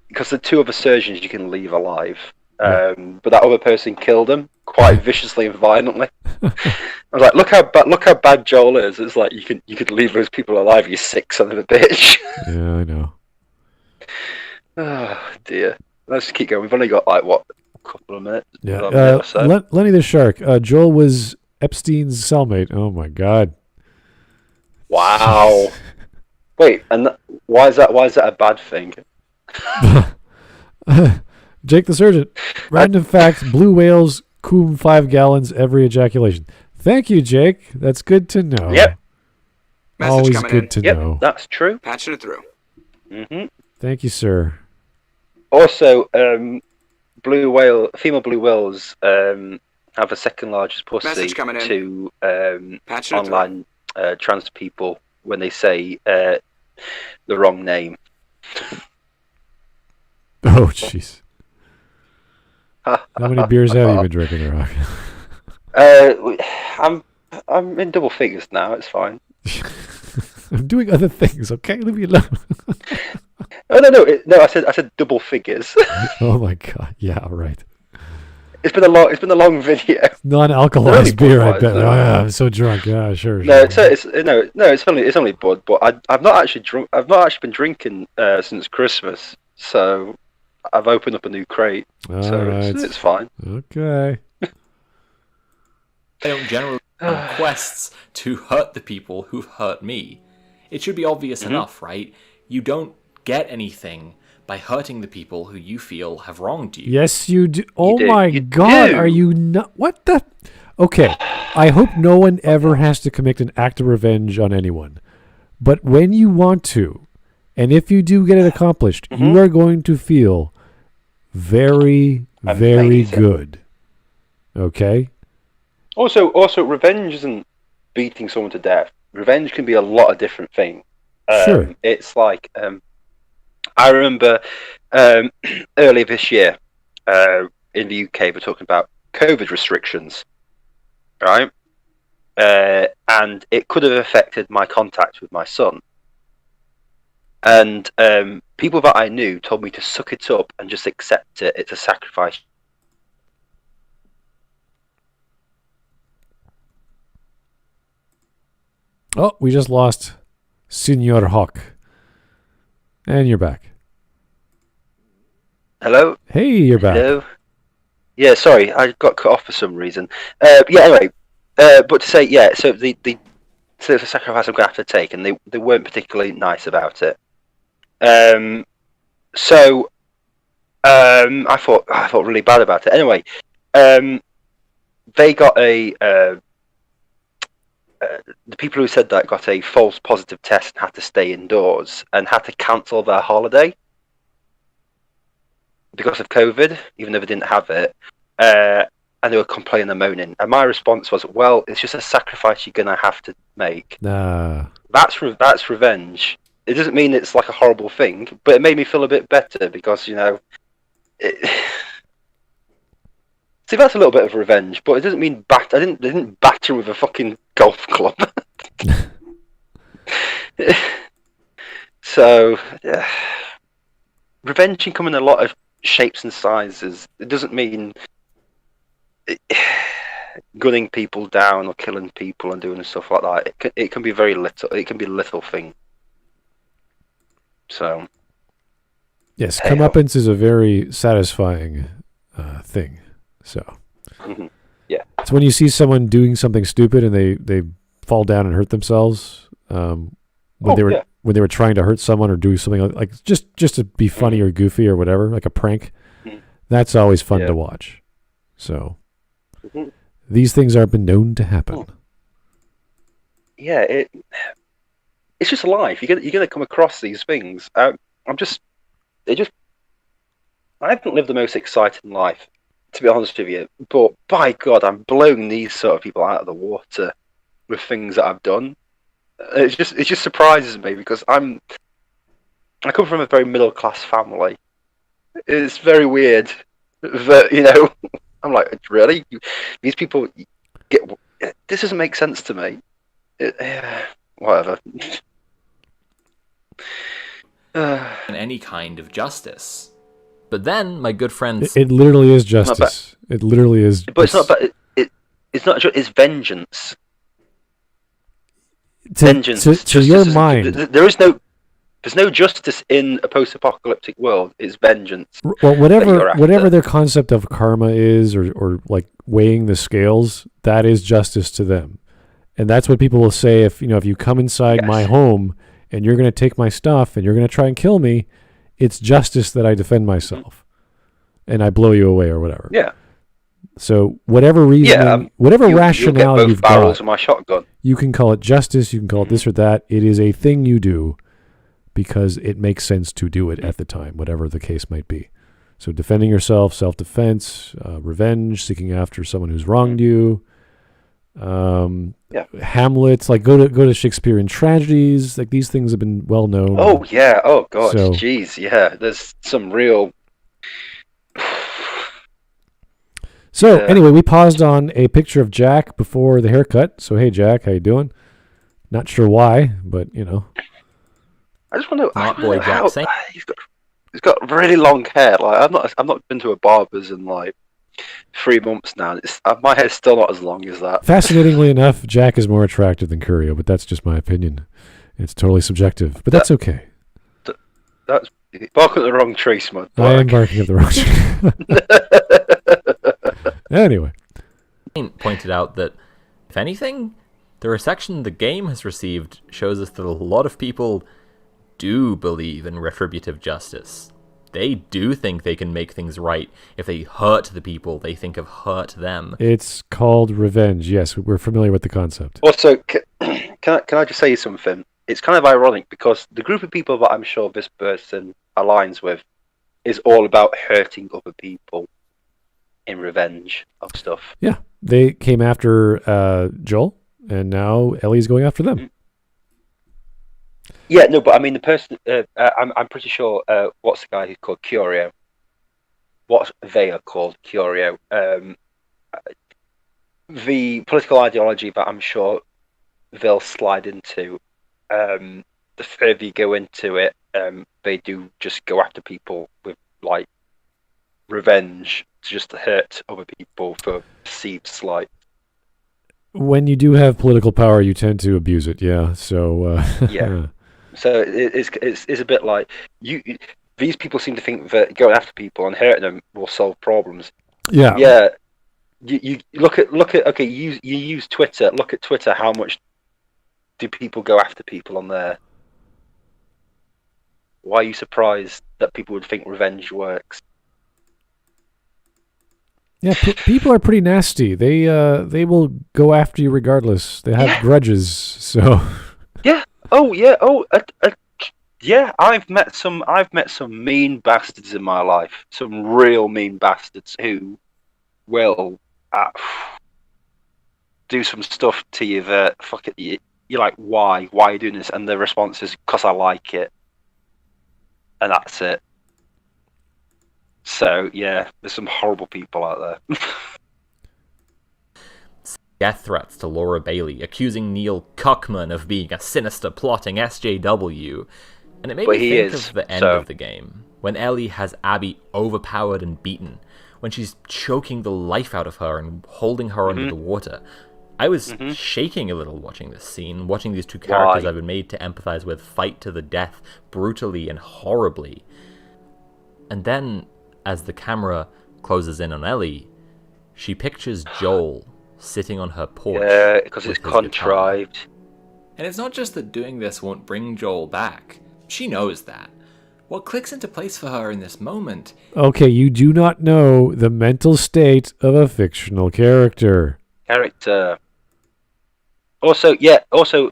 because the two other surgeons you can leave alive, but that other person killed them quite viciously and violently. I was like, look how bad Joel is. It's like you could leave those people alive, you sick son of a bitch. Yeah, I know. Oh dear. Let's just keep going. We've only got like a couple of minutes. Yeah. Lenny the Shark. Joel was Epstein's cellmate. Oh my God. Wow. Wait, and why is that a bad thing? Jake the Surgeon. Random fact: blue whales cum 5 gallons every ejaculation. Thank you, Jake. That's good to know. Yep. Always good to know. That's true. Patching it through. Mm-hmm. Thank you, sir. Also, female blue whales have the second largest pussy to online trans people when they say the wrong name. Oh, jeez. How many beers have you been drinking, The Rock? I'm in double figures now. It's fine. I'm doing other things. Okay, leave me alone. Oh no! I said double figures. Oh my god! Yeah, right. It's been a long video. Non-alcoholized beer, I bet. Oh, yeah, I'm so drunk. Yeah, sure. No, it's only Bud, but I've not actually drunk. I've not actually been drinking since Christmas, so I've opened up a new crate. All so right. it's fine. Okay. I don't generally on quests to hurt the people who've hurt me. It should be obvious enough, right? You don't get anything by hurting the people who you feel have wronged you. Yes, you do. Oh my god, are you not? What the? Okay, I hope no one ever has to commit an act of revenge on anyone. But when you want to, and if you do get it accomplished, you are going to feel very, very good. Okay? Also, revenge isn't beating someone to death. Revenge can be a lot of different things. Sure. It's like, I remember earlier this year in the UK, we're talking about COVID restrictions, right? And it could have affected my contact with my son. And people that I knew told me to suck it up and just accept it. It's a sacrifice. Oh, we just lost Senior Hawk. And you're back. Hello? Hey, you're back. Hello? Yeah, sorry, I got cut off for some reason. Anyway, but to say, yeah, so the sacrifice I'm going to have to take, and they weren't particularly nice about it. So I thought really bad about it. Anyway, they got the people who said that got a false positive test and had to stay indoors and had to cancel their holiday because of COVID, even though they didn't have it. And they were complaining and moaning. And my response was, well, it's just a sacrifice you're going to have to make. Nah. That's revenge. It doesn't mean it's like a horrible thing, but it made me feel a bit better because, see, that's a little bit of revenge, but it doesn't mean I didn't batter with a fucking golf club. So, revenge can come in a lot of shapes and sizes. It doesn't mean gunning people down or killing people and doing stuff like that. It can be very little. It can be a little thing. So, yes, comeuppance is a very satisfying thing. So, yeah, it's when you see someone doing something stupid and they fall down and hurt themselves. When they were trying to hurt someone or do something like just to be funny or goofy or whatever, like a prank. That's always fun to watch. So, these things have been known to happen. Yeah, it's just life. You're gonna come across these things. I haven't lived the most exciting life, to be honest with you. But by God, I'm blowing these sort of people out of the water with things that I've done. It just surprises me because I come from a very middle class family. It's very weird that I'm like, really? These people this doesn't make sense to me. Whatever. And any kind of justice. But then, my good friends... It literally is justice. It literally is... But it's not... But it's not... It's vengeance. Vengeance. To your mind... There's no justice in a post-apocalyptic world. It's vengeance. Well, whatever their concept of karma is, or like weighing the scales, that is justice to them. And that's what people will say if you come inside my home and you're going to take my stuff and you're going to try and kill me, it's justice that I defend myself and I blow you away or whatever. Yeah. So whatever reasoning, whatever rationale you've got, barrels of my shotgun. You can call it justice, you can call it this or that. It is a thing you do because it makes sense to do it at the time, whatever the case might be. So defending yourself, self-defense, revenge, seeking after someone who's wronged you. Hamlet, like go to Shakespearean tragedies, like these things have been well known. Oh yeah, oh god, jeez, yeah. There's some real So anyway, we paused on a picture of Jack before the haircut. So hey, Jack, how you doing? Not sure why, but you know. I just wonder. Smart boy Jack Saint. He's got really long hair. Like I've not been to a barber's in like 3 months now. My hair's still not as long as that. Fascinatingly enough, Jack is more attractive than Curio, but that's just my opinion. It's totally subjective, but that's okay. That's barking at the wrong tree, Smud. I am barking at the wrong tree. Anyway. Pointed out that, if anything, the reception the game has received shows us that a lot of people do believe in retributive justice. They do think they can make things right. If they hurt the people they think have hurt them. It's called revenge. Yes, we're familiar with the concept. Also, can I just say something? It's kind of ironic because the group of people that I'm sure this person aligns with is all about hurting other people in revenge of stuff. Yeah, they came after Joel, and now Ellie's going after them. Yeah, no, but I mean the person. I'm pretty sure. What's the guy who's called Curio? What they are called Curio. The political ideology that I'm sure they'll slide into. The further you go into it, they do just go after people with like revenge to just hurt other people for perceived slight. When you do have political power, you tend to abuse it. Yeah, so yeah. So it's a bit like these people seem to think that going after people and hurting them will solve problems. Yeah. Yeah. You look at okay. You use Twitter. Look at Twitter. How much do people go after people on there? Why are you surprised that people would think revenge works? Yeah, people are pretty nasty. They will go after you regardless. They have grudges. So. Yeah. Oh yeah. Oh yeah. I've met some mean bastards in my life. Some real mean bastards who will do some stuff to you that fuck it. You're like, why? Why are you doing this? And the response is, because I like it. And that's it. So, yeah, there's some horrible people out there. Death threats to Laura Bailey, accusing Neil Cuckman of being a sinister, plotting SJW. And it made me think of the end of the game, when Ellie has Abby overpowered and beaten, when she's choking the life out of her and holding her under the water. I was shaking a little watching this scene, watching these two characters I've been made to empathize with fight to the death brutally and horribly. And then, as the camera closes in on Ellie, she pictures Joel sitting on her porch. Yeah, because it's contrived. Guitar. And it's not just that doing this won't bring Joel back. She knows that. What clicks into place for her in this moment... Okay, you do not know the mental state of a fictional character. Also,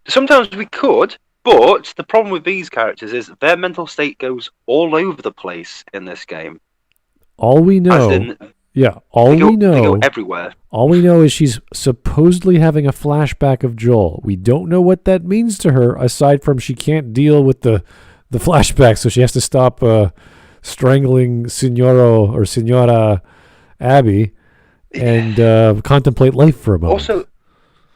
sometimes we could, but the problem with these characters is their mental state goes all over the place in this game. All we know... They go everywhere. All we know is she's supposedly having a flashback of Joel. We don't know what that means to her, aside from she can't deal with the flashback, so she has to stop strangling Signora Abby and contemplate life for a moment.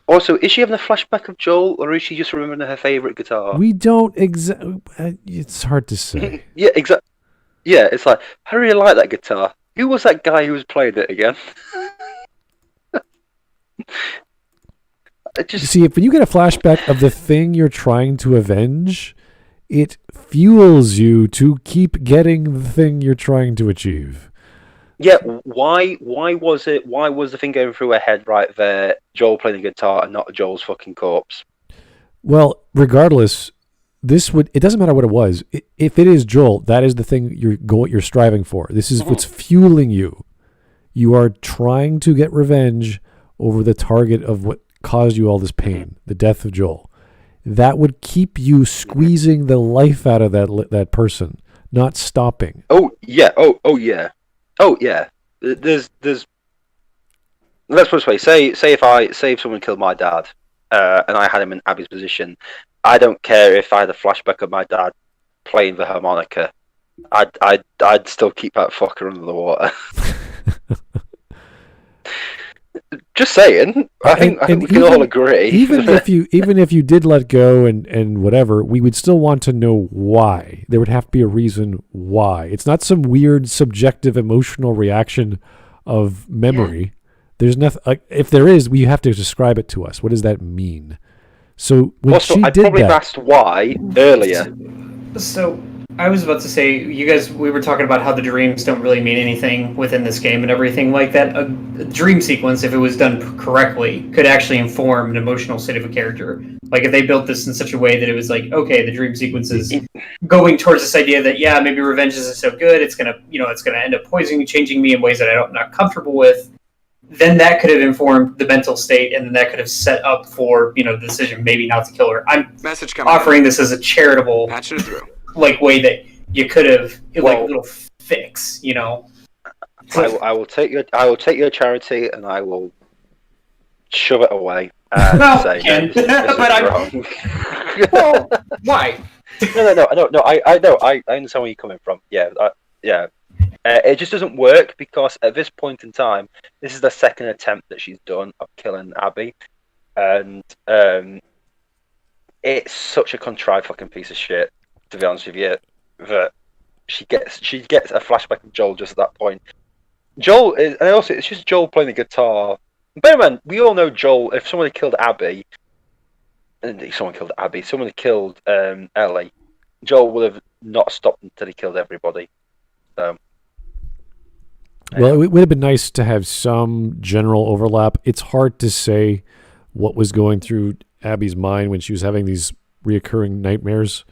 Also, is she having a flashback of Joel, or is she just remembering her favorite guitar? We don't it's hard to say. Yeah, exactly. Yeah, it's like, I really like that guitar. Who was that guy who was playing it again? See, if when you get a flashback of the thing you're trying to avenge, it fuels you to keep getting the thing you're trying to achieve. Yeah, why was the thing going through her head right there, Joel playing the guitar and not Joel's fucking corpse? Well, regardless, it doesn't matter what it was. If it is Joel, that is the thing you're striving for. This is what's fueling you. You are trying to get revenge over the target of what caused you all this pain, the death of Joel. That would keep you squeezing the life out of that person, not stopping. Oh yeah. There's. Let's put it this way. Say if someone killed my dad, and I had him in Abby's position. I don't care if I had a flashback of my dad playing the harmonica. I'd still keep that fucker under the water. Just saying. I think we can all agree. Even if you did let go and whatever, we would still want to know why. There would have to be a reason why. It's not some weird subjective emotional reaction of memory. Yeah. There's nothing. If there is, we have to describe it to us. What does that mean? So when also, she I did probably that, asked why earlier. So I was about to say, you guys, we were talking about how the dreams don't really mean anything within this game and everything like that. A dream sequence, if it was done correctly, could actually inform an emotional state of a character. Like if they built this in such a way that it was like, okay, the dream sequence is going towards this idea that, yeah, maybe revenge isn't so good. It's gonna end up poisoning, changing me in ways that I'm not comfortable with. Then that could have informed the mental state, and then that could have set up for, the decision maybe not to kill her. I'm offering this as a charitable way that you could have little fix, I will take your charity and I will shove it away. Well, say, well, why? No. I understand where you're coming from. Yeah. It just doesn't work because at this point in time, this is the second attempt that she's done of killing Abby, and it's such a contrived fucking piece of shit, to be honest with you, that she gets a flashback of Joel just at that point. Joel is, and also it's just Joel playing the guitar. Bear in mind, we all know Joel. If someone had killed Abby, someone had killed Ellie, Joel would have not stopped until he killed everybody. So. Well, it would have been nice to have some general overlap. It's hard to say what was going through Abby's mind when she was having these reoccurring nightmares.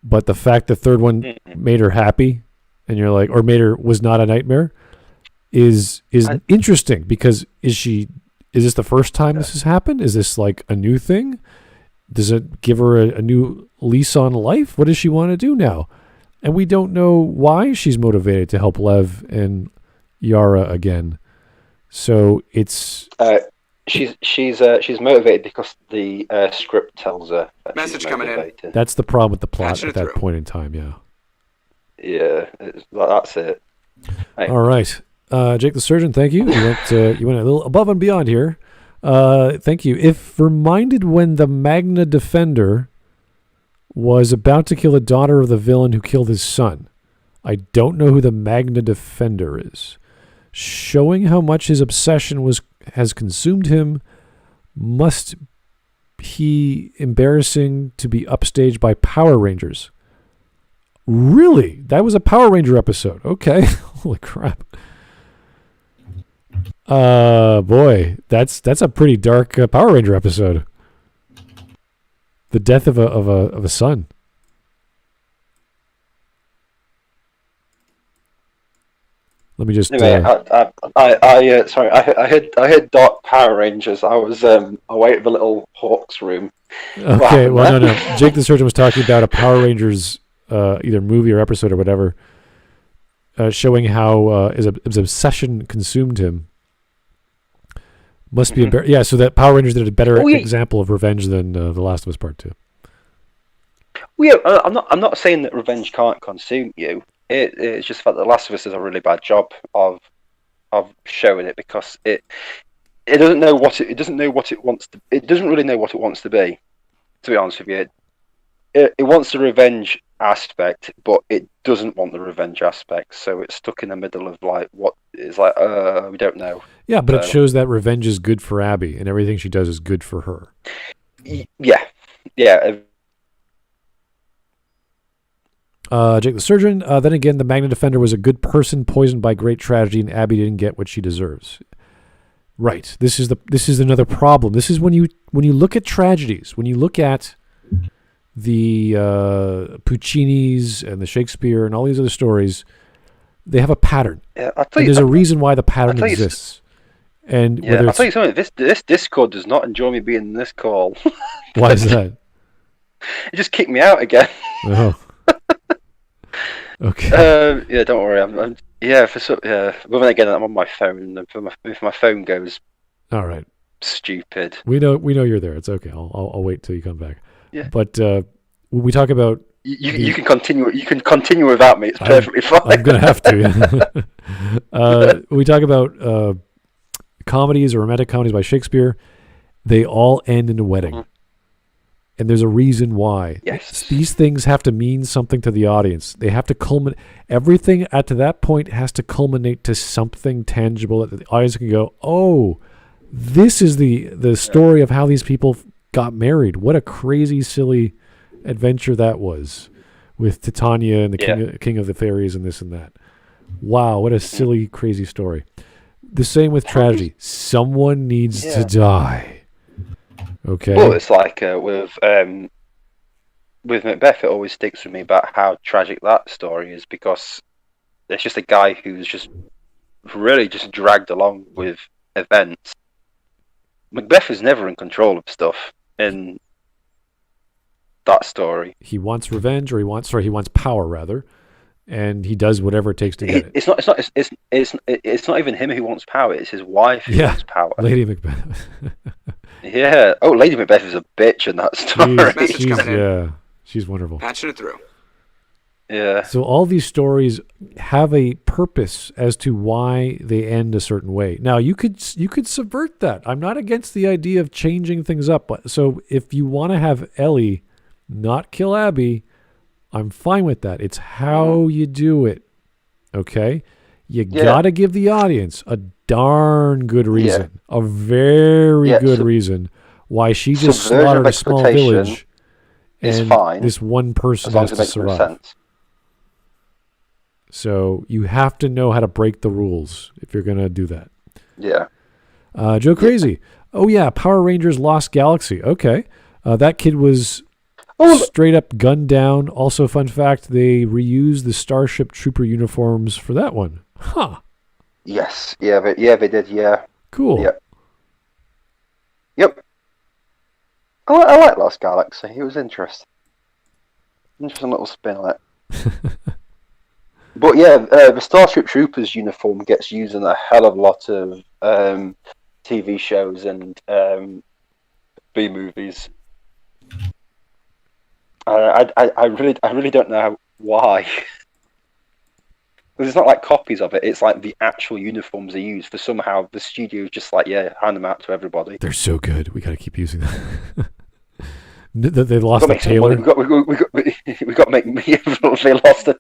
But the fact the third one made her happy, and you're like, or was not a nightmare, is interesting because is this the first time this has happened? Is this like a new thing? Does it give her a new lease on life? What does she want to do now? And we don't know why she's motivated to help Lev and Yara again. So it's she's motivated because the script tells her that message she's coming motivated. in. That's the problem with the plot at that point in time. Yeah. Yeah, that's it. Hey. All right, Jake the Surgeon. Thank you. You went a little above and beyond here. Thank you. If reminded when the Magna Defender was about to kill a daughter of the villain who killed his son. I don't know who the Magna Defender is. Showing how much his obsession has consumed him, must he embarrassing to be upstaged by Power Rangers? Really? That was a Power Ranger episode. Okay. Holy crap. Boy, that's a pretty dark Power Ranger episode. The death of a son. Let me just. Anyway, I heard Dark Power Rangers. I was away at the little Hawks room. Okay, well, no. Jake the Surgeon was talking about a Power Rangers either movie or episode or whatever, showing how his obsession consumed him. Must be yeah. So that Power Rangers did a better example of revenge than The Last of Us Part 2. Well, yeah, I'm not saying that revenge can't consume you. It's just that The Last of Us does a really bad job of showing it because it doesn't know what it doesn't know what it wants to. It doesn't really know what it wants to be. To be honest with you, it wants the revenge aspect, but it doesn't want the revenge aspect. So it's stuck in the middle of like what is like. We don't know. Yeah, but it shows that revenge is good for Abby, and everything she does is good for her. Yeah. Jake the Surgeon. Then again, the Magna Defender was a good person poisoned by great tragedy, and Abby didn't get what she deserves. Right. This is another problem. This is when you look at tragedies, when you look at the Puccini's and the Shakespeare and all these other stories, they have a pattern. Yeah, there's a reason why the pattern exists. And I'll tell you something. This Discord does not enjoy me being in this call. Why is that? It just kicked me out again. Oh. Okay. Yeah, don't worry. But then again, I'm on my phone, and if my phone goes, all right, stupid. We know you're there. It's okay. I'll wait till you come back. Yeah. But when we talk about you can continue. You can continue without me. It's perfectly fine. I'm gonna have to. Yeah. When we talk about comedies or romantic comedies by Shakespeare, they all end in a wedding. And there's a reason why. Yes. These things have to mean something to the audience. They have to culminate. Everything at to that point has to culminate to something tangible that the audience can go, oh, this is the story of how these people got married. What a crazy, silly adventure that was with Titania and the king of the fairies and this and that. Wow, what a silly, crazy story. The same with tragedy. Someone needs to die. Okay. Well, it's like with Macbeth, it always sticks with me about how tragic that story is, because it's just a guy who's just really just dragged along with events. Macbeth is never in control of stuff in that story. He wants revenge, or he wants power rather, and he does whatever it takes to get it. It's not even him who wants power. It's his wife who wants power. Lady Macbeth. Yeah. Oh, Lady Macbeth is a bitch in that story. She's wonderful. Patching it through. Yeah. So all these stories have a purpose as to why they end a certain way. Now you could subvert that. I'm not against the idea of changing things up. So if you want to have Ellie not kill Abby, I'm fine with that. It's how you do it. Okay? You got to give the audience a darn good reason, a very good reason why she just slaughtered a small village and fine, this one person has to survive. Sense. So you have to know how to break the rules if you're going to do that. Yeah. Joe Crazy. Oh, yeah, Power Rangers Lost Galaxy. Okay. That kid was straight up gunned down. Also, fun fact, they reused the Starship Trooper uniforms for that one. Huh. Yes. Yeah, they did, yeah. Cool. Yep. I like Lost Galaxy. It was interesting. Interesting little spin on it. But yeah, the Starship Troopers uniform gets used in a hell of a lot of TV shows and B movies. I really don't know why. Because it's not like copies of it. It's like the actual uniforms they use. For somehow the studio's just like, hand them out to everybody. They're so good. We got to keep using them. They lost a tailor. We got to make me. They lost a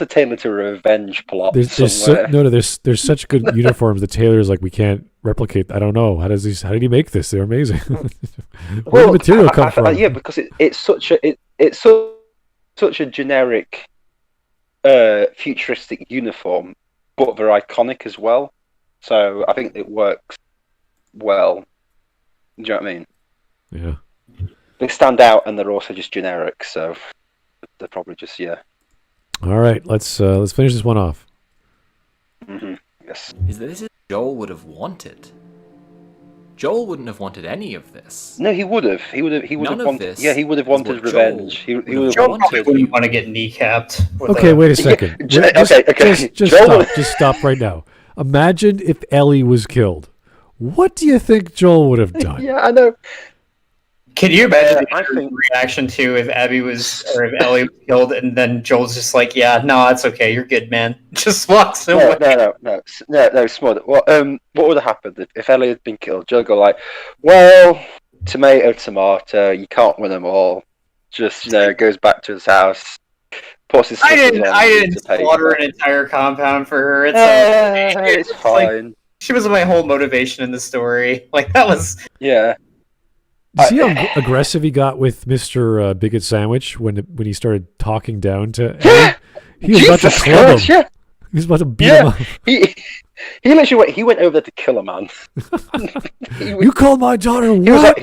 tailor to revenge plot. There's such good uniforms. The tailor's like, we can't replicate. I don't know. How did he make this? They're amazing. Where did the material come from? Yeah, because it's such a generic, futuristic uniform, but they're iconic as well. So I think it works well. Do you know what I mean? Yeah. They stand out, and they're also just generic. So they're probably just All right, let's finish this one off. Mm-hmm. Yes. This is Joel would have wanted. Joel wouldn't have wanted any of this. No, he would have. He would have wanted. Yeah, he would have wanted revenge. He would have Joel probably wouldn't want to get kneecapped. Okay, wait a second. Just stop right now. Imagine if Ellie was killed. What do you think Joel would have done? Yeah, I know. Can you imagine the reaction to if Ellie was killed, and then Joel's just like, "Yeah, no, it's okay, you're good, man." Just walks away. No, Smud. What would have happened if Ellie had been killed? Joel go like, "Well, tomato, you can't win them all." Just goes back to his house. Puts his I didn't slaughter an entire compound for her. It's fine. Like, she was my whole motivation in the story. Like that was You see how aggressive he got with Mr. Bigot Sandwich when he started talking down to Ellie? He was about to club him. Yeah. He was about to beat him up. He literally went over there to kill a man. You called my daughter what?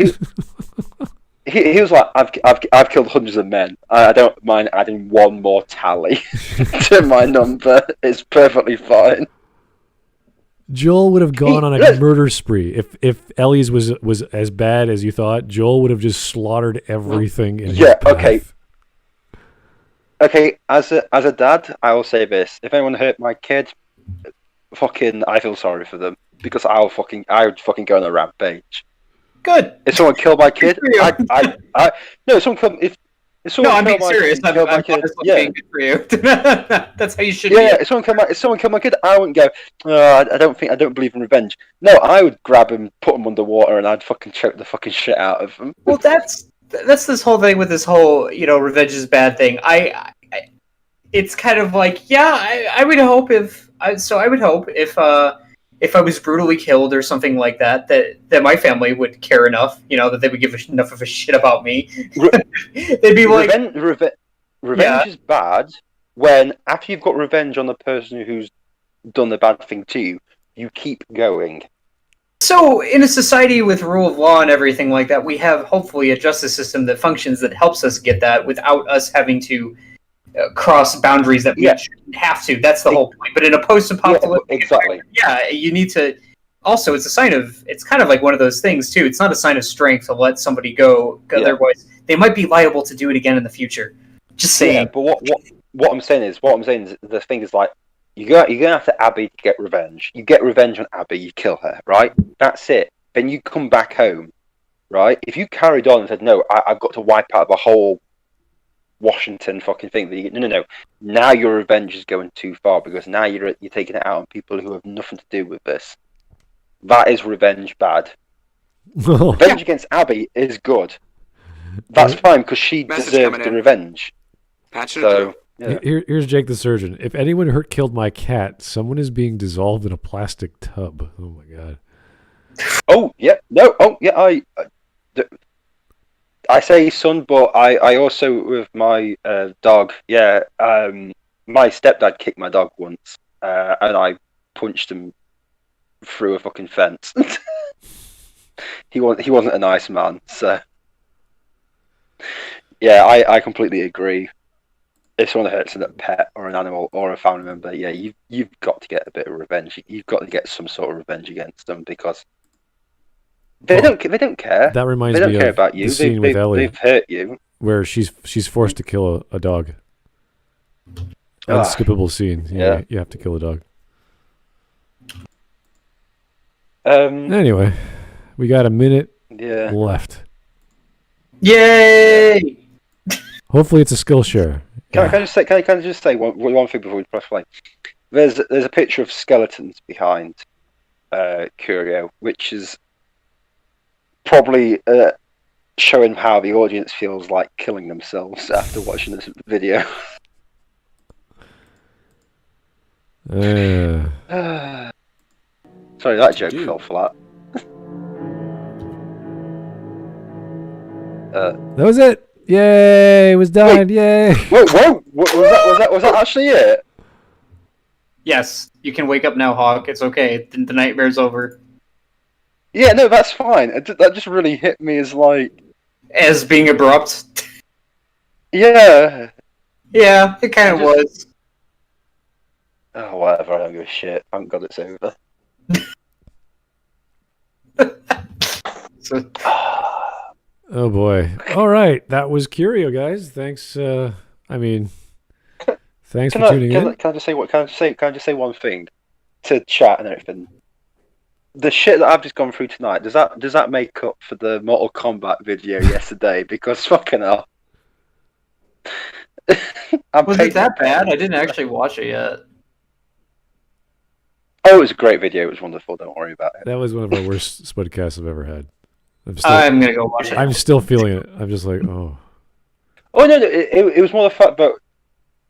He was like, I've killed hundreds of men. I don't mind adding one more tally to my number. It's perfectly fine. Joel would have gone on a murder spree. If Ellie's was as bad as you thought, Joel would have just slaughtered everything in his path. Okay, as a dad, I will say this. If anyone hurt my kid, I feel sorry for them. Because I would fucking go on a rampage. Good. If someone killed my kid, if No, I'm being serious. I'm honestly being good for you. That's how you should be. Yeah, if someone killed my kid, I wouldn't go, I don't believe in revenge. No, I would grab him, put him underwater, and I'd fucking choke the fucking shit out of him. Well, that's this whole thing with this whole, revenge is bad thing. It's kind of like, I would hope if I was brutally killed or something like that, that my family would care enough, that they would give enough of a shit about me. They'd be like, revenge is bad when after you've got revenge on the person who's done the bad thing to you, you keep going. So, in a society with rule of law and everything like that, we have hopefully a justice system that functions that helps us get that without us having to cross boundaries that we shouldn't have to. That's the whole point. But in a post-apocalyptic, exactly. You need to. Also, it's a sign of. It's kind of like one of those things too. It's not a sign of strength to let somebody go. Otherwise, they might be liable to do it again in the future. Just saying. Yeah, but what I'm saying is the thing is like you're gonna have to Abby to get revenge. You get revenge on Abby, you kill her, right? That's it. Then you come back home, right? If you carried on and said no, I've got to wipe out the whole Washington fucking thing. No. Now your revenge is going too far because now you're taking it out on people who have nothing to do with this. That is revenge bad. Revenge against Abby is good. That's fine because she deserved the revenge. So yeah. Here's Jake the Surgeon. If anyone killed my cat, someone is being dissolved in a plastic tub. Oh my god. Oh yeah, no. Oh yeah. I say son, but I also with my dog. Yeah, my stepdad kicked my dog once, and I punched him through a fucking fence. He wasn't a nice man, so yeah, I completely agree. If someone hurts a pet or an animal or a family member, yeah, you've got to get a bit of revenge. You've got to get some sort of revenge against them because they don't care. That reminds me of care about you. The scene with Ellie, they've hurt you, where she's forced to kill a dog. Unskippable scene. Yeah, you have to kill a dog. Anyway, we got a minute left. Yay! Hopefully, it's a skill share. Can I just say one thing before we press play? There's a picture of skeletons behind Curio, which is probably showing how the audience feels like killing themselves after watching this video. Sorry, that joke fell flat. That was it. Yay! It was done. Wait, yay! Whoa! Was that actually it? Yes, you can wake up now, Hawk. It's okay. The nightmare's over. Yeah, no, that's fine. That just really hit me as being abrupt. Yeah. Yeah, it kind of was. Oh, whatever. I don't give a shit. Thank God it's over. Oh boy! All right, that was Curio, guys. Thanks. Thanks for tuning in. Can I just say one thing to chat and everything? The shit that I've just gone through tonight, does that make up for the Mortal Kombat video yesterday? Because fucking hell. Was it that bad? I didn't actually watch it yet. Oh, it was a great video. It was wonderful. Don't worry about it. That was one of our worst Smudcasts I've ever had. I'm gonna go watch it. I'm still feeling it. I'm just like, oh. Oh no! It was more the fact, but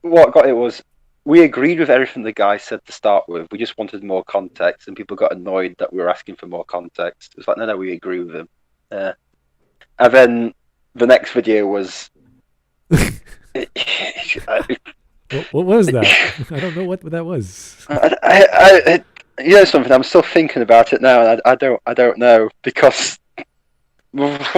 what got it was we agreed with everything the guy said to start with. We just wanted more context, and people got annoyed that we were asking for more context. It's like, no, we agree with him. And then the next video was. What was that? I don't know what that was. You know something? I'm still thinking about it now, and I don't know because. What?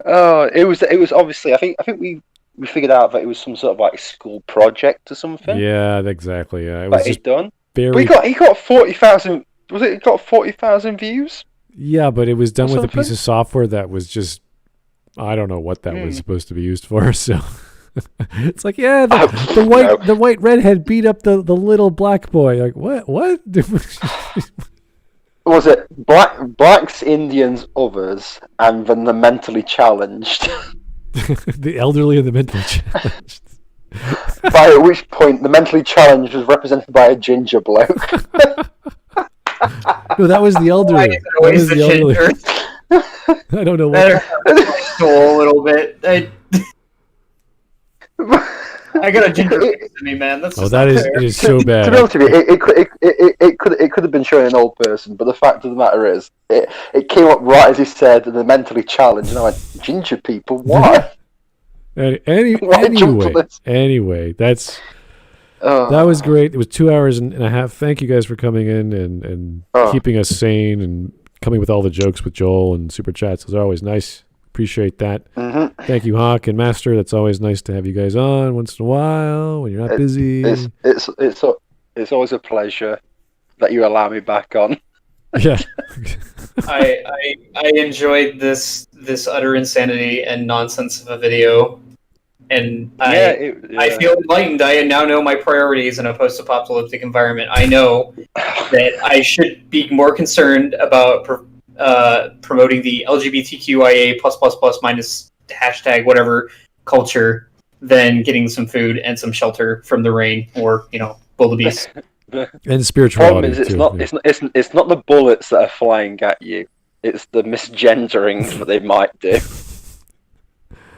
Oh, it was obviously. I think we figured out that it was some sort of like school project or something. Yeah, exactly. Yeah, it was just done. But he got 40,000. Was it? He got 40,000 views. Yeah, but it was done with a piece of software that was just. I don't know what that was supposed to be used for. So. It's like, yeah, the white redhead beat up the little black boy. Like, what? was it blacks, Indians, others, and then the mentally challenged. The elderly and the mentally challenged. By which point, the mentally challenged was represented by a ginger bloke. No, that was the elderly. That was the elderly. I don't know what. A little bit. I got a ginger face to me, man. That's just it is so bad. To be honest with you, it could have been showing an old person, but the fact of the matter is, it came up right as he said, the mentally challenged, and I went, ginger people, why? Anyway, that was great. It was 2 hours and a half. Thank you guys for coming in and keeping us sane and coming with all the jokes with Joel and super chats. Those are always nice. Appreciate that. Mm-hmm. Thank you, Hawk and Master. That's always nice to have you guys on once in a while when you're not busy. It's always a pleasure that you allow me back on. Yeah. I enjoyed this utter insanity and nonsense of a video, and I feel enlightened. I now know my priorities in a post-apocalyptic environment. I know that I should be more concerned about promoting the LGBTQIA minus hashtag whatever culture than getting some food and some shelter from the rain or wildebeest. And spirituality. It's not the bullets that are flying at you. It's the misgendering that they might do.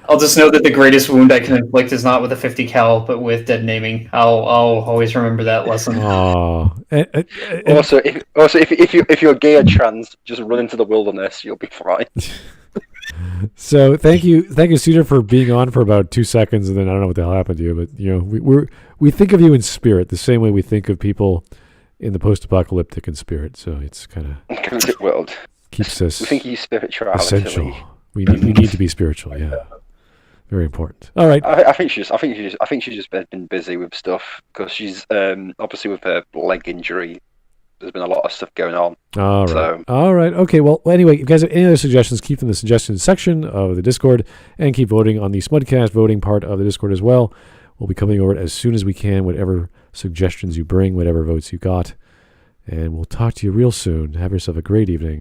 I'll just know that the greatest wound I can inflict is not with a 50 cal, but with dead naming. I'll always remember that lesson. Also, if you're gay or trans, just run into the wilderness. You'll be fine. So thank you, Cedar, for being on for about 2 seconds, and then I don't know what the hell happened to you, but we think of you in spirit the same way we think of people in the post-apocalyptic in spirit. So it's kind of world keeps us. We think you spirituality. Essential. We need to be spiritual. Yeah, very important. All right. I think she's just been busy with stuff because she's obviously with her leg injury. There's been a lot of stuff going on. All right. Okay. Well, anyway, if you guys have any other suggestions, keep them in the suggestions section of the Discord and keep voting on the Smudcast voting part of the Discord as well. We'll be coming over it as soon as we can, whatever suggestions you bring, whatever votes you got. And we'll talk to you real soon. Have yourself a great evening.